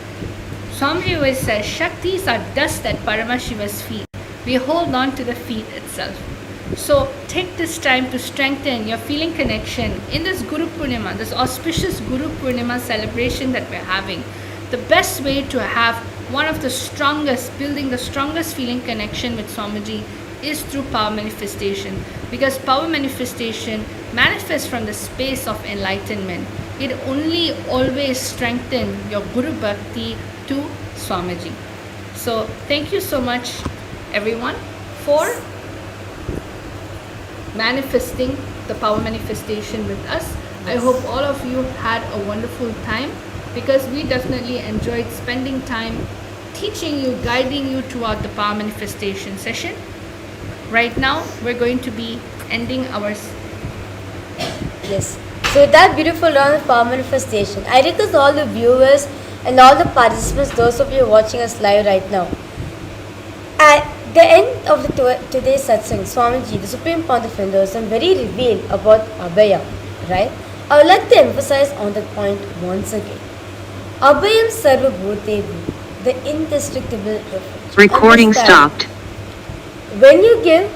Swamiji always says Shaktis are dust at Paramashiva's feet. We hold on to the feet itself. So take this time to strengthen your feeling connection in this Guru Purnima, this auspicious Guru Purnima celebration that we're having. The best way to have one of the strongest, building the strongest feeling connection with Swamiji is through power manifestation, because power manifestation manifests from the space of enlightenment. It only always strengthens your Guru Bhakti to Swamiji. So thank you so much everyone for manifesting the power manifestation with us. I hope all of you had a wonderful time, because we definitely enjoyed spending time teaching you, guiding you throughout the power manifestation session. Right now, we're going to be ending our... Yes. So with that beautiful round of power manifestation, I request all the viewers and all the participants, those of you watching us live right now, at the end of today's satsang, Swamiji, the Supreme Pontiff of Hinduism, very revealed about Abhaya, right? I would like to emphasize on that point once again. Abhayam Sarvabhutebhyo, the indestructible refuge. Recording Understand, stopped. when you give,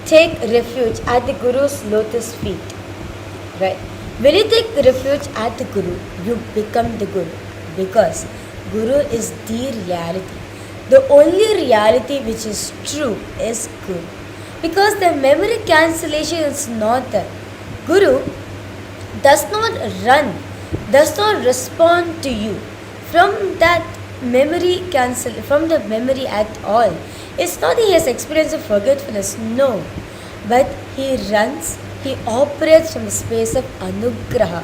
take refuge at the Guru's lotus feet, right? When you take refuge at the Guru, you become the Guru, because Guru is the reality. The only reality which is true is Guru, because the memory cancellation is not there. Guru does not run, does not respond to you from that memory from the memory at all. It's not that he has experience of forgetfulness, no, but he runs, he operates from the space of anugraha,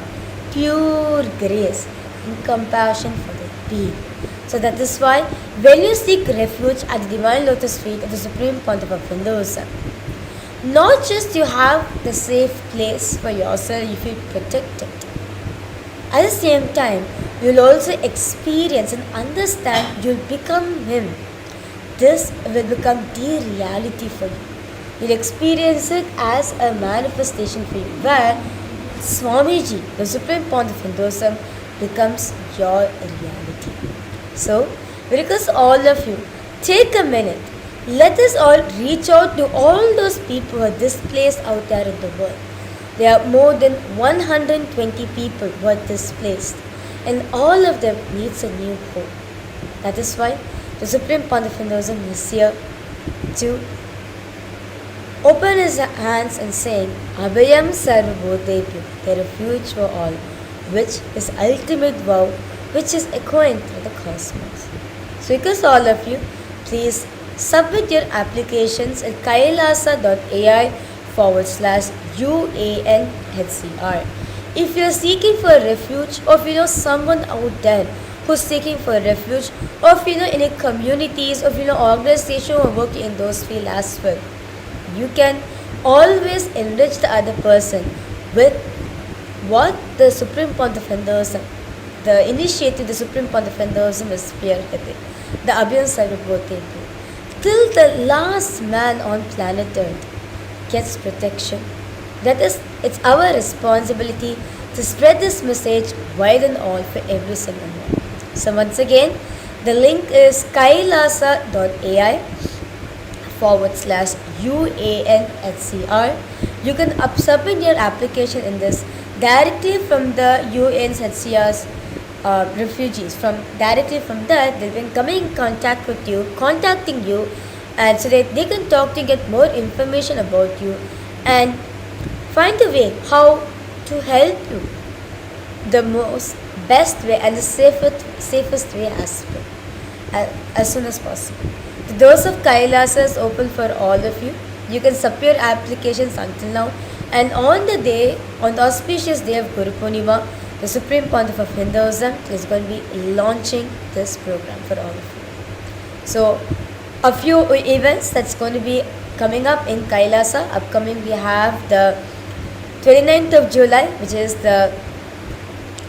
pure grace and compassion for the being. So that is why when you seek refuge at the divine lotus feet of the Supreme Pontiff of Hinduism, not just you have the safe place for yourself, you feel protected. At the same time, you'll also experience and understand, you'll become him. This will become the reality for you. You'll experience it as a manifestation for you, where Swamiji, the Supreme Pontiff of Hinduism, becomes your reality. So, because all of you, take a minute, let us all reach out to all those people who are displaced out there in the world. There are more than 120 people who are displaced, and all of them needs a new hope. That is why the Supreme Pontiff of Hinduism is here to open his hands and saying, Abhayam Sarvabhutebhyo, the refuge for all, which is ultimate vow, which is echoing through the cosmos. So because all of you, please submit your applications at kailasa.ai/UANHCR. If you are seeking for a refuge, or if you know someone out there who's seeking for a refuge, or if you know any communities, or if you know organizations who are working in those fields as well, you can always enrich the other person with what the Supreme Pontiff of Hinduism, the initiative the Supreme Pontiff of Hinduism is spearheading, the Abhayam Sarvabhutebhyo. Till the last man on planet Earth gets protection, that is, it's our responsibility to spread this message wide and all for every single one. So once again, the link is kailasa.ai/UANHCR. You can submit your application in this directly from the UNHCR's refugees. Directly from that, they'll be coming in contact with you, contacting you, and so that they can talk to you, get more information about you, and find a way how to help you the most best way and the safest way as well, as soon as possible. The doors of Kailasa is open for all of you. You can submit your applications until now, and on the auspicious day of Guru Purnima, the Supreme Pontiff of Hinduism is going to be launching this program for all of you. So, a few events that's going to be coming up in Kailasa. Upcoming, we have the 29th of July, which is the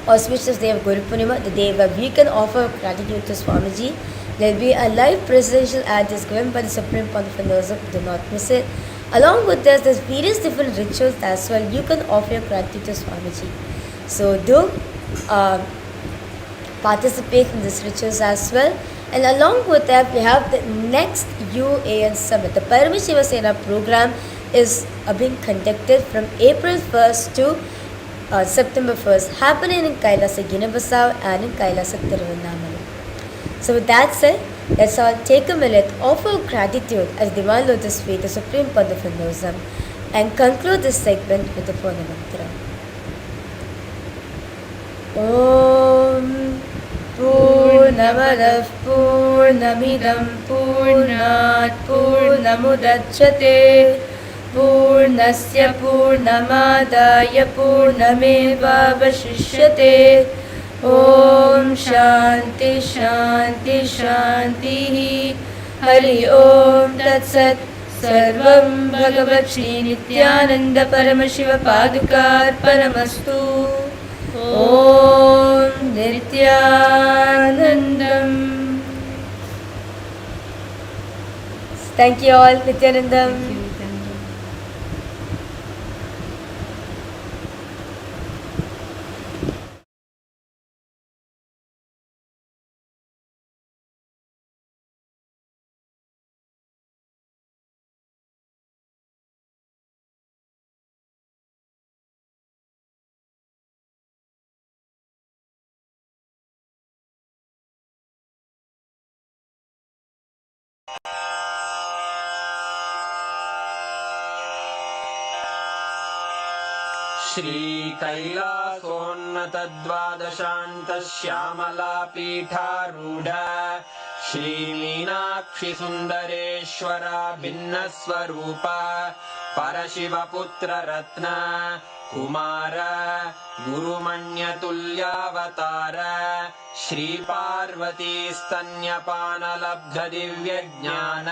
auspicious day of Guru Purnima, the day where we can offer gratitude to Swamiji. There will be a live presidential address given by the Supreme Pontiff of Hinduism. Do not miss it. Along with this, there's various different rituals as well. You can offer your gratitude to Swamiji. So do participate in these rituals as well. And along with that, we have the next UAN Summit. The Paramashiva Sena program is being conducted from April 1st to September 1st, happening in Kailasa, Guinea-Bissau and in Kailasa, Tiruvannamala. So with that said, let's all take a minute, offer gratitude as Divine Lotus Feet, the Supreme Pontiff of Hinduism, and conclude this segment with the Purna Mantra. Om Purnamadav Purnamidam Purnat Purnamudachyate Purnasya Purnamadaya Purnameva Vashishyate. Om Shanti Shanti Shanti Hari Om Tat Sat Sarvam Bhagavat Shri Nithyananda Paramashiva Padukar Paramastu. Om Nithyanandam. Thank you all, Nithyanandam. श्रीकैलासोन्नतद्वादशान्तश्यामलापीठारूढ श्रीमीनाक्षिसुन्दरेश्वरा भिन्नस्वरूप परशिवपुत्ररत्न Kumar गुरुमण्यतुल्यावतार श्रीपार्वतीस्तन्यपानलब्धदिव्यज्ञान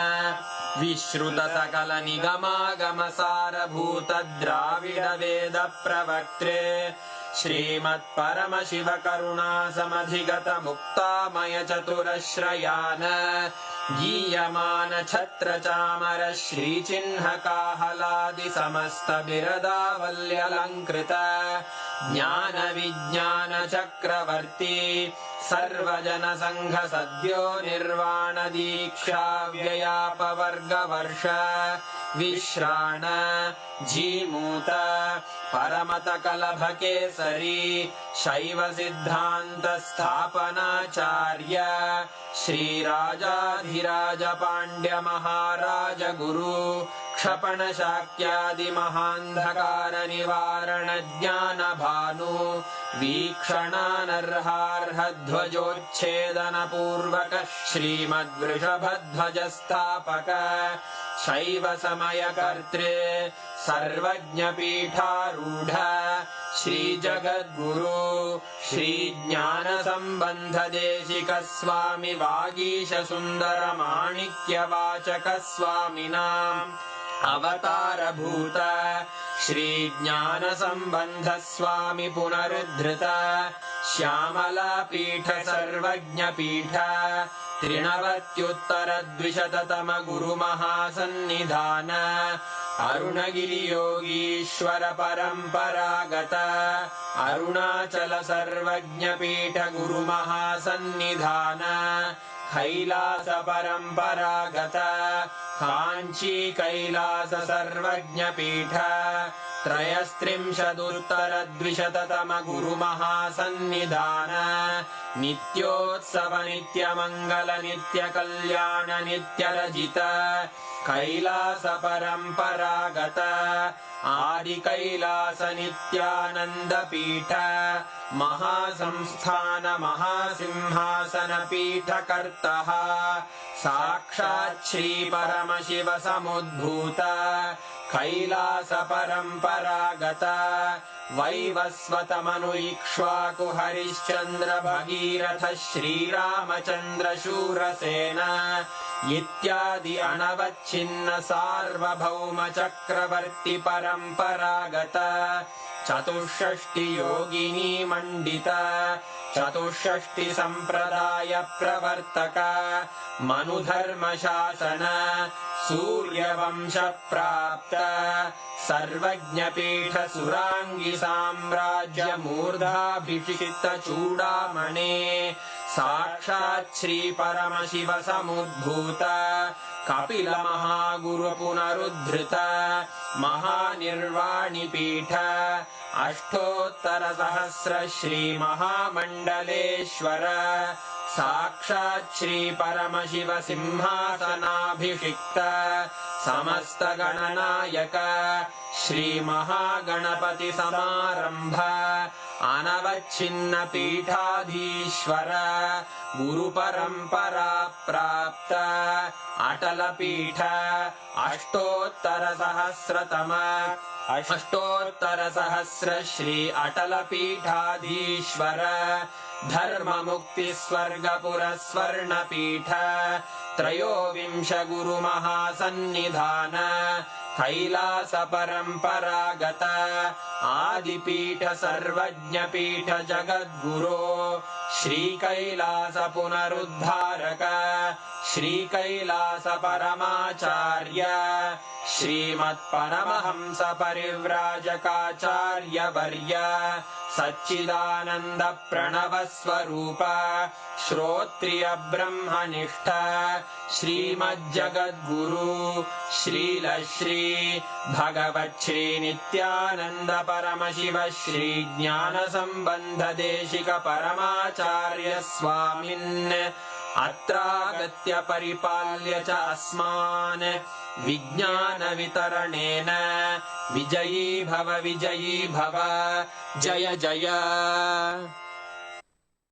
विश्रुतसकलनिगमागमसारभूतद्राविडवेदप्रवक्त्रे श्रीमत्परमशिवकरुणासमधिगतमुक्तामयचतुरश्रयान् गीयमानछत्रचामर श्रीचिह्नकाहलादिसमस्तबिरदावल्यलङ्कृत ज्ञानविज्ञानचक्रवर्ती सर्वजनसङ्घसद्यो निर्वाणदीक्षाव्ययापवर्गवर्ष विश्राण Jimuta परमतकलभकेसरी शैवसिद्धान्तस्थापनाचार्य श्रीराजाधिराजपाण्ड्यमहाराजगुरु क्षपणशाक्यादिमहान्धकारनिवारणज्ञानभानु वीक्षणानर्हार्हध्वजोच्छेदनपूर्वक श्रीमद्वृषभध्वजस्थापक शैवसमयकर्त्रे सर्वज्ञपीठारूढ श्रीजगद्गुरु श्रीज्ञानसम्बन्धदेशिकस्वामि वागीशसुन्दरमाणिक्यवाचकस्वामिनाम् अवतारभूत श्रीज्ञानसम्बन्धस्वामि पुनरुद्धृत श्यामलापीठ सर्वज्ञपीठ त्रिनवत्युत्तरद्विशततम गुरुमहासन्निधान अरुणगिरियोगीश्वर परम्परागत अरुणाचल सर्वज्ञपीठ गुरुमहासन्निधान कैलास परम्परागत काञ्ची कैलास सर्वज्ञपीठ त्रयस्त्रिंशदुत्तरद्विशततम गुरुमहासन्निधान नित्योत्सव नित्यमङ्गल नित्यकल्याण नित्यरजित कैलास परम्परागत आदिकैलास नित्यानन्द पीठ महासंस्थान महासिंहासन पीठकर्तः साक्षात् श्री परमशिव समुद्भूत कैलास परम्परागत वैवस्वतमनु इक्ष्वाकु हरिश्चन्द्र भगीरथ श्रीरामचन्द्र शूरसेन इत्यादि अनवच्छिन्न सार्वभौम चक्रवर्ति परम्परागत चतुष्षष्टि योगिनी मण्डित चतुष्षष्टि सम्प्रदाय प्रवर्तक मनुधर्म शासन सूर्यवंश प्राप्त सर्वज्ञपीठ सुराङ्गी साम्राज्य मूर्धाभिषिक्त चूडामणे साक्षात् श्री परमशिव समुद्भूत कपिल महागुरु पुनरुद्धृत महानिर्वाणि पीठ अष्टोत्तर सहस्र श्री महामण्डलेश्वर साक्षात् श्री परमशिव सिंहासनाभिषिक्त समस्त गणनायक श्री महागणपति समारंभ अनवच्छिन्न पीठाधीश्वर गुरु परंपरा प्राप्त अटल पीठ अष्टोत्तर सहस्र श्री अटल पीठाधीश्वर धर्म मुक्ति स्वर्गपुर स्वर्ण पीठ त्रयोविंश गुरु महासन्निधान कैलास परम्परागत आदिपीठ सर्वज्ञ पीठ जगद्गुरो श्री कैलास पुनरुद्धारक श्री कैलास परमाचार्य श्रीमत्परमहंस परिव्राजकाचार्य वर्य सच्चिदानंद प्रणव स्वरूप श्रोत्रिय ब्रह्मनिष्ठ श्रीमज्जगद्गुरु श्रील श्री भगवत् श्री नित्यानंद परमशिव श्री ज्ञान संबंध देशिक परमाचार्य स्वामिन् अत्रागत्य परिपाल्य च अस्मान् विज्ञान वितरणेन विजयी भव जय जय।